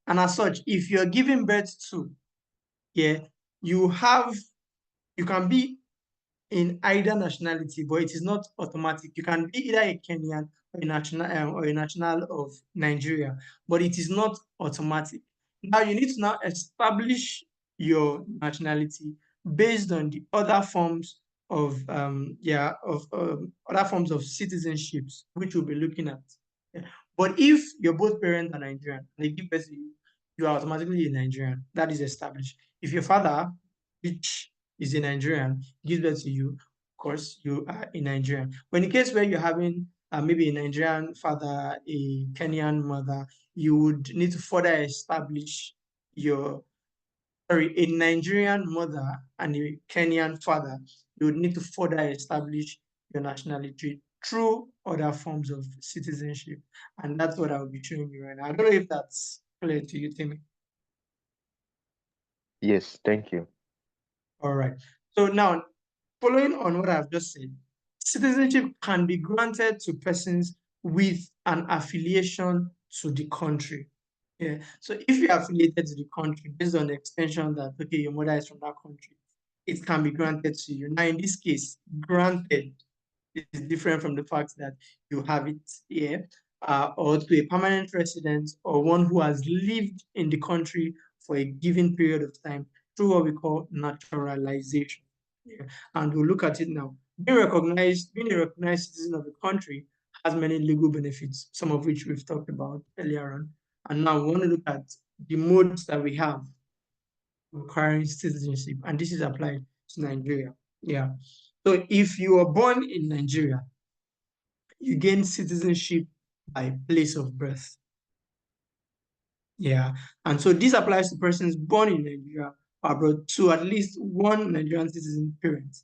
And as such, if you're giving birth to, yeah, you have you can be in either nationality, but it is not automatic. You can be either a Kenyan or a national of Nigeria, but it is not automatic. Now you need to now establish your nationality based on the other forms of other forms of citizenships, which we'll be looking at. Yeah. But if your both parents are Nigerian and they give birth to you, you are automatically a Nigerian. That is established. If your father, which is a Nigerian, gives birth to you, of course, you are a Nigerian. But in the case where you're having maybe a Nigerian father, a Kenyan mother, you would need to further establish your, a Nigerian mother and a Kenyan father, you would need to further establish your nationality through other forms of citizenship. And that's what I'll be showing you right now. I don't know if that's clear to you, Timmy. Yes, thank you. All right. So now, following on what I've just said, citizenship can be granted to persons with an affiliation to the country. Yeah. So if you're affiliated to the country based on the extension that, okay, your mother is from that country, it can be granted to you. Now, in this case, granted is different from the fact that you have it here, or to a permanent resident or one who has lived in the country for a given period of time through what we call naturalization. Yeah. And we'll look at it now. Being a recognized citizen of the country has many legal benefits, some of which we've talked about earlier on. And now we want to look at the modes that we have requiring citizenship, and this is applied to Nigeria. Yeah. So if you were born in Nigeria, you gain citizenship by place of birth. Yeah. And so this applies to persons born in Nigeria or abroad to at least one Nigerian citizen parent.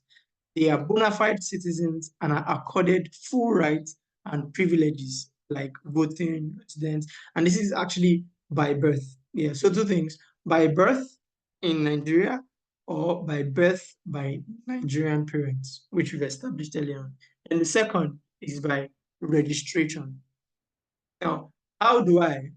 They are bona fide citizens and are accorded full rights and privileges like voting, residence, and this is actually by birth. Yeah, so two things: by birth in Nigeria or by birth by Nigerian parents, which we've established earlier on. And the second is by registration. Now, how do I,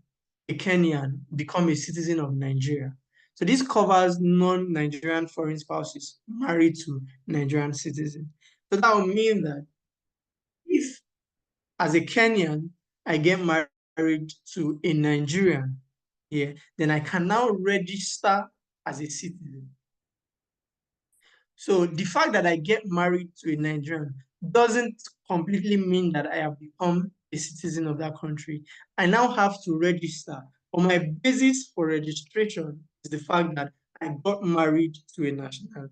a Kenyan, become a citizen of Nigeria? So this covers non-Nigerian foreign spouses married to Nigerian citizens. So that would mean that if, as a Kenyan, I get married to a Nigerian, yeah, then I can now register as a citizen. So the fact that I get married to a Nigerian doesn't completely mean that I have become a citizen of that country. I now have to register. But my basis for registration is the fact that I got married to a national.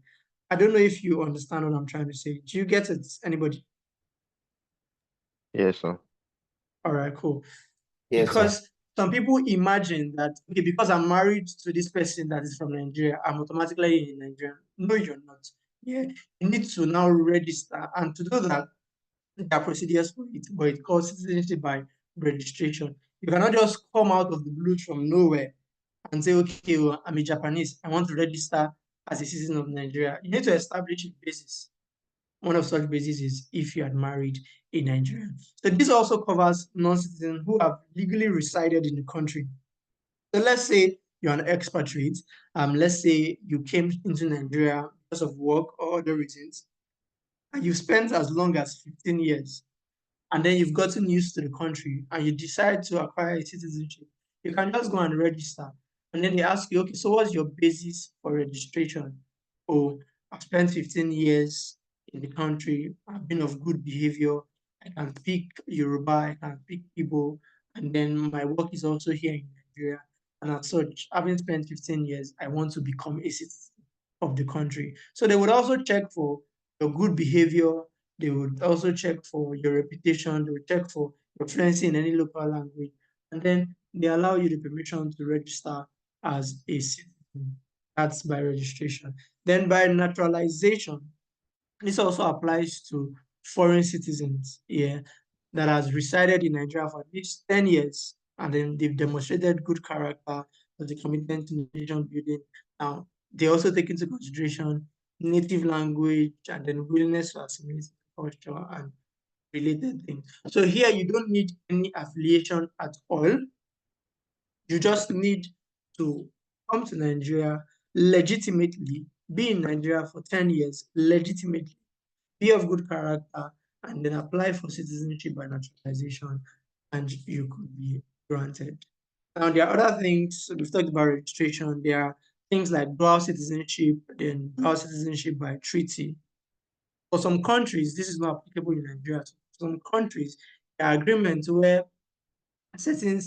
I don't know if you understand what I'm trying to say. Do you get it? Anybody? Yes, sir. All right, cool. Yes, sir. Because some people imagine that, okay, because I'm married to this person that is from Nigeria, I'm automatically in Nigeria. No, you're not. Yeah, you need to now register. And to do that, there are procedures for it, but it's called citizenship by registration. You cannot just come out of the blue from nowhere and say, okay, well, I'm a Japanese. I want to register as a citizen of Nigeria. You need to establish a basis. One of such bases is if you had married a Nigerian. So this also covers non-citizens who have legally resided in the country. So let's say you're an expatriate. Let's say you came into Nigeria because of work or other reasons, and you spent as long as 15 years, and then you've gotten used to the country, and you decide to acquire a citizenship. You can just go and register, and then they ask you, okay, so what's your basis for registration? Oh, I've spent 15 years in the country. I've been of good behavior. I can speak Yoruba, I can speak Igbo, and then my work is also here in Nigeria. And as such, having spent 15 years, I want to become a citizen of the country. So they would also check for your good behavior. They would also check for your reputation. They would check for your fluency in any local language. And then they allow you the permission to register as a citizen. That's by registration. Then by naturalization, this also applies to foreign citizens, yeah, that has resided in Nigeria for at least 10 years, and then they've demonstrated good character, that they commitment to nation building. Now, they also take into consideration native language and then willingness to assimilate culture and related things. So here you don't need any affiliation at all. You just need to come to Nigeria legitimately, be in Nigeria for 10 years legitimately, be of good character, and then apply for citizenship by naturalization, and you could be granted. Now, there are other things. We've talked about registration. There are things like dual citizenship, then dual citizenship by treaty. For some countries, this is not applicable in Nigeria. For some countries, there are agreements where certain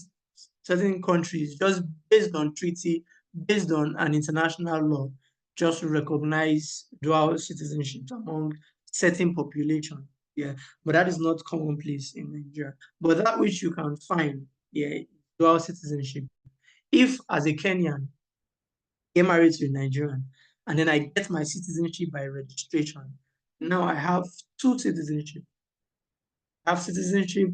certain countries, just based on treaty, based on an international law, just recognize dual citizenship among certain population. Yeah, but that is not commonplace in Nigeria. But that which you can find, yeah, dual citizenship. If as a Kenyan, get married to a Nigerian, and then I get my citizenship by registration, now I have two citizenship. I have citizenship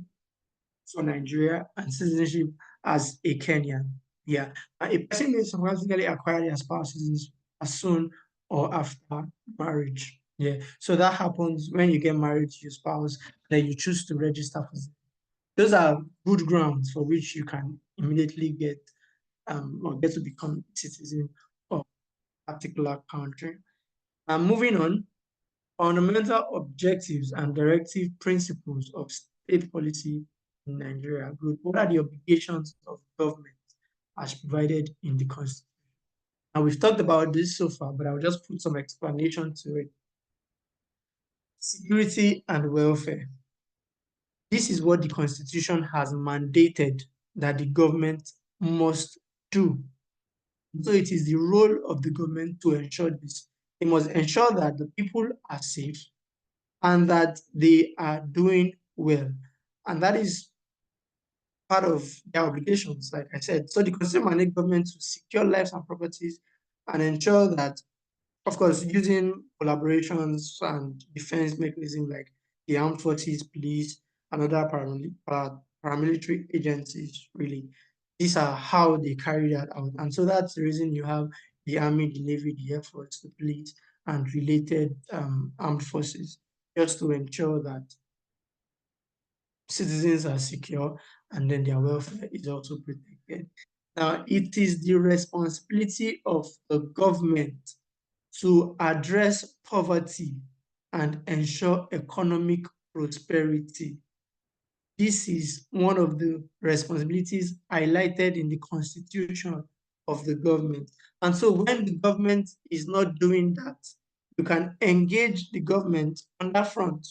for Nigeria and citizenship as a Kenyan. Yeah. A person may automatically acquire their spouse citizenship as soon or after marriage. Yeah. So that happens when you get married to your spouse, then you choose to register for them. Those are good grounds for which you can immediately get or get to become a citizen of a particular country. Moving on, fundamental objectives and directive principles of state policy in Nigeria. Good. What are the obligations of government as provided in the Constitution? Now, we've talked about this so far, but I'll just put some explanation to it. Security and welfare. This is what the Constitution has mandated that the government must do. So it is the role of the government to ensure this. They must ensure that the people are safe and that they are doing well. And that is part of their obligations, like I said. So the Constitution mandates government to secure lives and properties and ensure that, of course, using collaborations and defense mechanisms like the armed forces, police, and other paramilitary agencies, really. These are how they carry that out. And so that's the reason you have the army, the navy, the air force, the police, and related armed forces, just to ensure that citizens are secure and then their welfare is also protected. Now, it is the responsibility of the government to address poverty and ensure economic prosperity. This is one of the responsibilities highlighted in the constitution of the government. And so when the government is not doing that, you can engage the government on that front.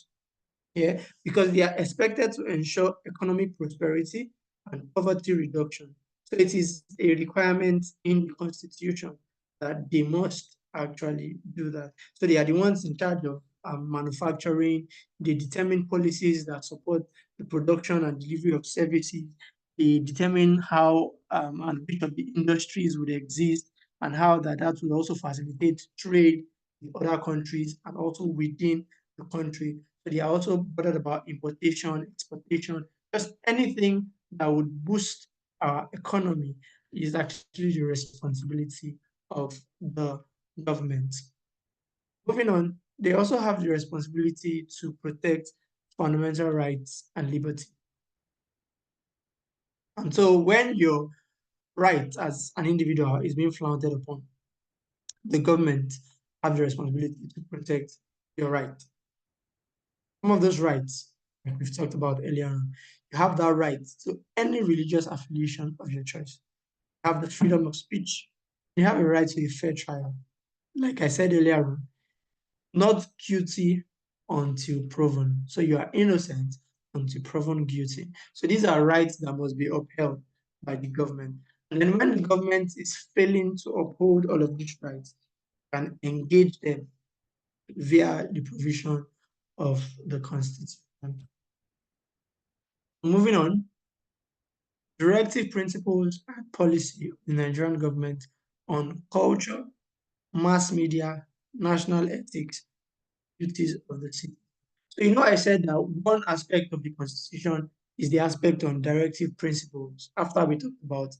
Yeah, because they are expected to ensure economic prosperity and poverty reduction. So it is a requirement in the constitution that they must actually do that. So they are the ones in charge of manufacturing. They determine policies that support the production and delivery of services. They determine how and which of the industries would exist, and how that will also facilitate trade with other countries and also within the country. So they are also bothered about importation, exportation, just anything that would boost our economy is actually the responsibility of the government. Moving on, they also have the responsibility to protect fundamental rights and liberty. And so when your right as an individual is being flaunted upon, the government have the responsibility to protect your right. Some of those rights, like we've talked about earlier on, you have that right to any religious affiliation of your choice. You have the freedom of speech. You have a right to a fair trial. Like I said earlier on, not guilty until proven. So you are innocent until proven guilty. So these are rights that must be upheld by the government. And then when the government is failing to uphold all of these rights, you can engage them via the provision of the Constitution. Moving on, directive principles and policy of the Nigerian government on culture, mass media, national ethics, duties of the city. So, I said that one aspect of the Constitution is the aspect on directive principles after we talked about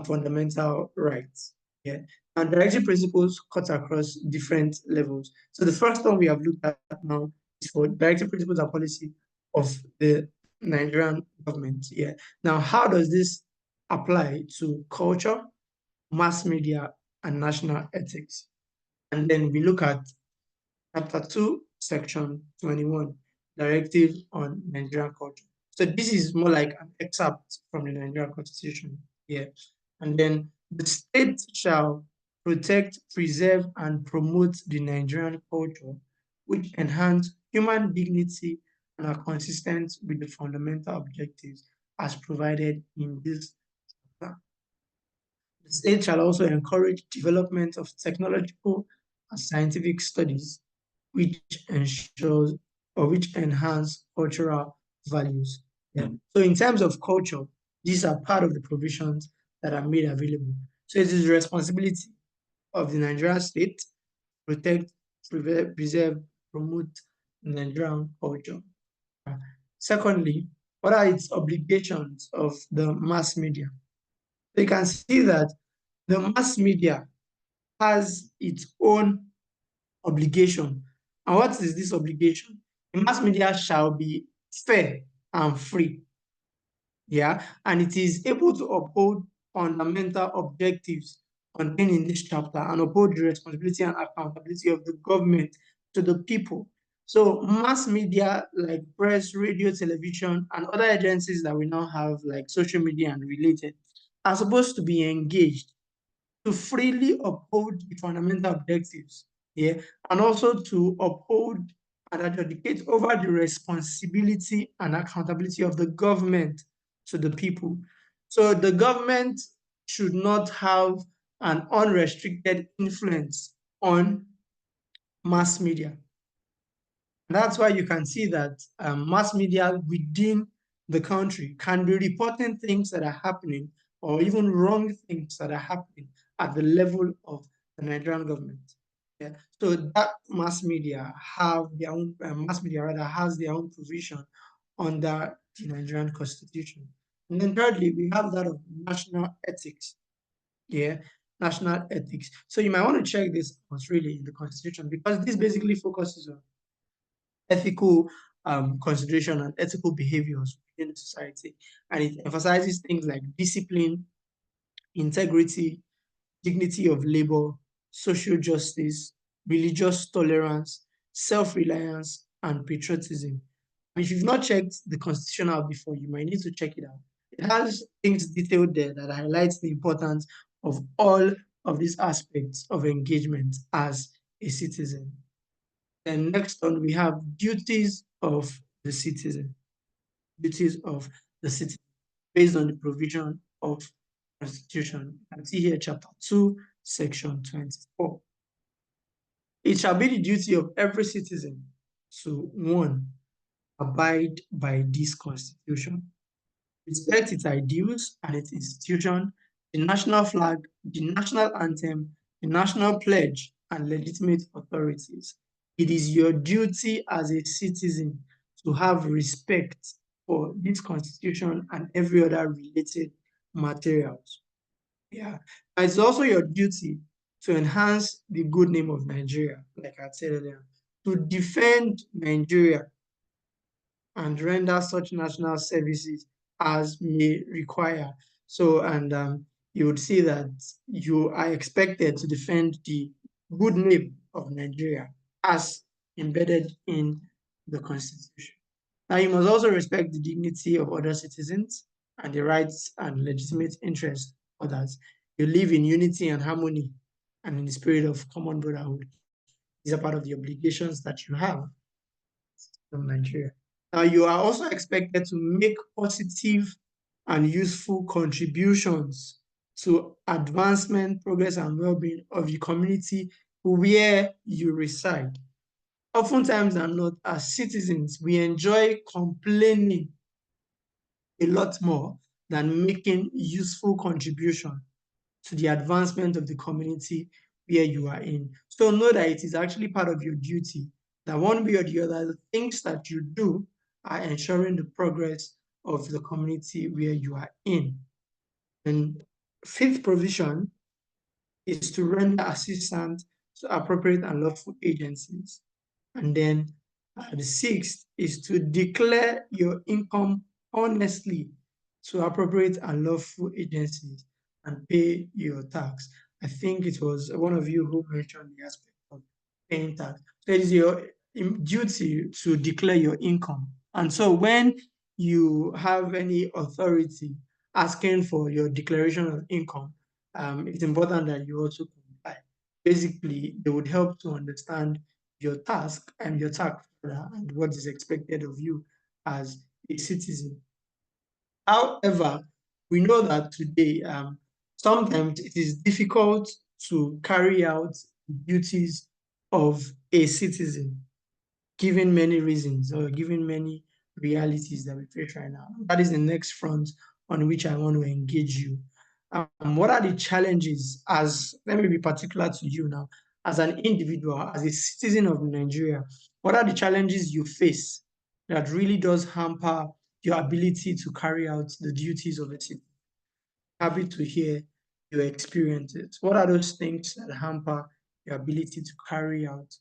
fundamental rights. Yeah. And directive principles cut across different levels. So, the first one we have looked at now is for directive principles and policy of the Nigerian government. Yeah. Now, how does this apply to culture, mass media, and national ethics? And then we look at Chapter 2, Section 21, Directive on Nigerian Culture. So this is more like an excerpt from the Nigerian Constitution here. And then the state shall protect, preserve, and promote the Nigerian culture, which enhance human dignity and are consistent with the fundamental objectives as provided in this chapter. The state shall also encourage development of technological and scientific studies which ensures or which enhance cultural values. Yeah. So in terms of culture, these are part of the provisions that are made available. So it is the responsibility of the Nigerian state to protect, preserve, promote Nigerian culture. Secondly, what are its obligations of the mass media? So you can see that the mass media has its own obligation. And what is this obligation? The mass media shall be fair and free. Yeah, and it is able to uphold fundamental objectives contained in this chapter and uphold the responsibility and accountability of the government to the people. So mass media like press, radio, television, and other agencies that we now have like social media and related are supposed to be engaged to freely uphold the fundamental objectives, yeah, and also to uphold and adjudicate over the responsibility and accountability of the government to the people. So the government should not have an unrestricted influence on mass media. That's why you can see that mass media within the country can be reporting things that are happening or even wrong things that are happening at the level of the Nigerian government. Yeah. So that mass media have their own mass media rather has their own provision under the Nigerian Constitution. And then thirdly, we have that of national ethics. Yeah, national ethics. So you might want to check this out really in the Constitution, because this basically focuses on ethical consideration and ethical behaviors within the society. And it emphasizes things like discipline, integrity, dignity of labor, social justice, religious tolerance, self-reliance, and patriotism. And if you've not checked the Constitution out before, you might need to check it out. It has things detailed there that highlights the importance of all of these aspects of engagement as a citizen. Then next on, we have duties of the citizen. Duties of the citizen based on the provision of Constitution. You can see here chapter 2, section 24. It shall be the duty of every citizen to, one, abide by this Constitution, respect its ideals and its institution, the national flag, the national anthem, the national pledge, and legitimate authorities. It is your duty as a citizen to have respect for this Constitution and every other related materials. Yeah. And it's also your duty to enhance the good name of Nigeria, like I said earlier, to defend Nigeria and render such national services as may require. So, and you would see that you are expected to defend the good name of Nigeria as embedded in the Constitution. Now, you must also respect the dignity of other citizens and the rights and legitimate interests of others. You live in unity and harmony and in the spirit of common brotherhood. These are part of the obligations that you have from Nigeria. Now, you are also expected to make positive and useful contributions to advancement, progress, and well-being of the community where you reside. Oftentimes than not, as citizens, we enjoy complaining a lot more than making useful contribution to the advancement of the community where you are in. So know that it is actually part of your duty that one way or the other, the things that you do are ensuring the progress of the community where you are in. And fifth provision is to render assistance to appropriate and lawful agencies. And then the sixth is to declare your income honestly to appropriate and lawful agencies and pay your tax. I think it was one of you who mentioned the aspect of paying tax. So it is your duty to declare your income. And so when you have any authority asking for your declaration of income, it's important that you also comply. Basically, they would help to understand your task and your tax and what is expected of you as a citizen. However, we know that today, sometimes it is difficult to carry out duties of a citizen, given many reasons or given many realities that we face right now. That is the next front on which I want to engage you. What are the challenges as, let me be particular to you now, as an individual, as a citizen of Nigeria, what are the challenges you face that really does hamper your ability to carry out the duties of a citizen? Happy to hear your experiences. What are those things that hamper your ability to carry out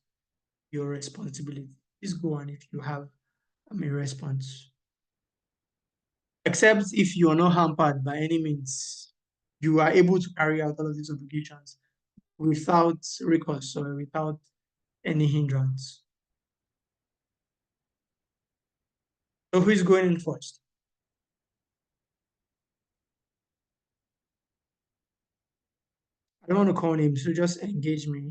your responsibility? Please go on if you have a response. Except if you are not hampered by any means, you are able to carry out all of these obligations without recourse or without any hindrance. So who is going in first? I don't want to call names, so just engage me.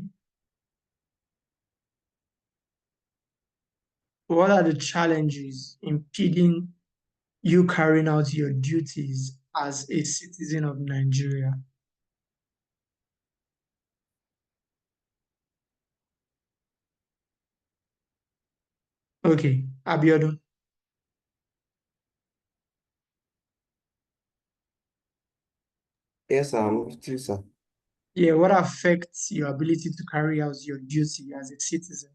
What are the challenges impeding you carrying out your duties as a citizen of Nigeria? Okay, Abiodun. Yes, still, sir. Yeah, what affects your ability to carry out your duty as a citizen?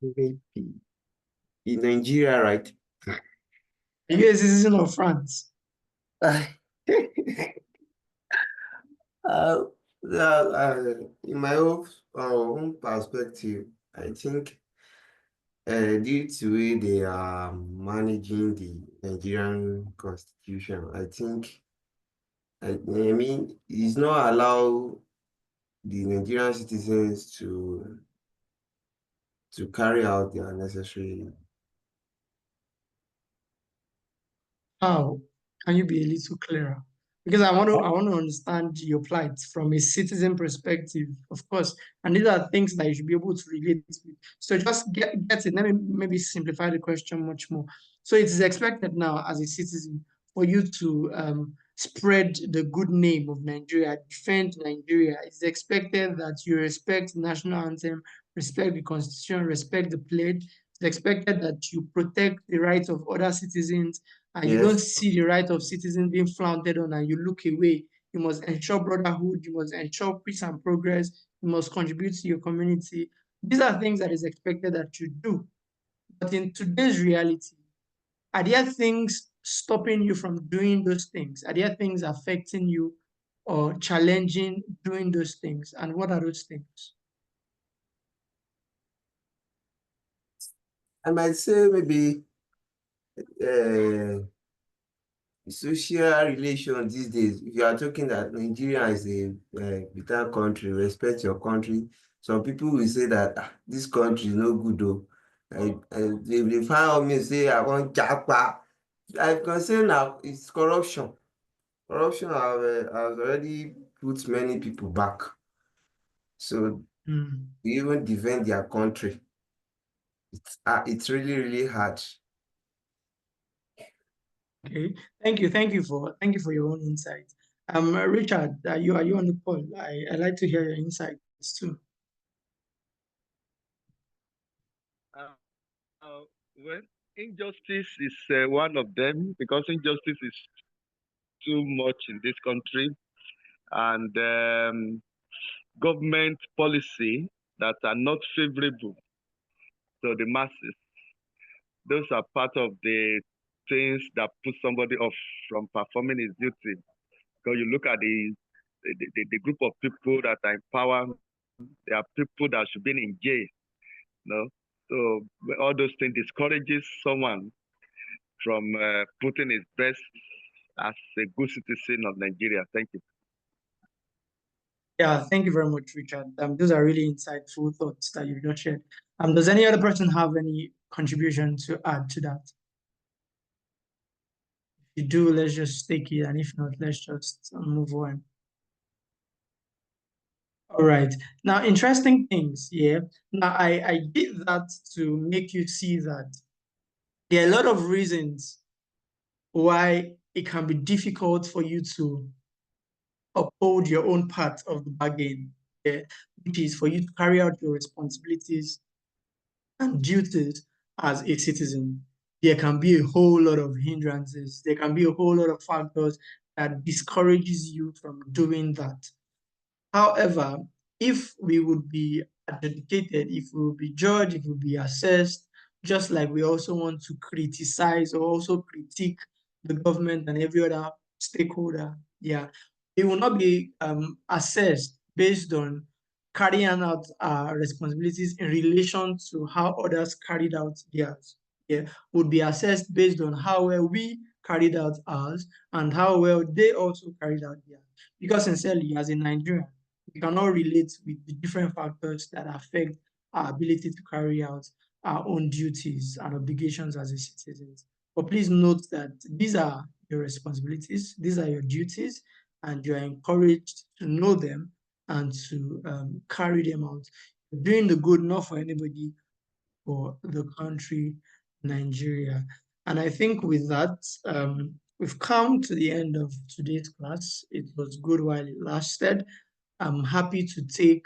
Maybe in Nigeria, right? Are you a citizen of France? Uh, in my own perspective, I think due to way they are managing the Nigerian constitution, I think I mean it's not allow the Nigerian citizens to carry out their necessary. How? Can you be a little clearer? Because I want to understand your plight from a citizen perspective, of course. And these are things that you should be able to relate with. So just get it. Let me maybe simplify the question much more. So it is expected now as a citizen for you to spread the good name of Nigeria, defend Nigeria. It's expected that you respect the national anthem, respect the constitution, respect the pledge. It's expected that you protect the rights of other citizens and you don't Yes. see the right of citizens being flaunted on and you look away. You must ensure brotherhood, you must ensure peace and progress, you must contribute to your community. These are things that is expected that you do. But in today's reality, are there things stopping you from doing those things? Are there things affecting you or challenging doing those things? And what are those things? I might say maybe social relations these days. If you are talking that Nigeria is a vital country, respect your country. Some people will say that this country is no good though. They find me say I want japa. I'm concerned now it's corruption. Corruption has already put many people back. So they even defend their country. It's really, really hard. Okay, thank you for your own insight. Richard, are you on the call? I like to hear your insights too. Uh, well, injustice is one of them because injustice is too much in this country, and government policy that are not favorable to the masses. Those are part of the things that put somebody off from performing his duty. Because you look at the group of people that are in power, there are people that should be in jail. No, so all those things discourages someone from putting his best as a good citizen of Nigeria. Thank you. Yeah, thank you very much, Richard. Those are really insightful thoughts that you've just shared. Does any other person have any contribution to add to that? If you do, let's just take it, and if not, let's just move on. All right. Now, interesting things. Yeah. Now, I did that to make you see that there are a lot of reasons why it can be difficult for you to uphold your own part of the bargain, yeah, which is for you to carry out your responsibilities and duties as a citizen. There can be a whole lot of hindrances. There can be a whole lot of factors that discourages you from doing that. However, if we would be adjudicated, if we would be judged, if we would be assessed, just like we also want to criticize or also critique the government and every other stakeholder, yeah, it will not be assessed based on carrying out our responsibilities in relation to how others carried out theirs. Yeah, would be assessed based on how well we carried out ours and how well they also carried out theirs. Because sincerely, as a Nigerian, we cannot relate with the different factors that affect our ability to carry out our own duties and obligations as a citizen. But please note that these are your responsibilities, these are your duties, and you are encouraged to know them and to carry them out. Doing the good not for anybody, for the country, Nigeria. And I think with that, we've come to the end of today's class. It was good while it lasted. I'm happy to take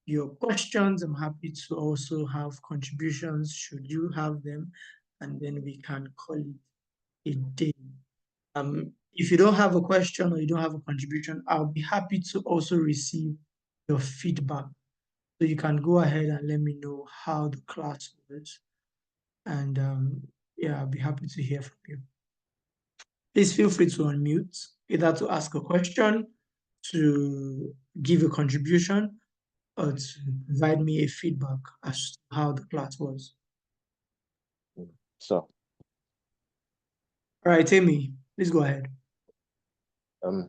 your questions. I'm happy to also have contributions should you have them, and then we can call it a day. If you don't have a question or you don't have a contribution, I'll be happy to also receive your feedback. So you can go ahead and let me know how the class was. And yeah, I'll be happy to hear from you. Please feel free to unmute, either to ask a question, to give a contribution, or to provide me a feedback as to how the class was. So, All right, Amy, please go ahead.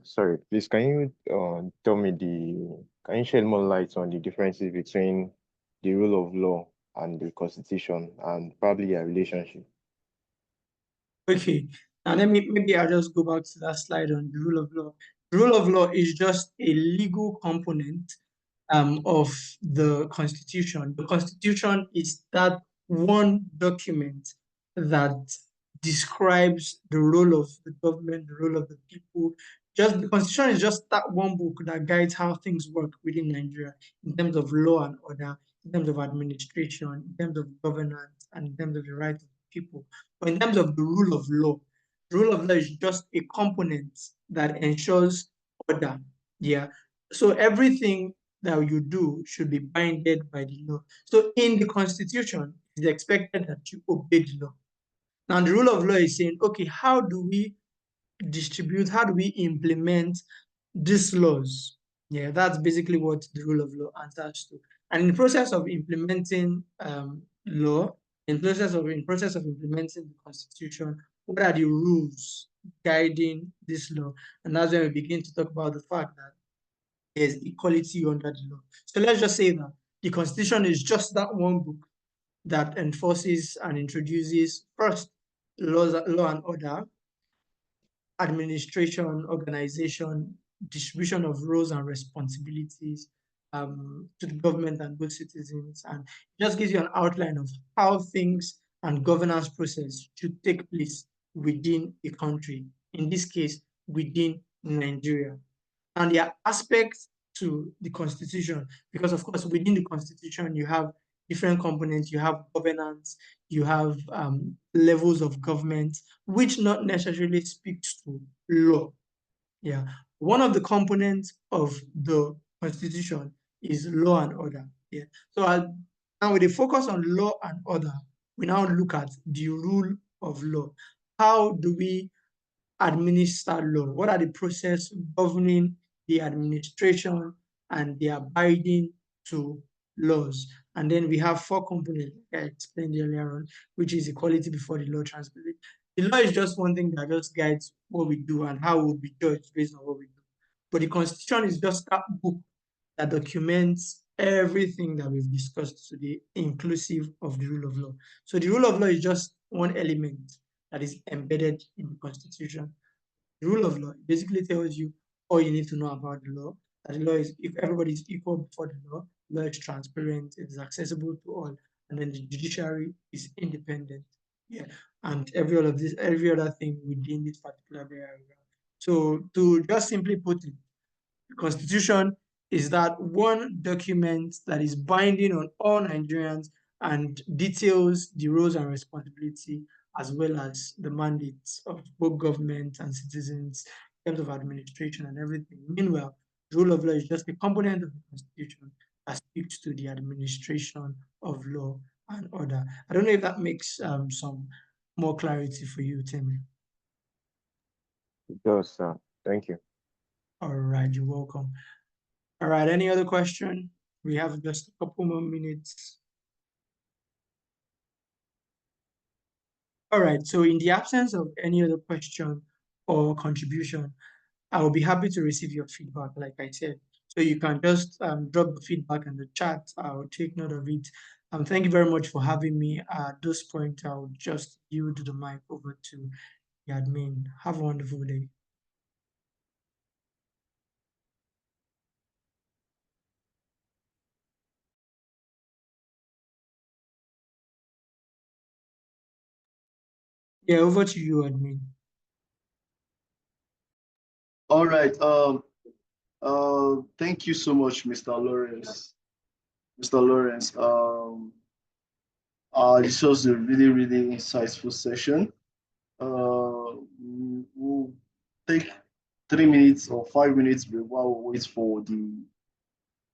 sorry, please, can you can you shed more light on the differences between the rule of law and the constitution and probably a relationship? Okay, now maybe I'll just go back to that slide on the rule of law. The rule of law is just a legal component of the Constitution. The Constitution is that one document that describes the role of the government, the role of the people. Just the Constitution is just that one book that guides how things work within Nigeria in terms of law and order, in terms of administration, in terms of governance, and in terms of the rights of the people. But in terms of the rule of law, the rule of law is just a component that ensures order. Yeah. So everything that you do should be binded by the law. So in the Constitution, it's expected that you obey the law. Now, the rule of law is saying, okay, how do we distribute, how do we implement these laws? Yeah, that's basically what the rule of law answers to. And in the process of implementing law, in process of implementing the Constitution, what are the rules guiding this law? And that's when we begin to talk about the fact that there's equality under the law. So let's just say that the Constitution is just that one book that enforces and introduces first law and order, administration, organization, distribution of roles and responsibilities to the government and good citizens, and it just gives you an outline of how things and governance process should take place within a country, in this case, within Nigeria. And there are aspects to the Constitution, because of course, within the Constitution, you have different components, you have governance, you have levels of government, which not necessarily speaks to law. Yeah. One of the components of the Constitution is law and order. Yeah. So now with a focus on law and order, we now look at the rule of law. How do we administer law? What are the process governing the administration and the abiding to laws? And then we have four components, like I explained earlier on, which is equality before the law, transparency. The law is just one thing that just guides what we do and how we'll be judged based on what we do. But the Constitution is just that book that documents everything that we've discussed today, inclusive of the rule of law. So the rule of law is just one element that is embedded in the Constitution. The rule of law basically tells you all you need to know about the law. That the law is, if everybody is equal before the law is transparent, it is accessible to all, and then the judiciary is independent. Yeah, and every other thing within this particular area. So to just simply put it, the Constitution is that one document that is binding on all Nigerians and details the roles and responsibility as well as the mandates of both government and citizens in terms of administration and everything. Meanwhile, the rule of law is just a component of the Constitution that speaks to the administration of law and order. I don't know if that makes some more clarity for you, Timmy. It does, sir. Thank you. All right, you're welcome. All right, any other question? We have just a couple more minutes. All right, so in the absence of any other question or contribution, I will be happy to receive your feedback, like I said. So you can just drop the feedback in the chat. I'll take note of it. Thank you very much for having me. At this point, I'll just yield the mic over to the admin. Have a wonderful day. Yeah, over to you, admin. All right. Thank you so much, Mr. Lawrence. Mr. Lawrence. This was a really, really insightful session. We'll take 3 minutes or 5 minutes while we wait for the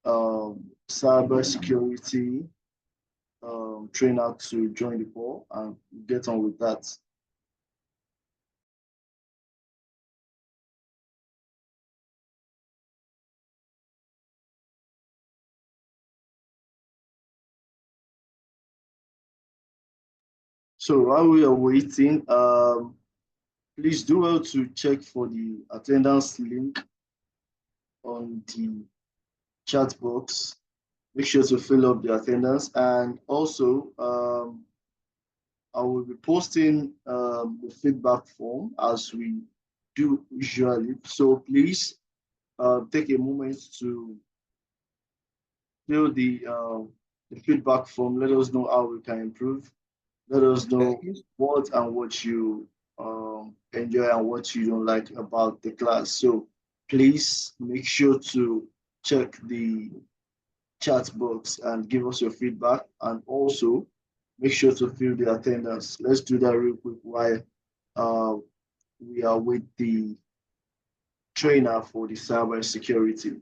cyber security trainer to join the call and get on with that. So while we are waiting, please do well to check for the attendance link on the chat box. Make sure to fill up the attendance, and also I will be posting the feedback form as we do usually. So please take a moment to fill the feedback form. Let us know how we can improve. Let us know what and what you enjoy and what you don't like about the class. So please make sure to check the chat box and give us your feedback, and also make sure to fill the attendance. Let's do that real quick while we are with the trainer for the cyber security.